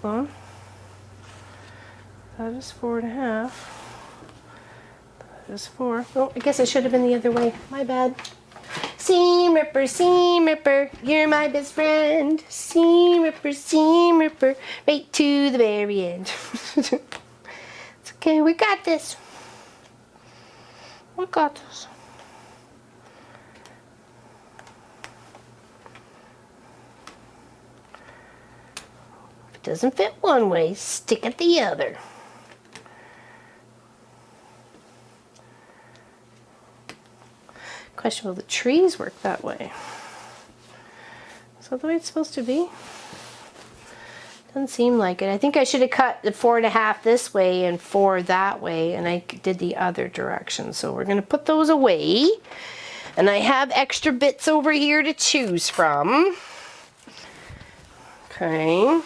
Hold on. That is 4.5. That is 4. Oh, I guess I should have been the other way. My bad. Seam ripper, you're my best friend. Seam ripper, right to the very end. It's okay, we got this. We got this. If it doesn't fit one way, stick it the other. Question, will the trees work that way? Is that the way it's supposed to be? Doesn't seem like it. I think I should have cut the 4.5 this way and 4 that way, and I did the other direction. So we're going to put those away. And I have extra bits over here to choose from. Okay.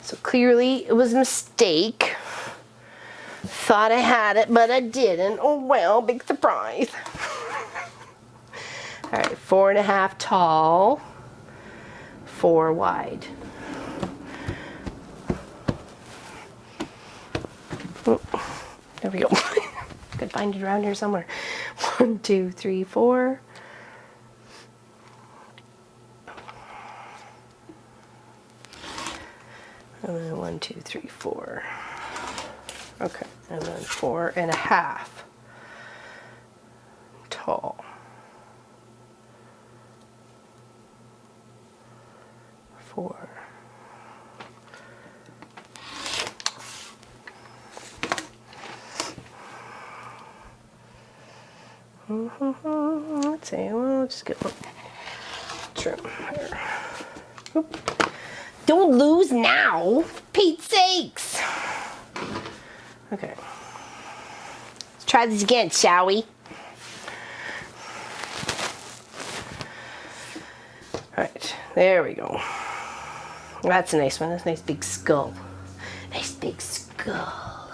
So clearly it was a mistake. Thought I had it, but I didn't. Oh well, big surprise. All right, 4.5 tall, 4 wide. Oh, there we go. Could find it around here somewhere. 1, 2, 3, 4. And then 1, 2, 3, 4. Okay, and then 4.5 tall. 4. Let's see, we'll just get a little trim here. Oop. Don't lose now, for Pete's sakes. Okay. Let's try this again, shall we? Alright, there we go. That's a nice one. That's a nice big skull. Nice big skull.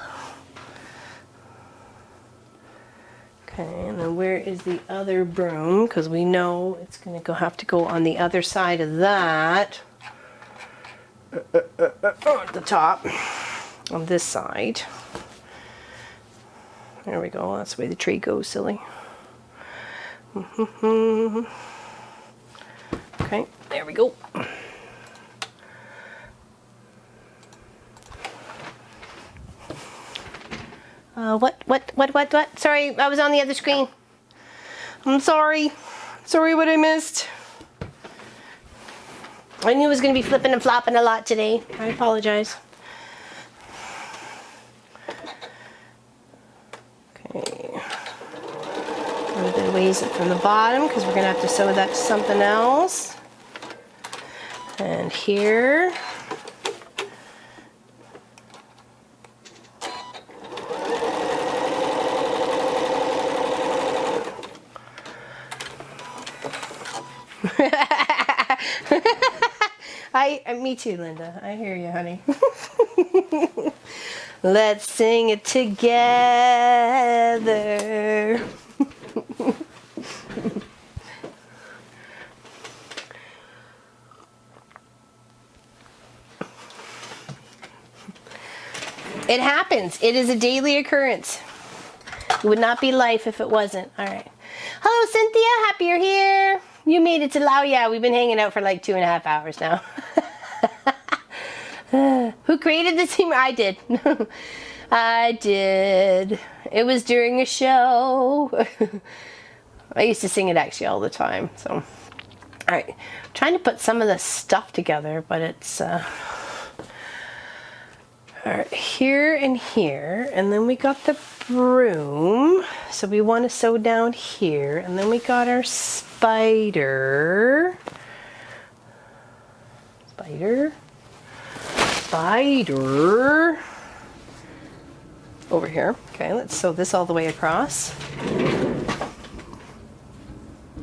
Okay, and then where is the other broom? Because we know it's going to have to go on the other side of that. At the top. On this side. There we go. That's the way the tree goes, silly. Okay, there we go. What? Sorry, I was on the other screen. I'm sorry. Sorry what I missed. I knew it was going to be flipping and flopping a lot today. I apologize. Okay. I'm going to raise it from the bottom because we're going to have to sew that to something else. And here. Me too, Linda. I hear you, honey. Let's sing it together. It happens. It is a daily occurrence. It would not be life if it wasn't. All right. Hello, Cynthia. Happy you're here. You made it to Lao. Yeah, we've been hanging out for like 2.5 hours now. Who created the theme? I did. I did. It was during a show. I used to sing it actually all the time. So, all right. I'm trying to put some of this stuff together, but it's all right, here and here, and then we got the broom. So we want to sew down here, and then we got our spider. Spider over here. Okay, let's sew this all the way across.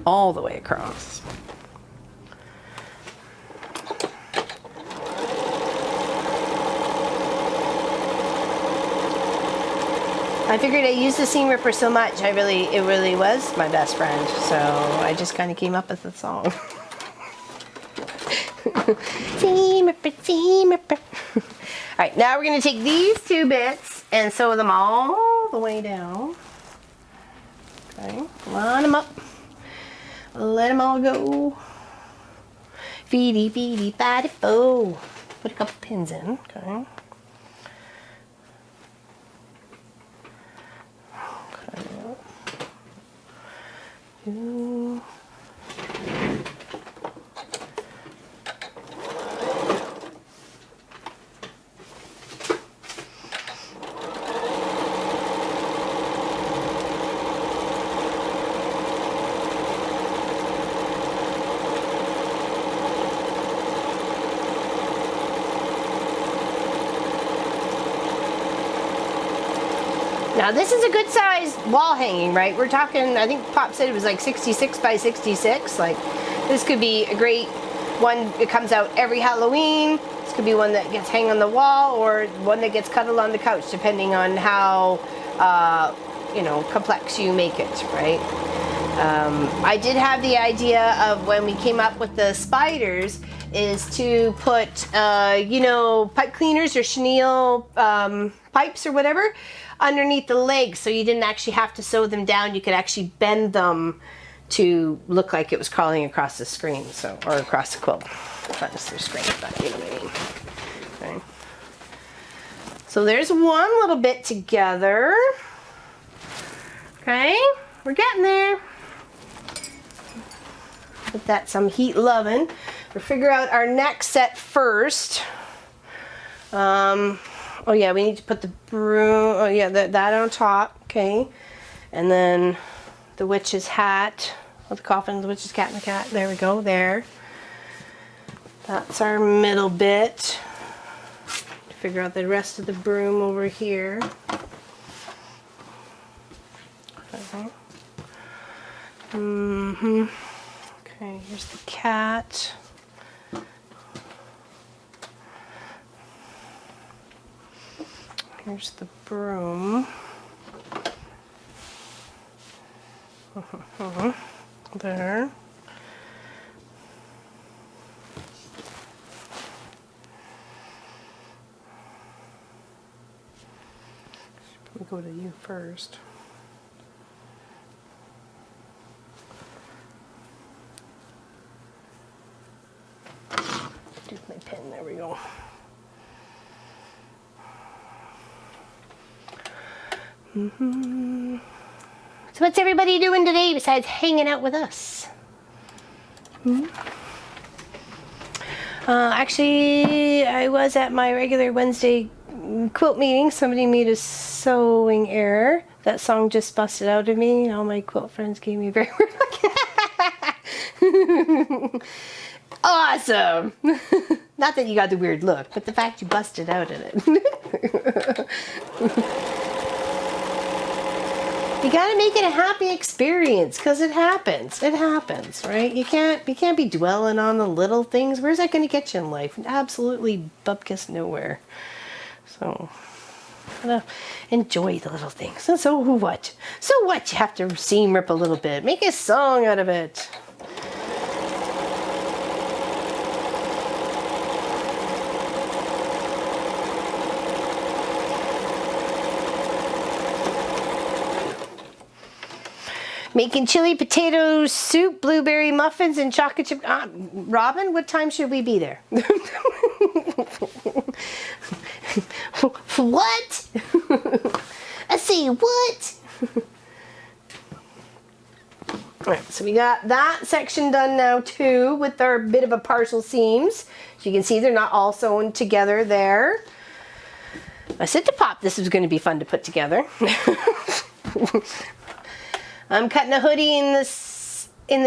All the way across. I figured I used the seam ripper so much, it really was my best friend. So I just kind of came up with the song. Seam ripper, seam ripper. All right, now we're going to take these 2 bits and sew them all the way down. Okay, line them up. Let them all go. Feedy, feedy, fatty, fo. Put a couple pins in. Okay. Okay. Now this is a good size wall hanging, right? We're talking, I think Pop said it was like 66 by 66. Like this could be a great one. It comes out every Halloween, quilts. Could be one that gets hung on the wall or one that gets cuddled on the couch, depending on how you know, complex you make it, right? I did have the idea of, when we came up with the spiders, is to put you know, pipe cleaners or chenille pipes or whatever underneath the legs, so you didn't actually have to sew them down. You could actually bend them to look like it was crawling across the screen, so, or across the quilt. Not necessarily screen, but you know what I mean. Okay. So there's one little bit together. Okay, we're getting there. Put that some heat loving. We'll figure out our next set first. Oh yeah, we need to put the broom, oh yeah, that on top, okay. And then the witch's hat, or the coffin, the witch's cat and the cat, there we go, there. That's our middle bit. Figure out the rest of the broom over here. Okay. Okay, here's the cat. Here's the broom. There. Let me go to you first. Do my pen, there we go. So what's everybody doing today besides hanging out with us? Actually, I was at my regular Wednesday quilt meeting. Somebody made a sewing error. That song just busted out of me, and all my quilt friends gave me a very weird look. Awesome! Not that you got the weird look, but the fact you busted out in it. You gotta make it a happy experience, because it happens. It happens, right? You can't be dwelling on the little things. Where's that gonna get you in life? Absolutely bupkis nowhere. So, gotta enjoy the little things. And so what? So what? You have to seam rip a little bit. Make a song out of it. Making chili potato soup, blueberry muffins, and chocolate chip. Robin, what time should we be there? What? I say what? Alright, so we got that section done now too, with our bit of a partial seams. So you can see they're not all sewn together there. I said to Pop this was going to be fun to put together. I'm cutting a hoodie in the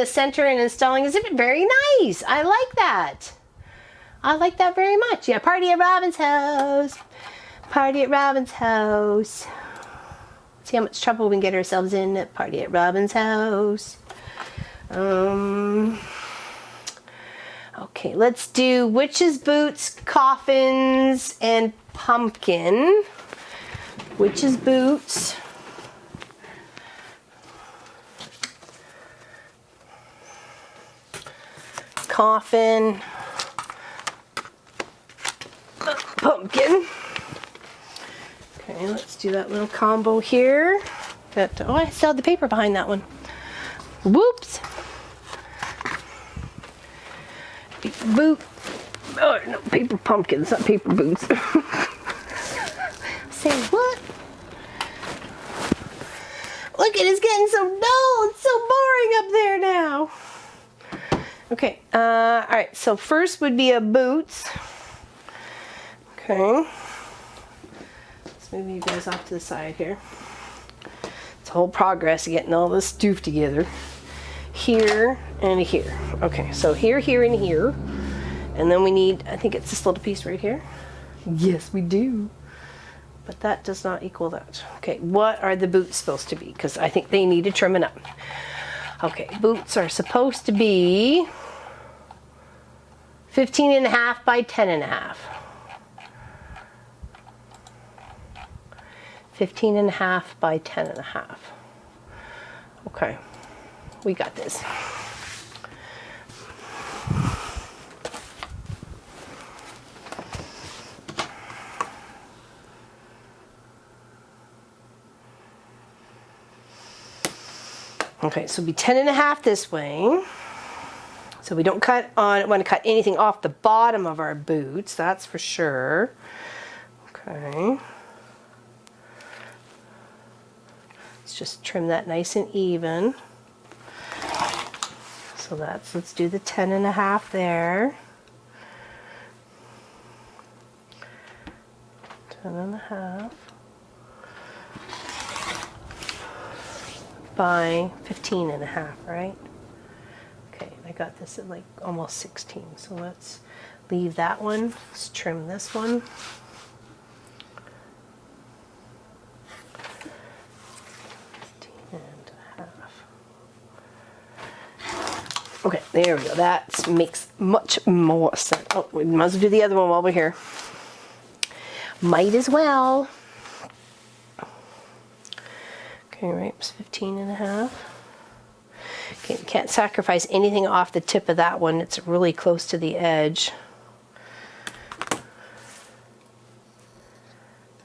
center and installing a zipper. Very nice. I like that. I like that very much. Yeah, party at Robin's house. Party at Robin's house. See how much trouble we can get ourselves in at party at Robin's house. Okay, let's do witch's boots, coffins, and pumpkin. Witch's boots. Coffin, pumpkin. Okay, let's do that little combo here. Oh, I still have the paper behind that one. Whoops. Paper boot. Oh, no, paper pumpkins, not paper boots. Say what? Look, it is getting so dull. It's so boring up there now. Okay, all right, so first would be a boots. Okay. Let's move you guys off to the side here. It's a whole progress of getting all this doof together. Here and here. Okay, so here, here, and here. And then we need, I think it's this little piece right here. Yes, we do. But that does not equal that. Okay, what are the boots supposed to be? Because I think they need a trimming up. Okay, boots are supposed to be 15.5 by 10.5. 15.5 by 10.5. Okay, we got this. Okay, so it'll be 10.5 this way. So we don't want to cut anything off the bottom of our boots, that's for sure. Okay. Let's just trim that nice and even. So let's do the 10.5 there. 10.5 by 15.5, right? Okay, I got this at like almost 16, so let's leave that one. Let's trim this one. Okay, there we go. That makes much more sense. Oh, we might as well do the other one while we're here. Might as well. Okay, right, it's 15.5. Okay, can't sacrifice anything off the tip of that one. It's really close to the edge.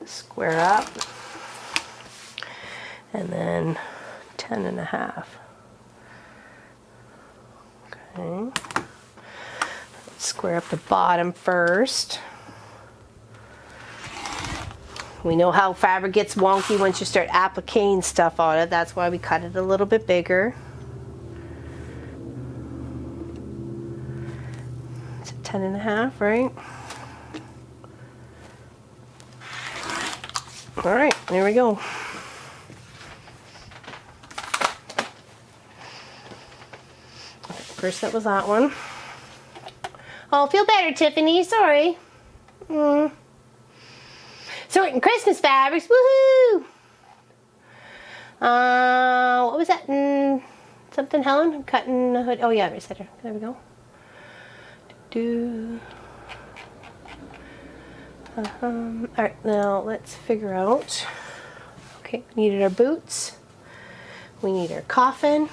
Square up. And then 10.5. Okay. Let's square up the bottom first. We know how fabric gets wonky once you start appliquing stuff on it. That's why we cut it a little bit bigger. It's 10.5, right? All right, there we go. First, that was that one. Oh, feel better, Tiffany. Sorry. Sorting Christmas fabrics. Woohoo! What was that? Something, Helen? I'm cutting the hood. Oh, yeah, right center. There we go. All right, now let's figure out. Okay, we needed our boots. We need our coffin.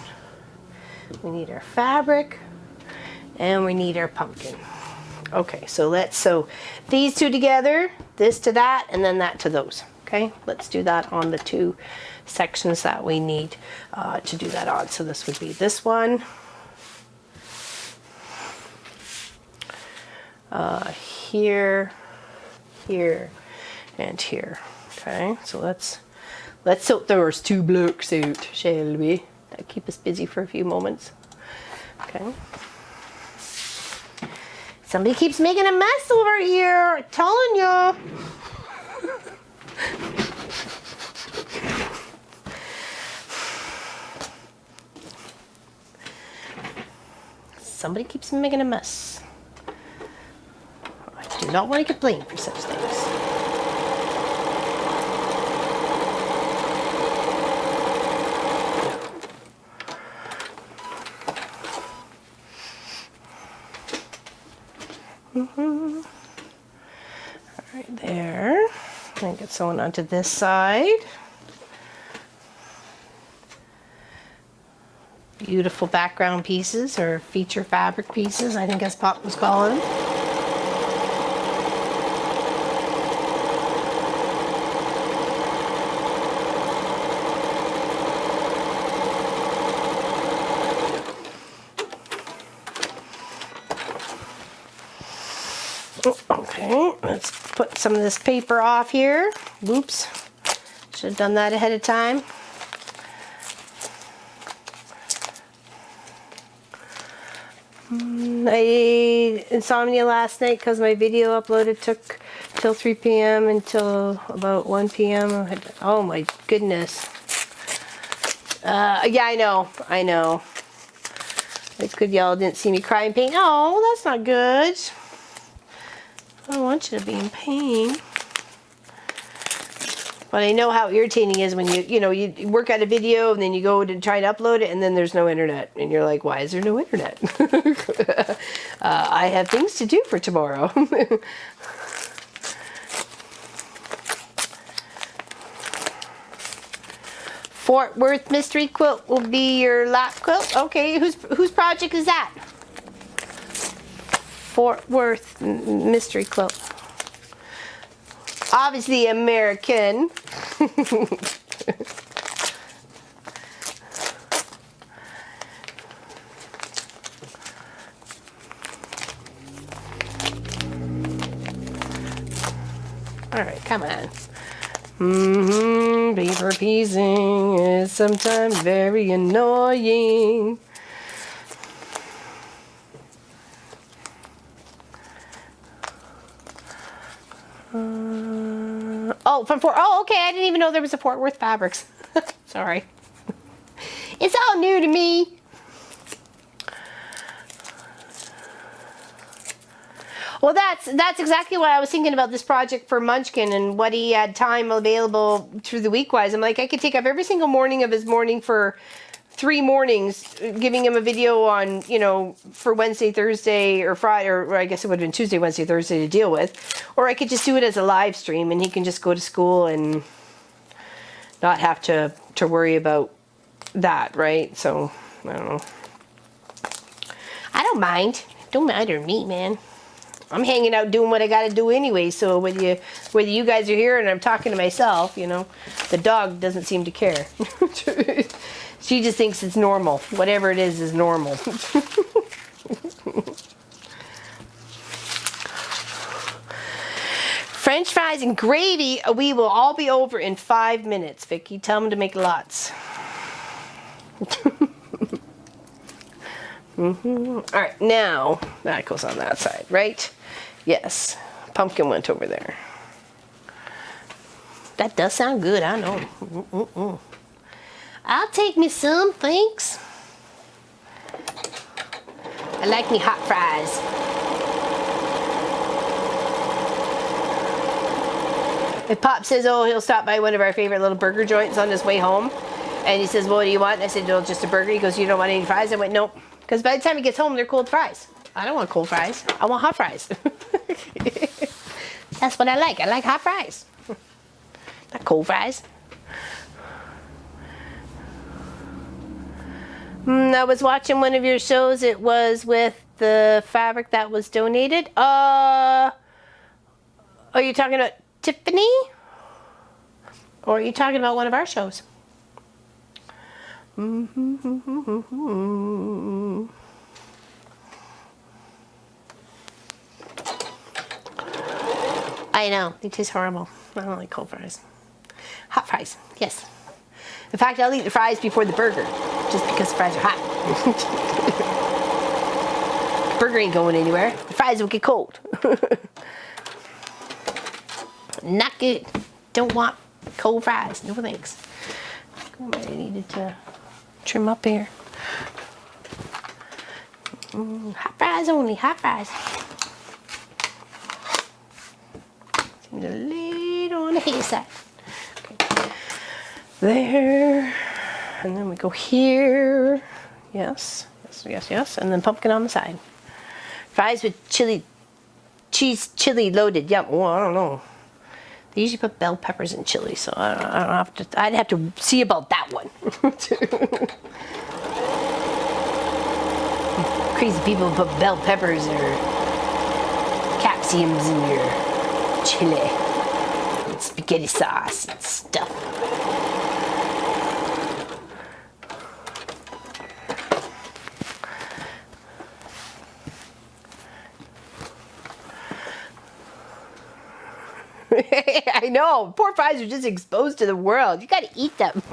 We need our fabric, and we need our pumpkin. Okay, so these two together, this to that, and then that to those. Okay, let's do that on the two sections that we need to do that on. So this would be this one, here, here, and here. Okay, so let's sort those two blocks out, shall we? That'll keep us busy for a few moments. Okay. Somebody keeps making a mess over here. I'm telling you. Somebody keeps making a mess. I do not want to get blamed for such things. All right, there. And get someone onto this side. Beautiful background pieces, or feature fabric pieces, I think as Pop was calling them. Okay, let's put some of this paper off here. Whoops, should have done that ahead of time. I ate insomnia last night because my video uploaded took till 3 p.m. until about 1 p.m. Oh my goodness. Yeah, I know. It's good y'all didn't see me cry in pain. Oh, that's not good. I don't want you to be in pain. But I know how irritating it is when you work out a video and then you go to try to upload it and then there's no internet. And you're like, why is there no internet? I have things to do for tomorrow. Fort Worth Mystery Quilt will be your lap quilt. Okay, whose project is that? Fort Worth Mystery Quilt. Obviously American. All right, come on. Paper piecing is sometimes very annoying. Oh, okay, I didn't even know there was a Fort Worth Fabrics. Sorry. It's all new to me. Well, that's exactly what I was thinking about this project for Munchkin and what he had time available through the week-wise. I'm like, I could take up every single morning of his morning for 3 mornings, giving him a video on, for Wednesday, Thursday, or Friday, or I guess it would have been Tuesday, Wednesday, Thursday to deal with. Or I could just do it as a live stream and he can just go to school and not have to worry about that, right? So, I don't know. I don't mind. Don't matter to me, man. I'm hanging out doing what I got to do anyway, so whether you guys are here and I'm talking to myself, the dog doesn't seem to care. She just thinks it's normal. Whatever it is normal. French fries and gravy, we will all be over in 5 minutes, Vicky. Tell them to make lots. All right, now that goes on that side, right? Yes, pumpkin went over there. That does sound good, I know. I'll take me some, thanks. I like me hot fries. If Pop says, oh, he'll stop by one of our favorite little burger joints on his way home, and he says, well, what do you want? And I said, no, just a burger. He goes, you don't want any fries? I went, nope. Because by the time he gets home, they're cold fries. I don't want cold fries. I want hot fries. That's what I like. I like hot fries. Not cold fries. I was watching one of your shows. It was with the fabric that was donated. Are you talking about Tiffany? Or are you talking about one of our shows? I know, it tastes horrible. I don't like cold fries. Hot fries, yes. In fact, I'll eat the fries before the burger, just because the fries are hot. The burger ain't going anywhere. The fries will get cold. Not good. Don't want cold fries. No thanks. I needed to trim up here. Hot fries only, hot fries. Seems a little on the hay side. Okay. There. And then we go here. Yes, yes, yes, yes. And then pumpkin on the side. Fries with cheese chili loaded. Yum. Oh, I don't know. They usually put bell peppers in chili, so I don't have to. I'd have to see about that one. Crazy people put bell peppers or capsicums in your chili and spaghetti sauce and stuff. I know. Poor fries are just exposed to the world. You gotta eat them.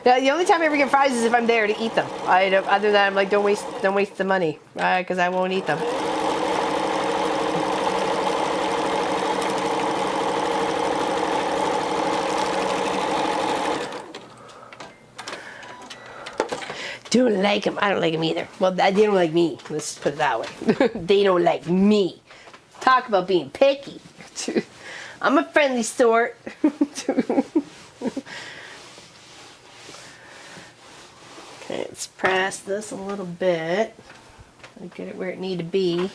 Now, the only time I ever get fries is if I'm there to eat them. Other than that, I'm like, don't waste the money, because I won't eat them. Don't like them. I don't like them either. Well, they don't like me. Let's put it that way. They don't like me. Talk about being picky. I'm a friendly sort. Okay, let's press this a little bit. Get it where it need to be.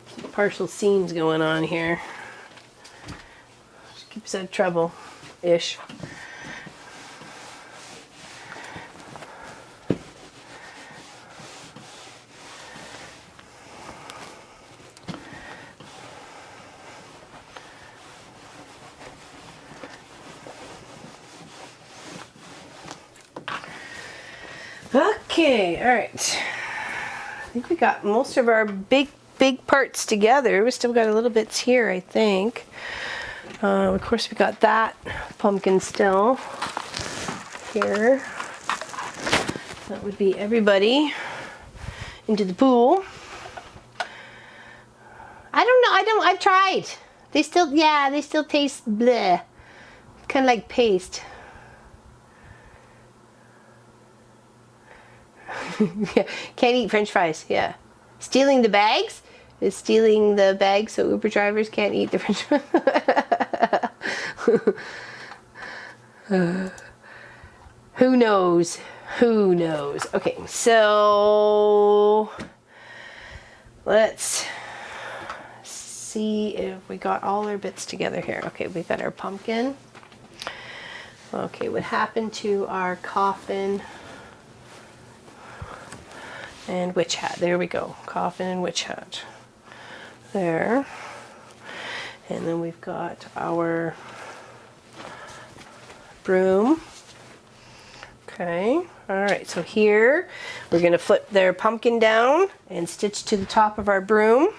Some partial seams going on here. Just keeps out of trouble-ish. Okay, all right. I think we got most of our big parts together. We still got a little bits here, I think. Of course, we got that pumpkin still here. That would be everybody into the pool. I don't know. I've tried. They still, yeah, they still taste bleh. Kind of like paste. Yeah, can't eat French fries. Yeah, stealing the bags is stealing the bags, so Uber drivers can't eat the French fries. Who knows? Who knows? Okay, so let's see if we got all our bits together here. Okay, we got our pumpkin. Okay, what happened to our coffin? And witch hat. There we go. Coffin and witch hat. There. And then we've got our broom. Okay. All right. So here we're going to flip their pumpkin down and stitch to the top of our broom.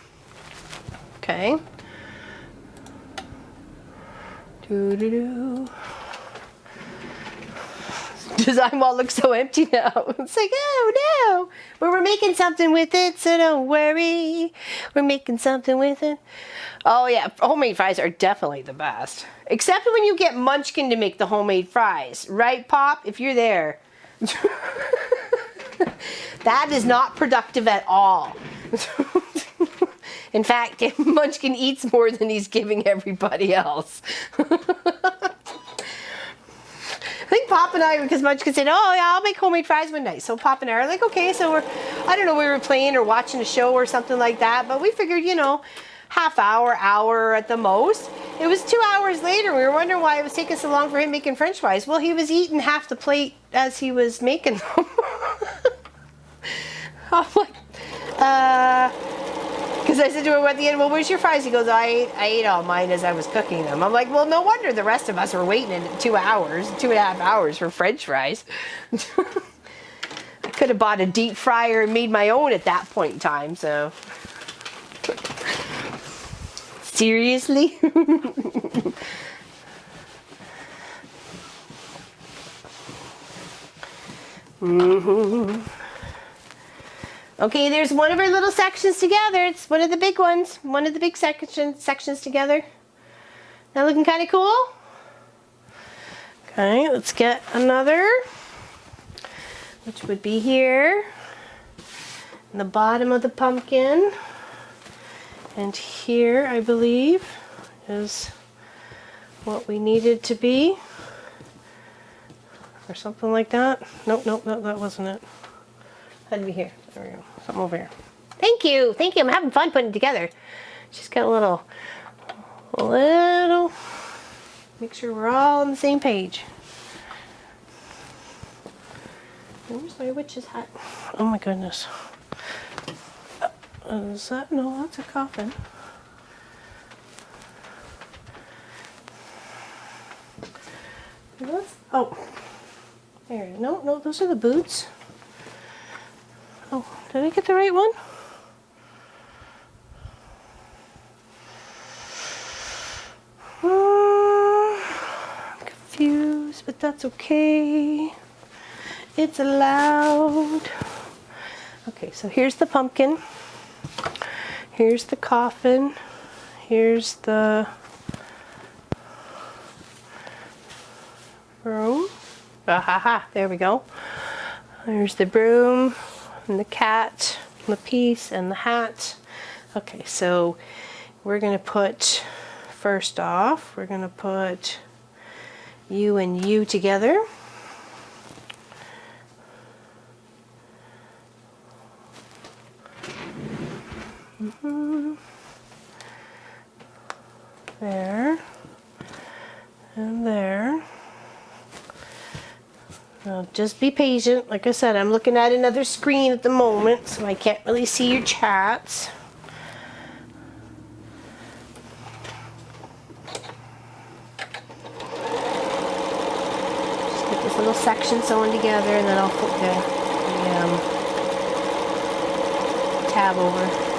Okay. Doo-doo-doo. Design wall looks so empty now. It's like, oh no, but we're making something with it, so don't worry. We're making something with it. Oh yeah, homemade fries are definitely the best. Except when you get Munchkin to make the homemade fries. Right, Pop? If you're there. That is not productive at all. In fact, Munchkin eats more than he's giving everybody else. I think Pop and I, because Munchkin said, oh yeah, I'll make homemade fries one night. So Pop and I are like, okay, so I don't know, we were playing or watching a show or something like that, but we figured, you know, half hour at the most. It was 2 hours later. We were wondering why it was taking so long for him making French fries. Well, he was eating half the plate as he was making them. I'm like, because I said to him at the end, well, where's your fries? He goes, I ate all mine as I was cooking them. I'm like, well, no wonder the rest of us were waiting in 2 hours, 2.5 hours for French fries. I could have bought a deep fryer and made my own at that point in time, so. Seriously? Mm-hmm. Okay, there's one of our little sections together. It's one of the big ones. One of the big sections together. That looking kind of cool? Okay, let's get another, which would be here. In the bottom of the pumpkin. And here, I believe, is what we needed to be. Or something like that. Nope, that wasn't it. Had to be here. There we go. Something over here. Thank you. Thank you. I'm having fun putting it together. Just got a little, make sure we're all on the same page. Where's my witch's hat? Oh my goodness. Is that? No, that's a coffin. Oh. There. No, those are the boots. Oh, did I get the right one? I'm confused, but that's okay. It's allowed. Okay, so here's the pumpkin. Here's the coffin. Here's the broom. There we go. There's the broom and the cat, and the piece and the hat. Okay, so we're gonna put, first off, we're gonna put you and you together. There and there. Now just be patient. Like I said, I'm looking at another screen at the moment, so I can't really see your chats. Just get this little section sewn together, and then I'll flip the tab over.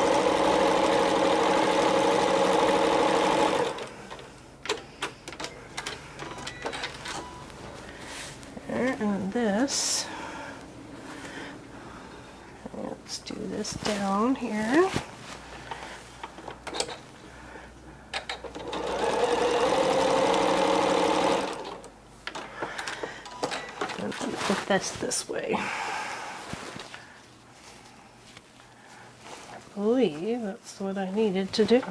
And this, let's do this down here. And put this way. I believe that's what I needed to do.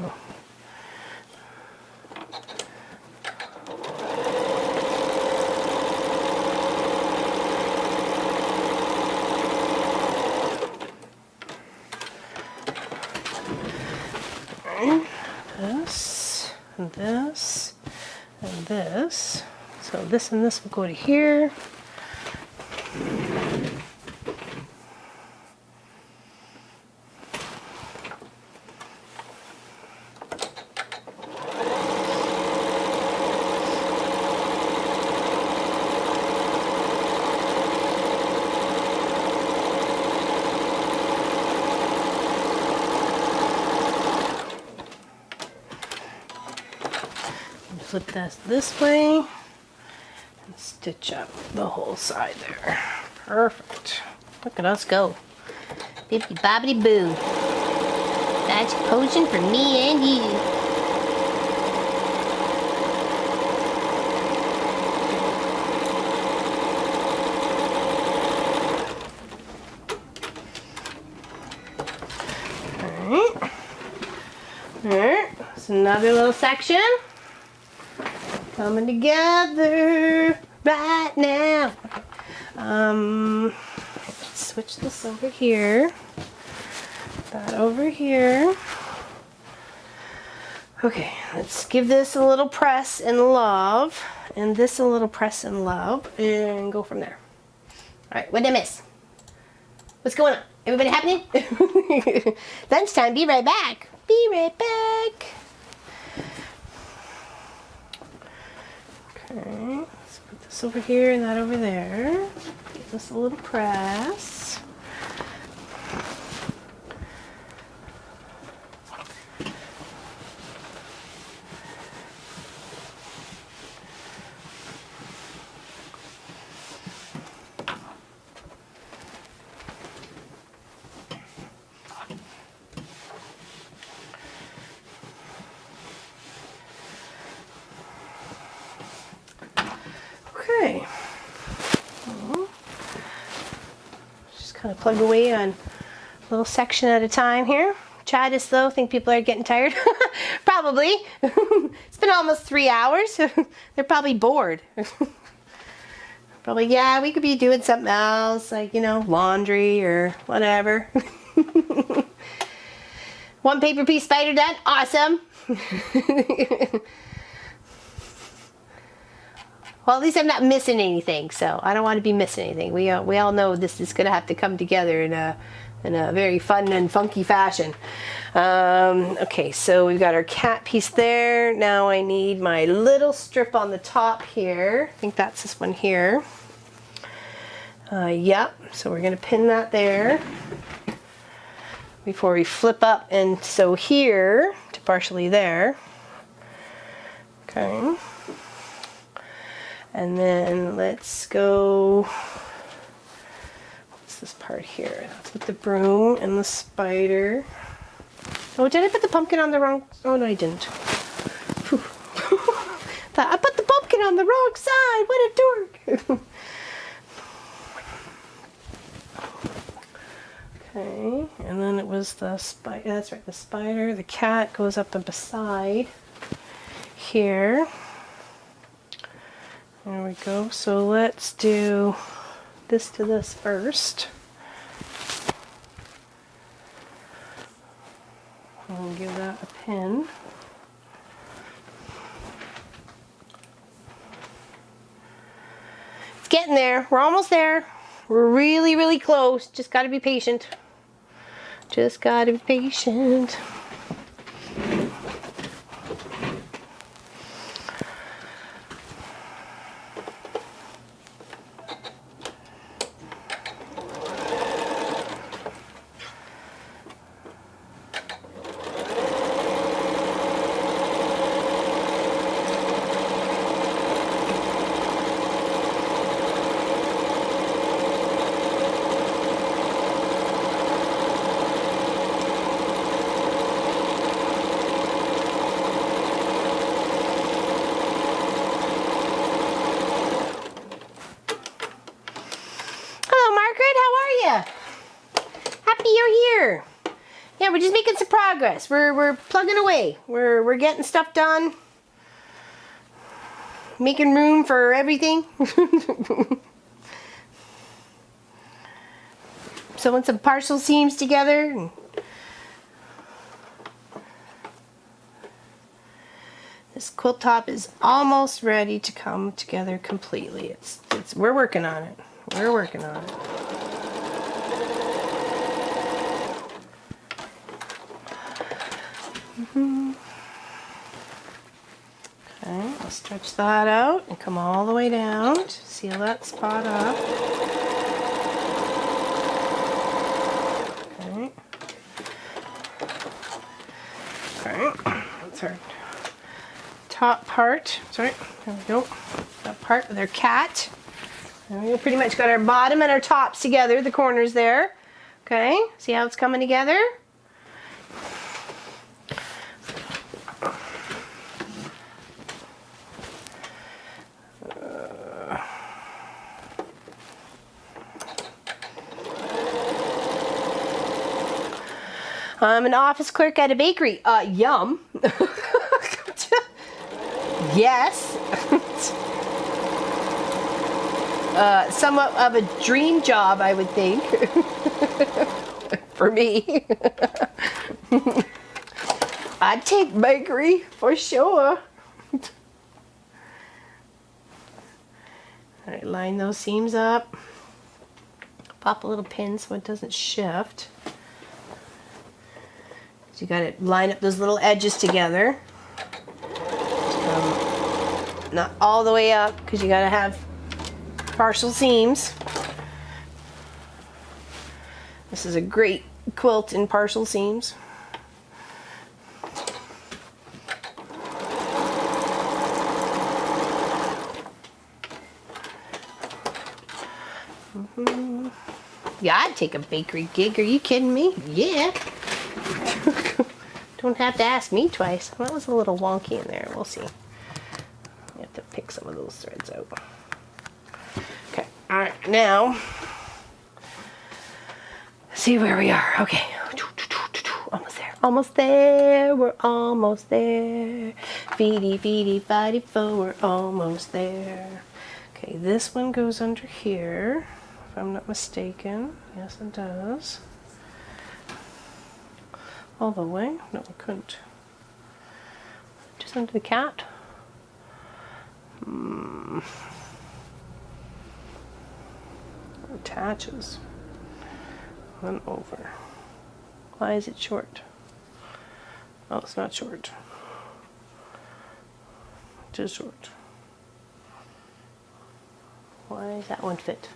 This and this and this. So this and this will go to here. Flip this way and stitch up the whole side there. Perfect. Look at us go. Bippy bobbity boo. That's potion for me and you. Alright. Alright. That's another little section. Coming together right now. Let's switch this over here. That over here. Okay, let's give this a little press and love, and this a little press and love, and go from there. All right, what did I miss? What's going on? Everybody happening? Lunchtime. Be right back. Be right back. Okay, let's put this over here and that over there. Give this a little press. Okay, just kind of plug away on a little section at a time here. Chad is slow. Think people are getting tired? Probably. It's been almost 3 hours. They're probably bored. Probably, yeah, we could be doing something else, like, you know, laundry or whatever. One paper piece spider done. Awesome. Well, at least I'm not missing anything, so I don't want to be missing anything. We all know this is going to have to come together in a very fun and funky fashion. Okay, so we've got our cat piece there. Now I need my little strip on the top here. I think that's this one here. Yep, so we're going to pin that there before we flip up and sew here to partially there. Okay. And then let's go, what's this part here? That's with the broom and the spider. Oh, did I put the pumpkin on the wrong, oh no I didn't. I put the pumpkin on the wrong side, what a dork. Okay, and then it was the spider. That's right, the spider. The cat goes up and beside here. There we go. So let's do this to this first. I'll give that a pin. It's getting there. We're almost there. We're really, really close. Just got to be patient. Just got to be patient. Happy you're here. Yeah, we're just making some progress. We're plugging away. We're getting stuff done. Making room for everything. Sewing some partial seams together. This quilt top is almost ready to come together completely. We're working on it. We're working on it. Okay, I'll stretch that out and come all the way down. Seal that spot up. Okay. Okay, that's our top part. Sorry, there we go. That part with our cat. And we pretty much got our bottom and our tops together, the corners there. Okay, see how it's coming together? I'm an office clerk at a bakery. Yum. Yes. Somewhat of a dream job, I would think. For me. I'd take bakery for sure. Alright, line those seams up. Pop a little pin so it doesn't shift. So you gotta line up those little edges together. Not all the way up, because you gotta have partial seams. This is a great quilt in partial seams. Yeah, I'd take a bakery gig. Are you kidding me? Yeah. Don't have to ask me twice. That was a little wonky in there. We'll see. You have to pick some of those threads out. Okay, all right, now, see where we are. Okay, almost there. Almost there. We're almost there. Feedy, feedy, fighty, fo. We're almost there. Okay, this one goes under here, if I'm not mistaken. Yes, it does. All the way? No, I couldn't. Just under the cat? Attaches. One over. Why is it short? Oh, it's not short. It is short. Why does that one fit?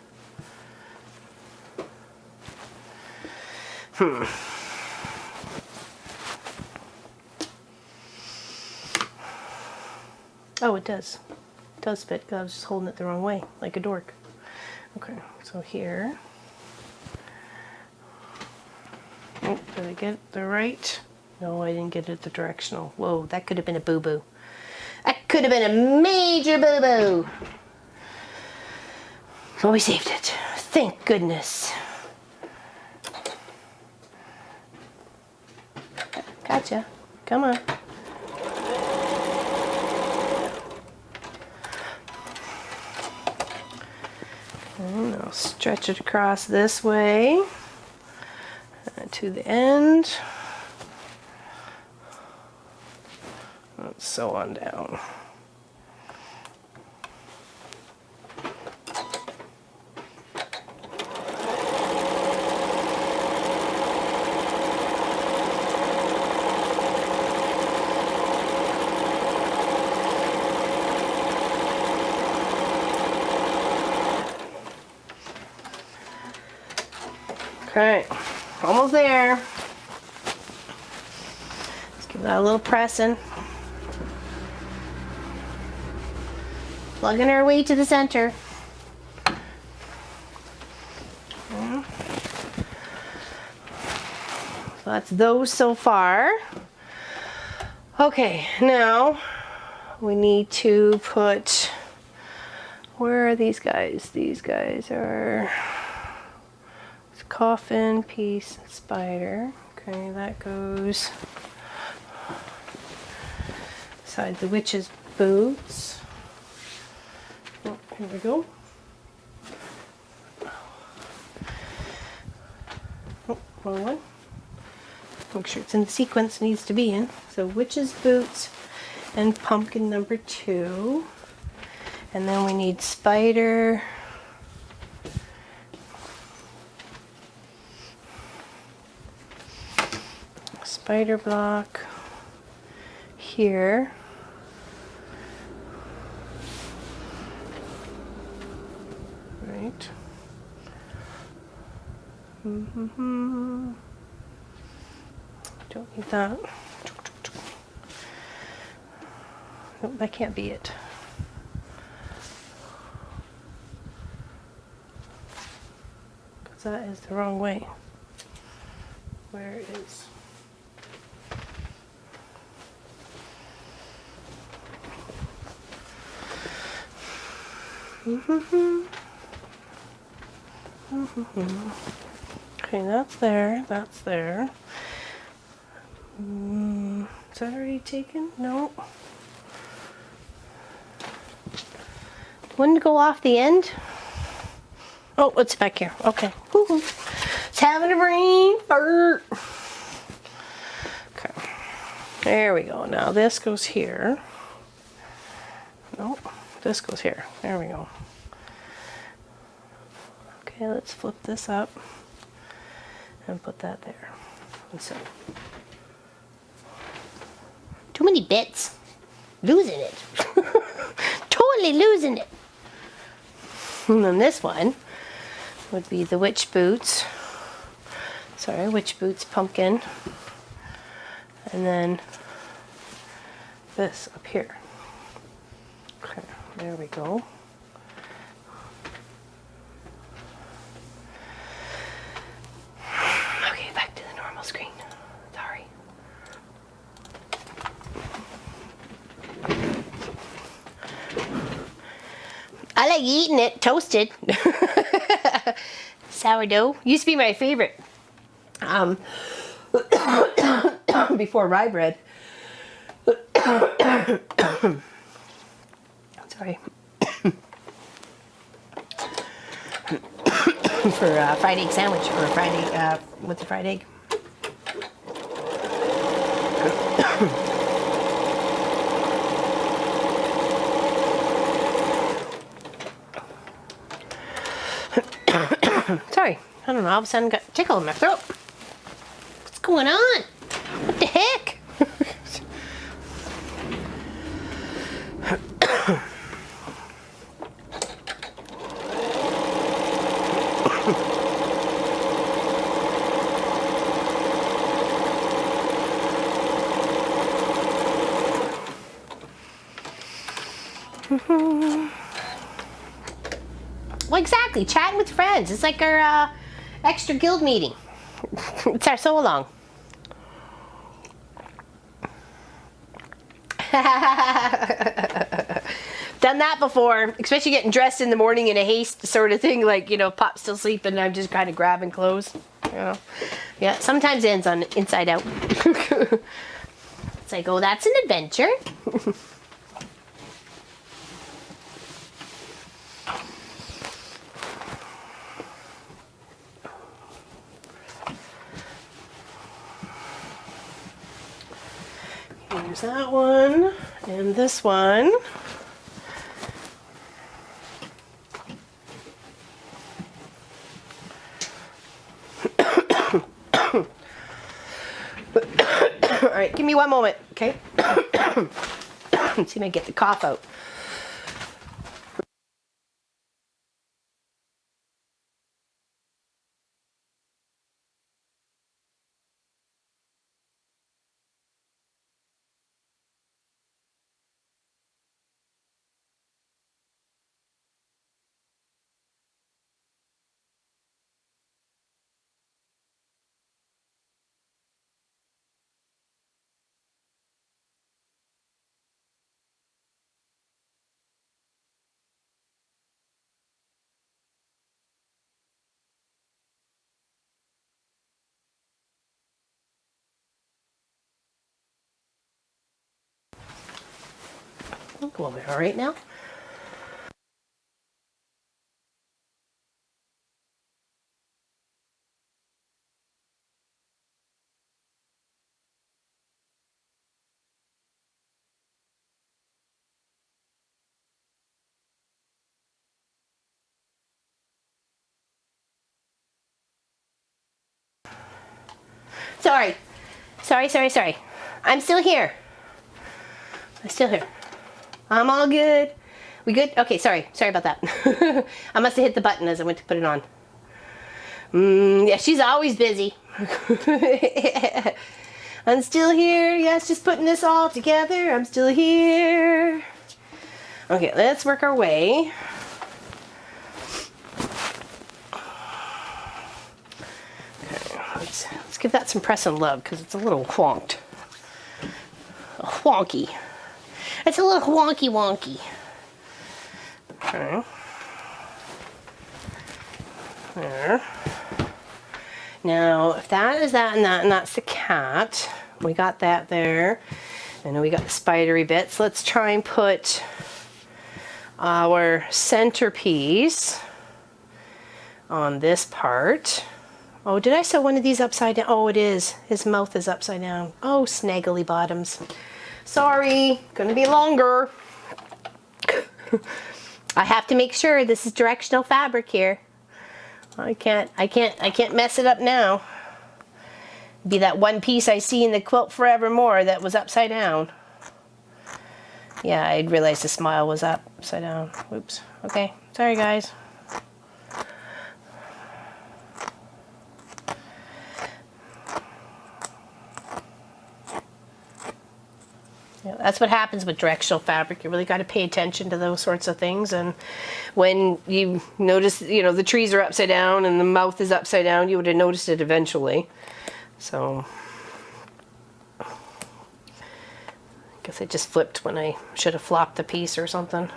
Oh, it does. It does fit, because I was just holding it the wrong way, like a dork. Okay, so here. Oh, did I get it the right? No, I didn't get it the directional. Whoa, that could have been a boo-boo. That could have been a major boo-boo. Well, we saved it. Thank goodness. gotcha. Come on. And I'll stretch it across this way to the end. And sew on down. Okay, almost there. Let's give that a little pressing. Plugging our way to the center. So that's those so far. Okay, now we need to put, where are these guys? These guys are coffin, piece, and spider. Okay, that goes inside the witch's boots. Oh, here we go. Oh, wrong one. Make sure it's in the sequence it needs to be in. So witch's boots and pumpkin number 2. And then we need spider, spider block here. Right. Don't need that. Nope, that can't be it. Because that is the wrong way. Where it is. Okay, that's there, that's there. Is that already taken? No. Wouldn't it go off the end? Oh, it's back here. Okay. Woo-hoo. It's having a brain fart. Okay. There we go. Now this goes here. Nope. This goes here. There we go. Okay, let's flip this up and put that there. And so, too many bits. Losing it. Totally losing it. And then this one would be the witch boots. Sorry, witch boots pumpkin. And then this up here. Okay, there we go. Okay, back to the normal screen. Sorry. I like eating it toasted. Sourdough used to be my favorite. Before rye bread. Sorry. For a fried egg sandwich or a fried egg with a fried egg. Sorry, I don't know, all of a sudden got a tickle in my throat. What's going on? What the heck? Well, exactly. Chatting with friends. It's like our extra guild meeting. It's our sew along. Done that before, especially getting dressed in the morning in a haste sort of thing, like, you know, Pop's still sleeping and I'm just kind of grabbing clothes, you know. Yeah, sometimes it ends on inside out. It's like, oh, that's an adventure. Here's that one, and this one. All right, give me one moment, okay? Let's see if I get the cough out. Will be all right now. Sorry. I'm still here. I'm all good. We good? Okay, sorry about that. I must have hit the button as I went to put it on. Yeah, she's always busy. I'm still here. Yes, just putting this all together. I'm still here. Okay, let's work our way. Okay, let's give that some press and love because it's a little wonky. It's a little wonky. Okay. There. Now, if that is that and that's the cat, we got that there. And then we got the spidery bits. Let's try and put our centerpiece on this part. Oh, did I sew one of these upside down? Oh, it is. His mouth is upside down. Oh, snaggly bottoms. Sorry, gonna be longer. I have to make sure this is directional fabric here. I can't mess it up now. Be that one piece I see in the quilt forevermore that was upside down. Yeah, I realized the smile was upside down. Oops. Okay, sorry guys. That's what happens with directional fabric. You really got to pay attention to those sorts of things. And when you notice, the trees are upside down and the mouth is upside down, you would have noticed it eventually. So, I guess I just flipped when I should have flopped the piece or something.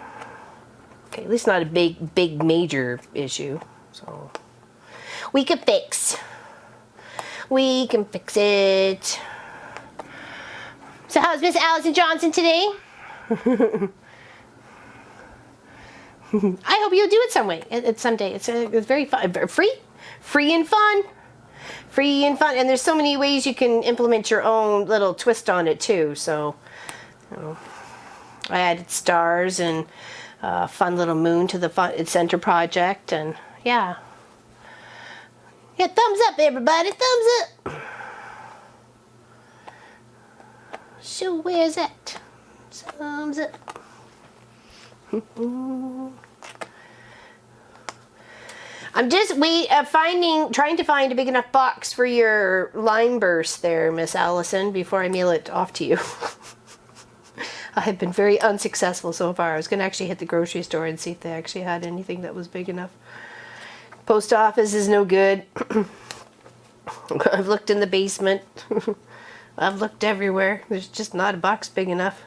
Okay, at least not a big major issue. So, we can fix. We can fix it. So how's Miss Allison Johnson today? I hope you'll do it someday. It's very fun, free and fun. And there's so many ways you can implement your own little twist on it too. So, I added stars and a fun little moon to the center project, and yeah, thumbs up, everybody, thumbs up. So where's that? Thumbs up. I'm just trying to find a big enough box for your line burst there, Miss Allison, before I mail it off to you. I have been very unsuccessful so far. I was going to actually hit the grocery store and see if they actually had anything that was big enough. Post office is no good. I've looked in the basement. I've looked everywhere. There's just not a box big enough.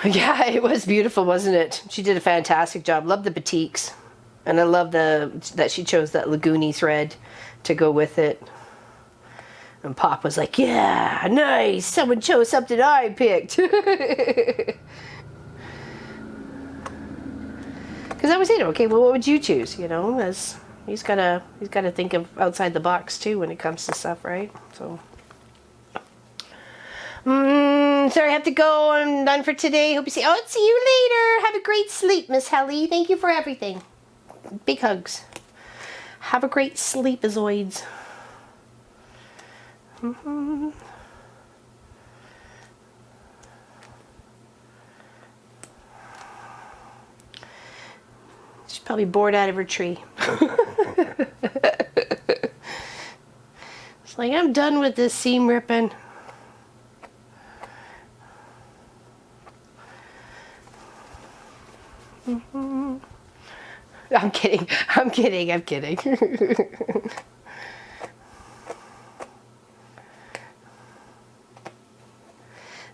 Yeah, it was beautiful, wasn't it? She did a fantastic job. Love the batiks. And I love that she chose that lagoony thread to go with it. And Pop was like, yeah, nice. Someone chose something I picked. Because I was saying, okay, well, what would you choose? You know, as he's gotta think of outside the box too when it comes to stuff, right? So, sorry, I have to go. I'm done for today. Hope you see. Oh, see you later. Have a great sleep, Miss Helly. Thank you for everything. Big hugs. Have a great sleep, Azoids. She's probably bored out of her tree. It's like, I'm done with this seam ripping. I'm kidding. I'm kidding. I'm kidding.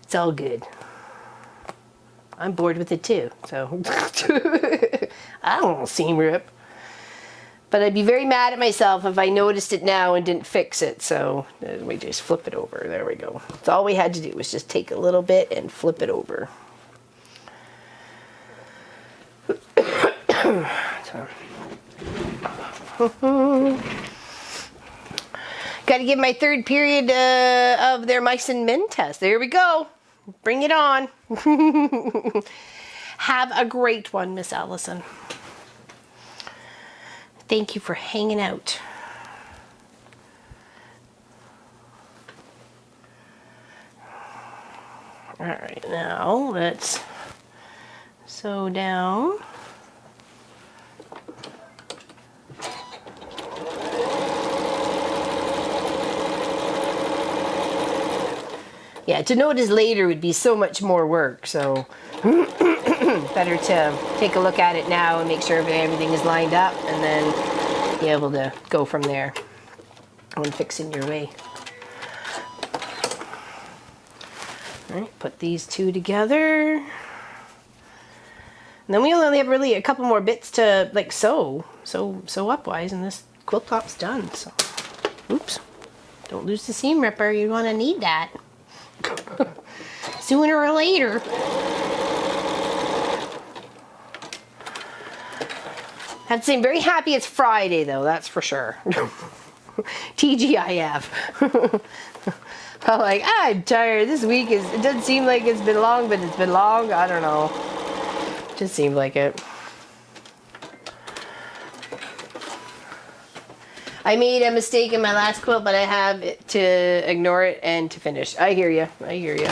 It's all good. I'm bored with it too, so I don't seam rip. But I'd be very mad at myself if I noticed it now and didn't fix it. So we just flip it over. There we go. That's all we had to do was just take a little bit and flip it over. Got to give my third period of their mice and men test. There we go. Bring it on. Have a great one, Miss Allison. Thank you for hanging out. All right, now let's sew down. Yeah, to notice later would be so much more work, so better to take a look at it now and make sure everything is lined up and then be able to go from there when fixing your way. All right, put these two together. And then we only have really a couple more bits to like sew upwise, and this quilt top's done. So, oops, don't lose the seam ripper. You want to need that. Sooner or later. Have to say, I'm very happy it's Friday though, that's for sure. TGIF. I'm like, I'm tired. This week it doesn't seem like it's been long, but it's been long. I don't know. Just seemed like it. I made a mistake in my last quilt, but I have to ignore it and to finish. I hear you. I hear you.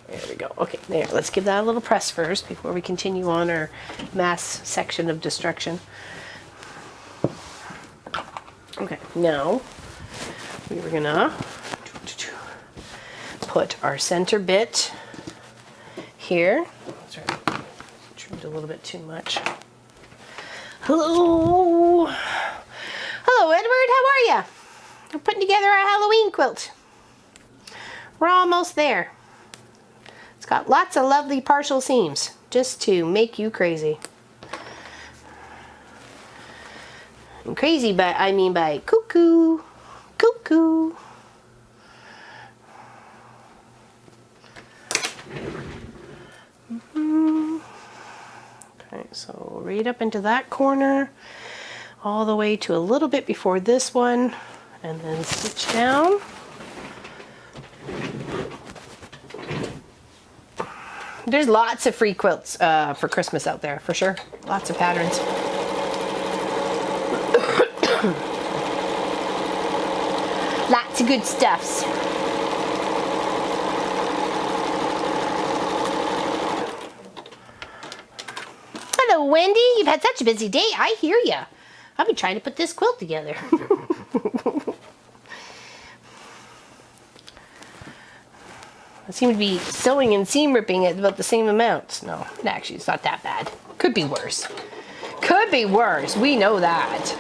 There we go. Okay, there. Let's give that a little press first before we continue on our mass section of destruction. Okay, now we were gonna put our center bit here. Sorry, trimmed a little bit too much. Hello. Hello, Edward. How are you? We're putting together our Halloween quilt. We're almost there. It's got lots of lovely partial seams just to make you crazy. And crazy, but I mean by cuckoo. Cuckoo. Okay, so right up into that corner, all the way to a little bit before this one, and then stitch down. There's lots of free quilts for Christmas out there, for sure. Lots of patterns. Lots of good stuffs. Hello, Wendy. You've had such a busy day. I hear you. I've been trying to put this quilt together. I seem to be sewing and seam ripping at about the same amount. No, actually, it's not that bad. Could be worse. Could be worse. We know that.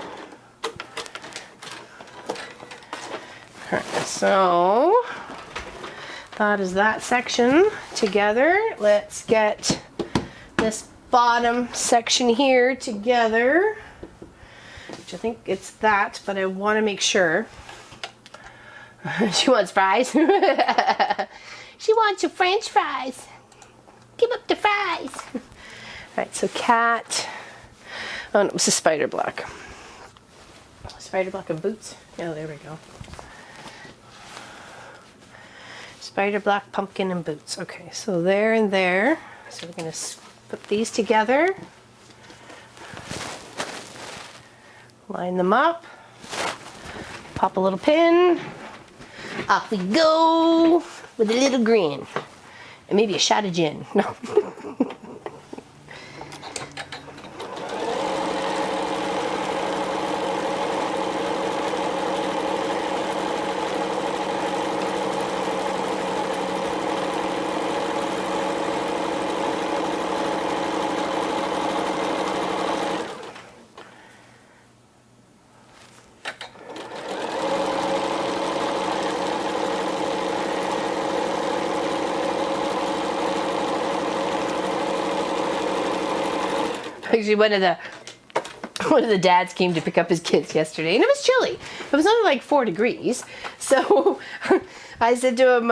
All right, so that is that section together. Let's get this bottom section here together. which I think it's that, but I want to make sure. She wants fries. She wants your French fries. Give up the fries. All right, so cat. Oh, no, it was a spider block. Spider block and boots. Oh, there we go. Spider block, pumpkin, and boots. Okay, so there and there. So we're going to put these together. Line them up. Pop a little pin. Off we go with a little grin. And maybe a shot of gin. No. Actually, one of the dads came to pick up his kids yesterday, and it was chilly. It was only like 4 degrees. So I said to him,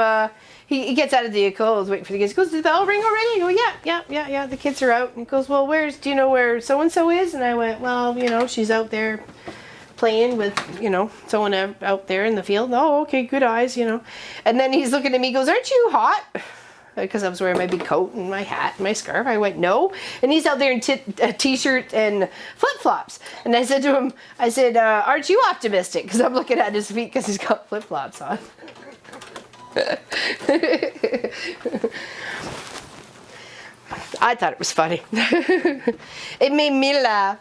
he gets out of the vehicle, I was waiting for the kids. He goes, "Did the bell ring already?" I go, yeah, the kids are out. And he goes, "Well, do you know where so-and-so is?" And I went, "Well, you know, she's out there playing with, you know, someone out there in the field." "Oh, okay, good eyes, you know." And then he's looking at me, he goes, "Aren't you hot?" Because I was wearing my big coat and my hat and my scarf. I went, "No." And he's out there in a t-shirt and flip-flops. And I said to him, "Aren't you optimistic?" Because I'm looking at his feet because he's got flip-flops on. I thought it was funny. It made me laugh.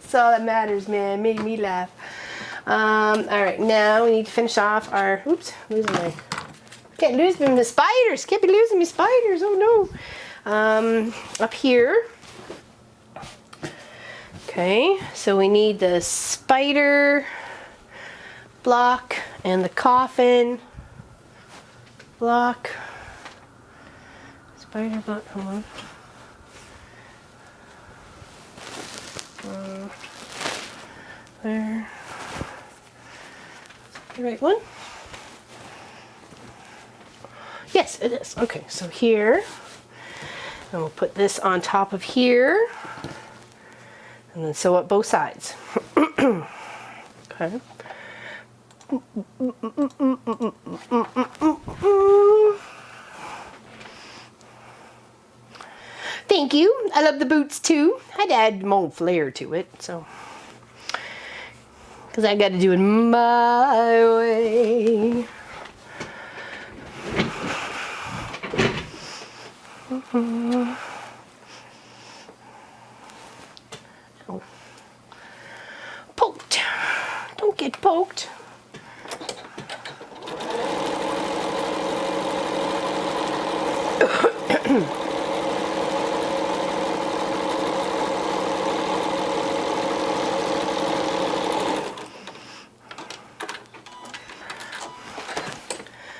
That's all that matters, man. It made me laugh. All right, now we need to finish off our, oops, losing my, can't lose my spiders. Can't be losing my spiders. Oh no. Up here. Okay, so we need the spider block and the coffin block. Spider block, hold on. There. The right one? Yes, it is. Okay, so here, and we'll put this on top of here, and then sew up both sides. Okay. Thank you. I love the boots too. I'd add more flair to it, so. Because I got to do it my way. Oh. Poked. Don't get poked.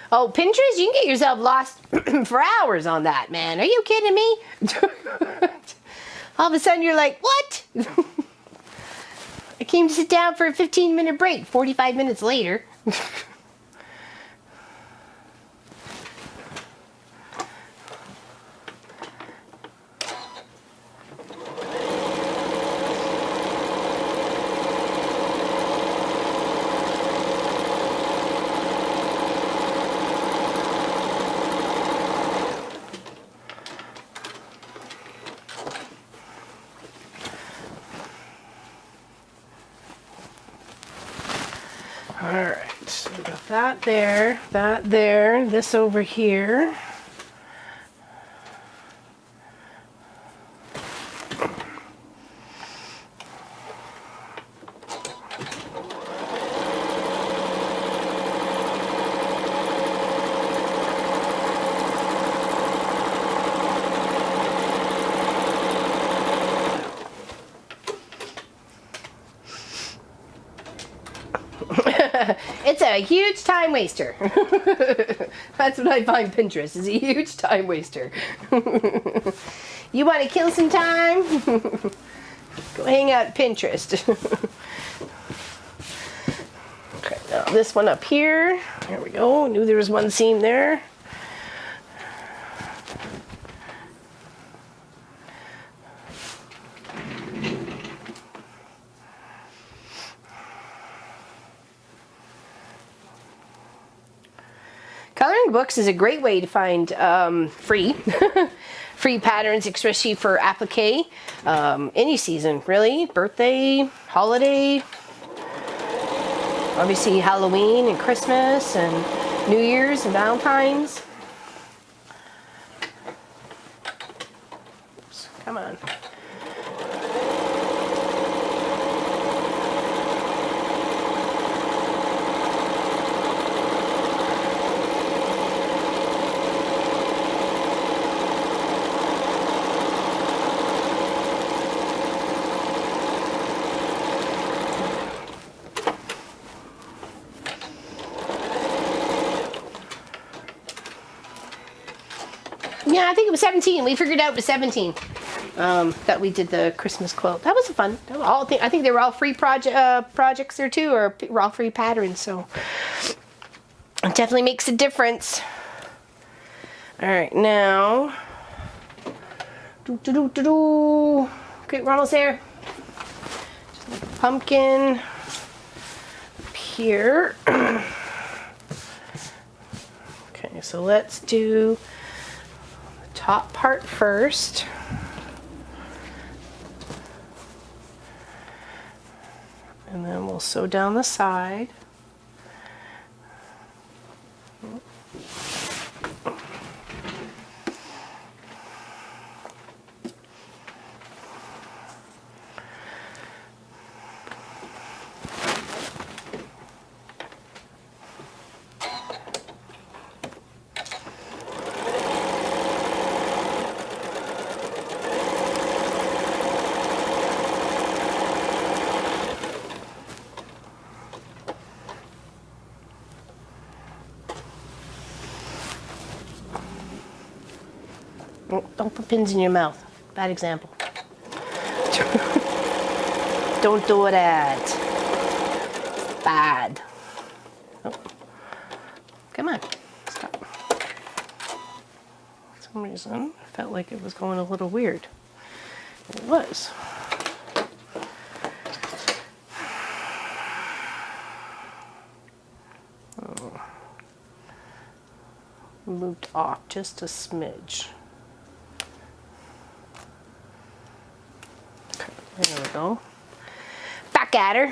Oh, Pinterest, you can get yourself lost for hours on that, man. Are you kidding me? All of a sudden you're like, what? I came to sit down for a 15-minute break, 45 minutes later. Alright, so we got that there, this over here. It's a huge time waster. That's what I find Pinterest is a huge time waster. You want to kill some time? Go hang out at Pinterest. Okay, now this one up here. There we go. Knew there was one seam there. Coloring books is a great way to find free free patterns, especially for applique. Any season, really. Birthday, holiday, obviously Halloween and Christmas and New Year's and Valentine's. Oops, come on. Yeah, I think it was 17. We figured out it was 17 that we did the Christmas quilt. That was fun. I think they were all free projects there too, or were all free patterns. So it definitely makes a difference. All right, now. Okay, we're almost there. Just like a pumpkin up here. Okay, so let's do top part first. And then we'll sew down the side. Don't put pins in your mouth. Bad example. Don't do that. It's bad. Oh. Come on. Stop. For some reason, I felt like it was going a little weird. It was. Oh. Moved off just a smidge. There we go. Back at her.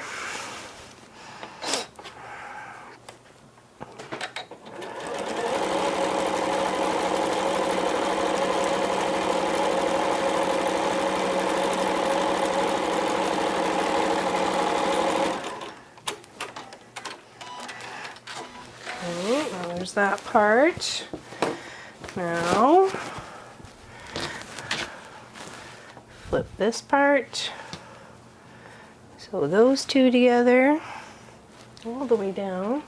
Okay, now there's that part. Now flip this part, sew those two together all the way down.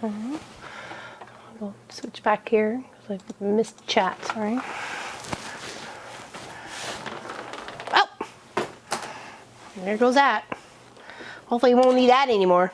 Okay. I'll switch back here because I missed the chat, sorry. Oh! There goes that. Hopefully you won't need that anymore.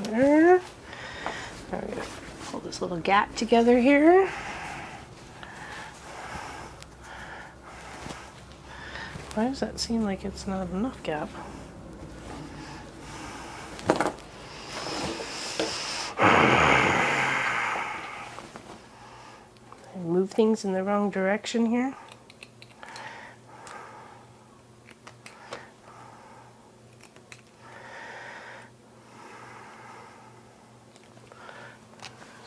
There. Now we're going to pull this little gap together here. Why does that seem like it's not enough gap? I move things in the wrong direction here.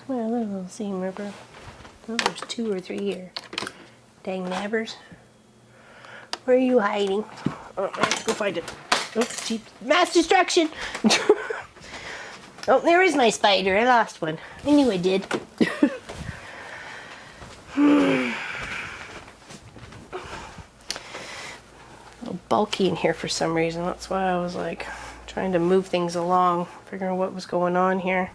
My other little seam ripper. Oh, there's 2 or 3 here. Dang nabbers. Where are you hiding? Oh, let's go find it. Oh, gee, mass destruction! Oh, there is my spider. I lost one. I knew I did. Bulky in here for some reason. That's why I was like trying to move things along, figuring what was going on here.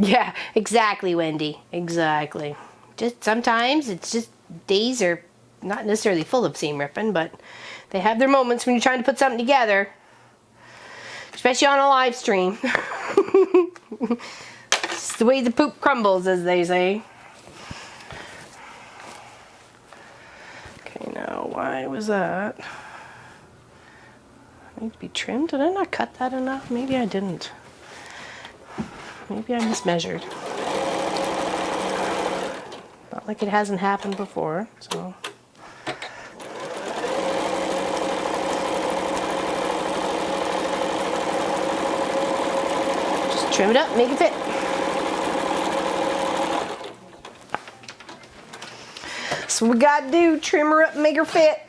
Yeah, exactly, Wendy. Exactly. Just sometimes it's just days are not necessarily full of seam ripping, but they have their moments when you're trying to put something together, especially on a live stream. It's the way the poop crumbles, as they say. Okay, now why was that? Need to be trimmed. Did I not cut that enough? Maybe I didn't. Maybe I mismeasured. Not like it hasn't happened before, so. Just trim it up, make it fit. That's what we gotta do, trim her up, make her fit.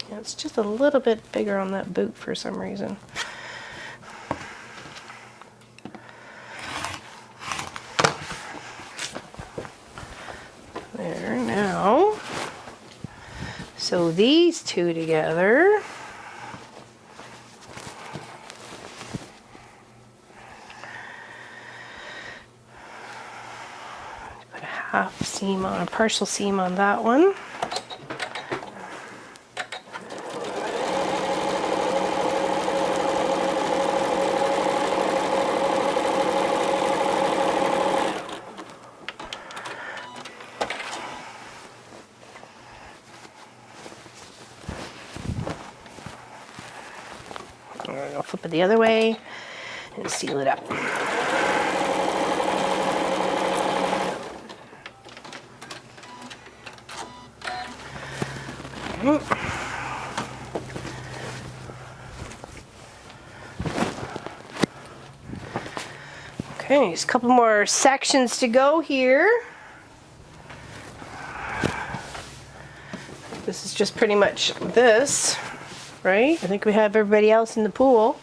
Yeah, it's just a little bit bigger on that boot for some reason. There, now. So these two together. Put a half seam on, a partial seam on that one. I'll flip it the other way and seal it up. Okay, just a couple more sections to go here. This is just pretty much this. Right? I think we have everybody else in the pool,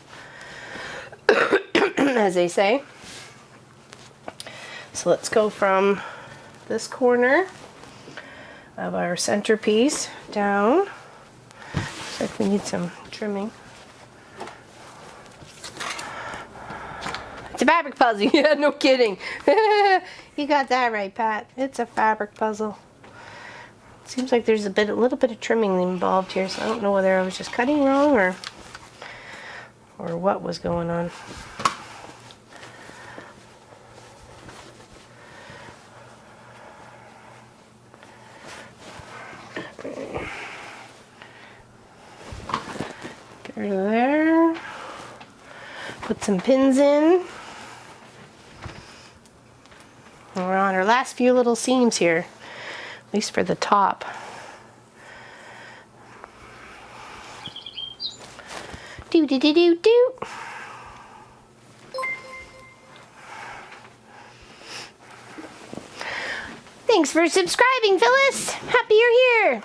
as they say. So let's go from this corner of our centerpiece down. Looks like we need some trimming. It's a fabric puzzle. Yeah, no kidding. You got that right, Pat. It's a fabric puzzle. Seems like there's a little bit of trimming involved here, so I don't know whether I was just cutting wrong or what was going on. Get rid of there. Put some pins in. And we're on our last few little seams here. At least for the top. Do do do do do. Thanks for subscribing, Phyllis. Happy you're here.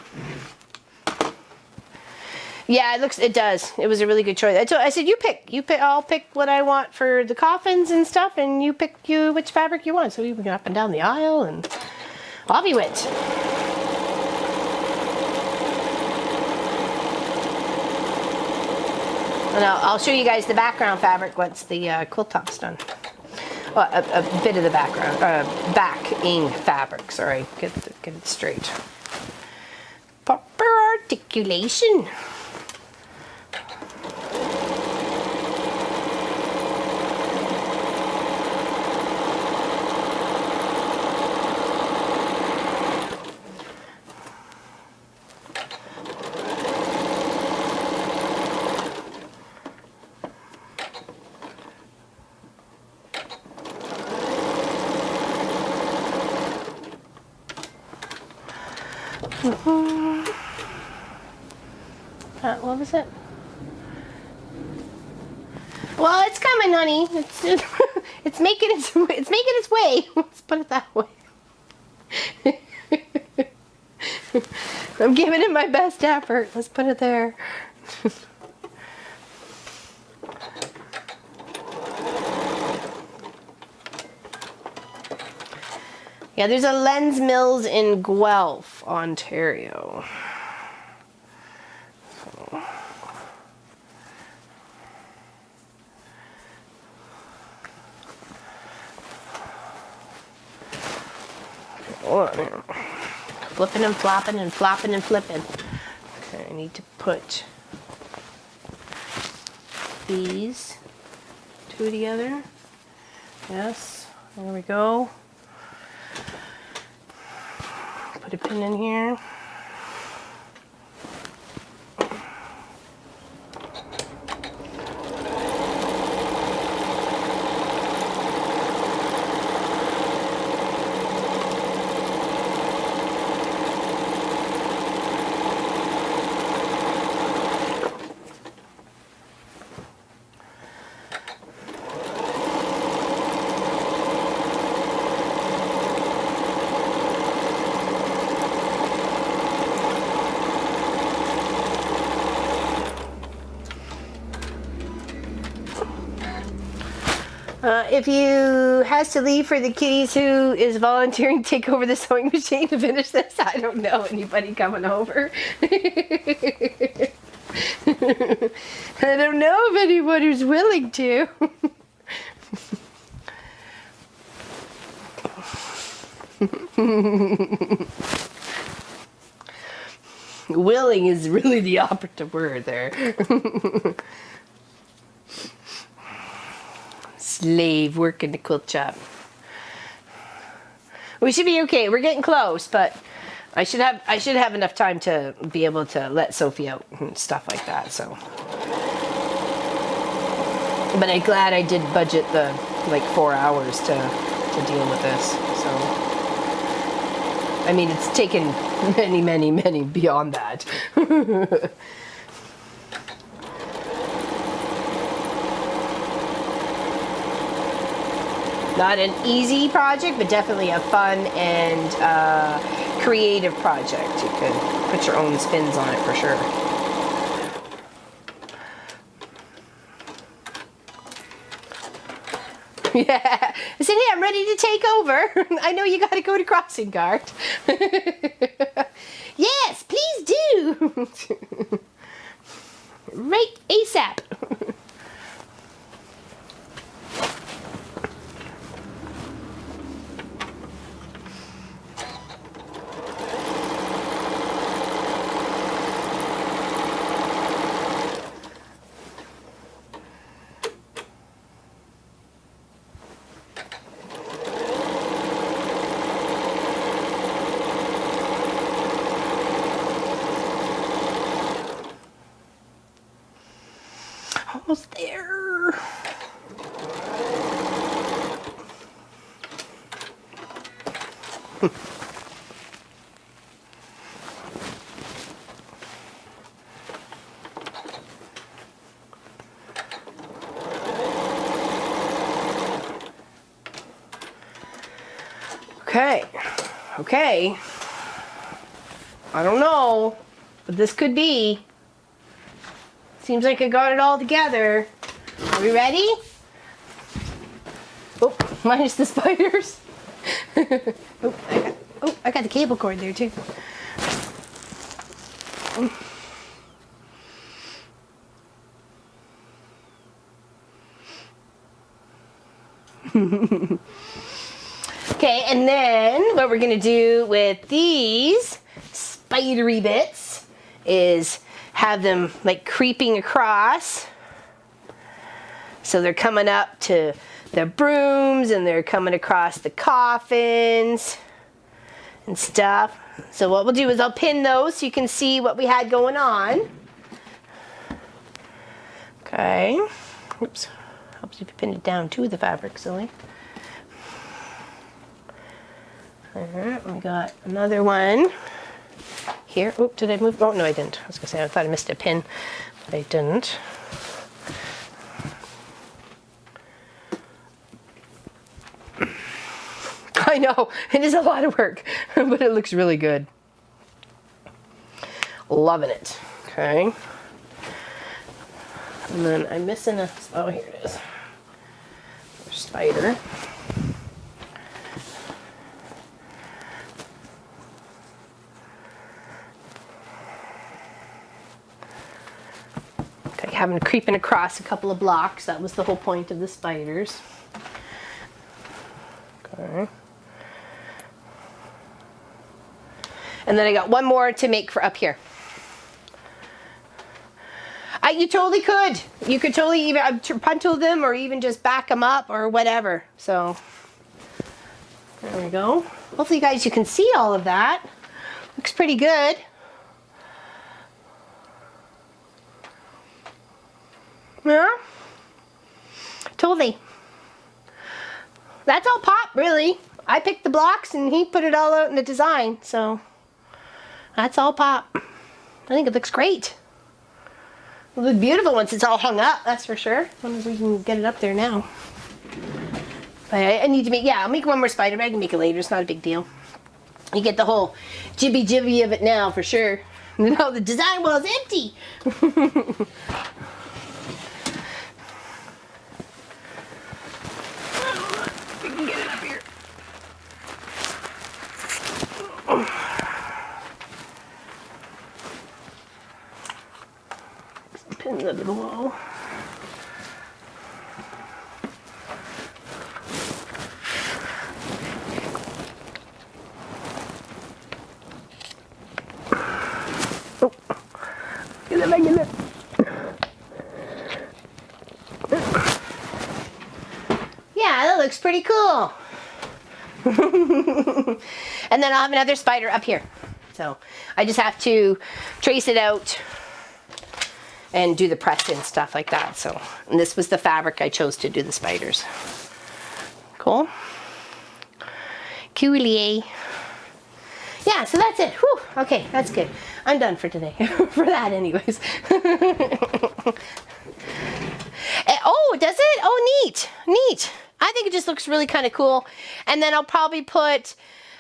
Yeah, it does. It was a really good choice. I said you pick. I'll pick what I want for the coffins and stuff, and you pick which fabric you want. So we can go up and down the aisle and. Off he went. And I'll show you guys the background fabric once the quilt top's done. Well, a bit of the background, backing fabric. Sorry, get it straight. Proper articulation. What was it? Well, it's coming, honey. It's making its way. Let's put it that way. I'm giving it my best effort. Let's put it there. Yeah, there's a Lens Mills in Guelph, Ontario. Flipping and flopping and flopping and flipping. Okay, I need to put these two together. Yes, there we go. Put a pin in here. If you has to leave for the kitties, who is volunteering to take over the sewing machine to finish this? I don't know anybody coming over. I don't know if anyone who's willing to. Willing is really the operative word there. Slave work in the quilt shop. We should be okay. We're getting close, but I should have enough time to be able to let Sophie out and stuff like that. So, but I'm glad I did budget the like 4 hours to deal with this. So, I mean, it's taken many beyond that. Not an easy project, but definitely a fun and creative project. You could put your own spins on it for sure. Yeah, I said, hey, I'm ready to take over. I know you got to go to crossing guard. Yes, please do. Right ASAP. Almost there. Okay. I don't know, but this could be. Seems like I got it all together. Are we ready? Oh, minus the spiders. I got the cable cord there too. Okay, and then what we're gonna do with these spidery bits is have them like creeping across. So they're coming up to the brooms and they're coming across the coffins and stuff. So what we'll do is I'll pin those so you can see what we had going on. Okay. Oops. Helps if you pin it down to the fabric, silly. Alright, we got another one. here. Oh, did I move? Oh, no, I didn't. I was gonna say, I thought I missed a pin, but I didn't. I know, it is a lot of work, but it looks really good. Loving it. Okay. And then I'm missing a, oh, here it is. Spider. Okay, having creeping across a couple of blocks. That was the whole point of the spiders. Okay. And then I got one more to make for up here. You totally could. You could totally even puntle them or even just back them up or whatever. So there we go. Hopefully you guys, you can see all of that. Looks pretty good. Yeah. Totally. That's all Pop, really. I picked the blocks and he put it all out in the design. So that's all Pop. I think it looks great. It'll look beautiful once it's all hung up, that's for sure. As long as we can get it up there now. But I need to make, yeah, I'll make one more spider, but I can make it later. It's not a big deal. You get the whole jibby of it now, for sure. No, the design wall is empty. We can get it up here. Pins under the wall. Oh, get it, get it. Yeah, that looks pretty cool. And then I'll have another spider up here. So I just have to trace it out and do the press and stuff like that. So, and this was the fabric I chose to do the spiders. Cool. Coolier. Yeah, so that's it. Whew. Okay, that's good. I'm done for today. For that anyways. Oh, does it? Oh, neat. Neat. I think it just looks really kind of cool. And then I'll probably put,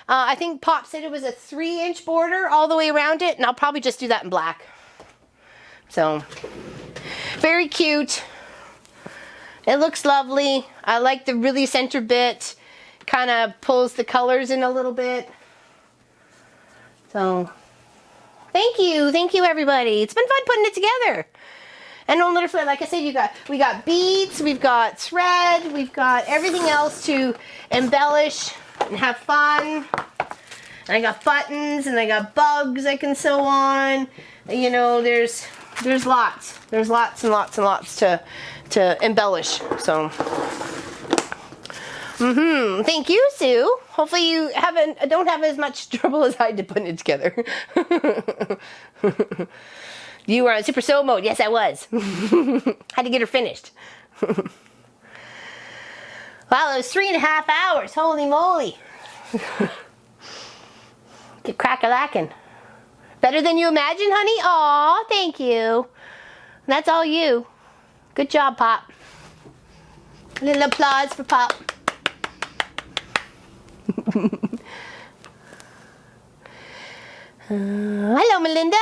I think Pop said it was a 3-inch border all the way around it. And I'll probably just do that in black. So, very cute. It looks lovely. I like the really center bit. Kind of pulls the colors in a little bit. So, thank you. Thank you, everybody. It's been fun putting it together. And on Little, like I said, we got beads, we've got thread, we've got everything else to embellish and have fun. And I got buttons and I got bugs I can sew on. You know, there's lots. There's lots and lots and lots to embellish. So, thank you, Sue. Hopefully you don't have as much trouble as I did putting it together. You were on super sew mode. Yes, I was. Had to get her finished. Wow, it was 3.5 hours. Holy moly. Get crack-a-lackin'. Better than you imagined, honey? Aw, thank you. That's all you. Good job, Pop. A little applause for Pop. Hello, Melinda.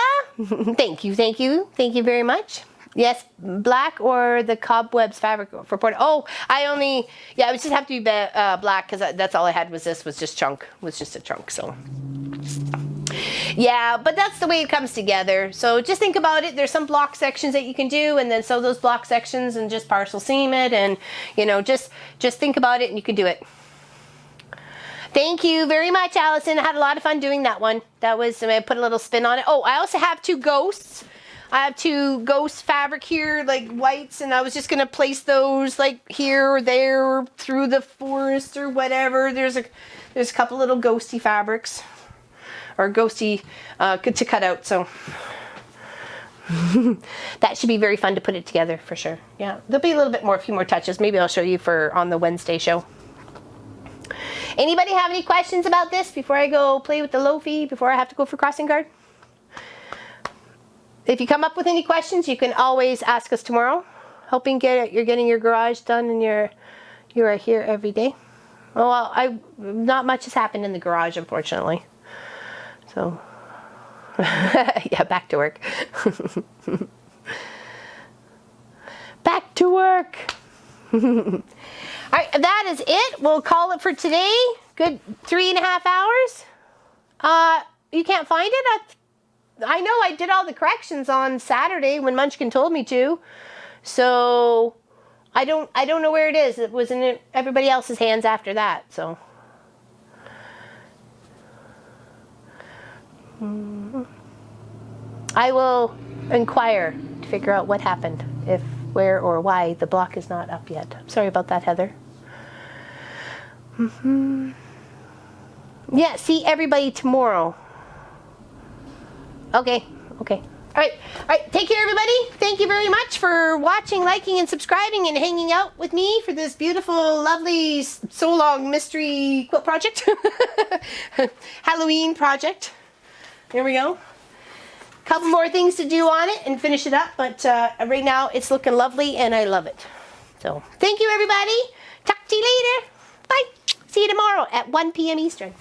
Thank you, thank you. Thank you very much. Yes, black or the cobwebs fabric for port. Oh, it would just have to be black because that's all I had was this, was just chunk. Was just a chunk, so. Yeah, but that's the way it comes together. So just think about it. There's some block sections that you can do, and then sew those block sections and just partial seam it, and you know, just think about it and you can do it. Thank you very much, Allison. I had a lot of fun doing that one. That was, I put a little spin on it. Oh, I also have 2 ghosts. I have 2 ghost fabric here, like whites, and I was just gonna place those like here or there or through the forest or whatever. There's a couple little ghosty fabrics or ghosty to cut out, so that should be very fun to put it together for sure. Yeah, there'll be a few more touches. Maybe I'll show you on the Wednesday show. Anybody have any questions about this before I go play with the Lofi, before I have to go for crossing guard? if you come up with any questions, you can always ask us tomorrow. Hoping you're getting your garage done and you are here every day. Well, not much has happened in the garage, unfortunately. So, yeah, back to work. Back to work. All right, that is it. We'll call it for today. Good 3.5 hours. You can't find it? I know I did all the corrections on Saturday when Munchkin told me to. So I don't know where it is. It was in everybody else's hands after that. So I will inquire to figure out what happened, if, where, or why the block is not up yet. Sorry about that, Heather. Yeah, see everybody tomorrow. Okay. All right. Take care, everybody. Thank you very much for watching, liking, and subscribing, and hanging out with me for this beautiful, lovely, so long mystery quilt project. Halloween project. There we go. Couple more things to do on it and finish it up, but right now it's looking lovely and I love it. So thank you, everybody. Talk to you later. Bye. See you tomorrow at 1 p.m. Eastern.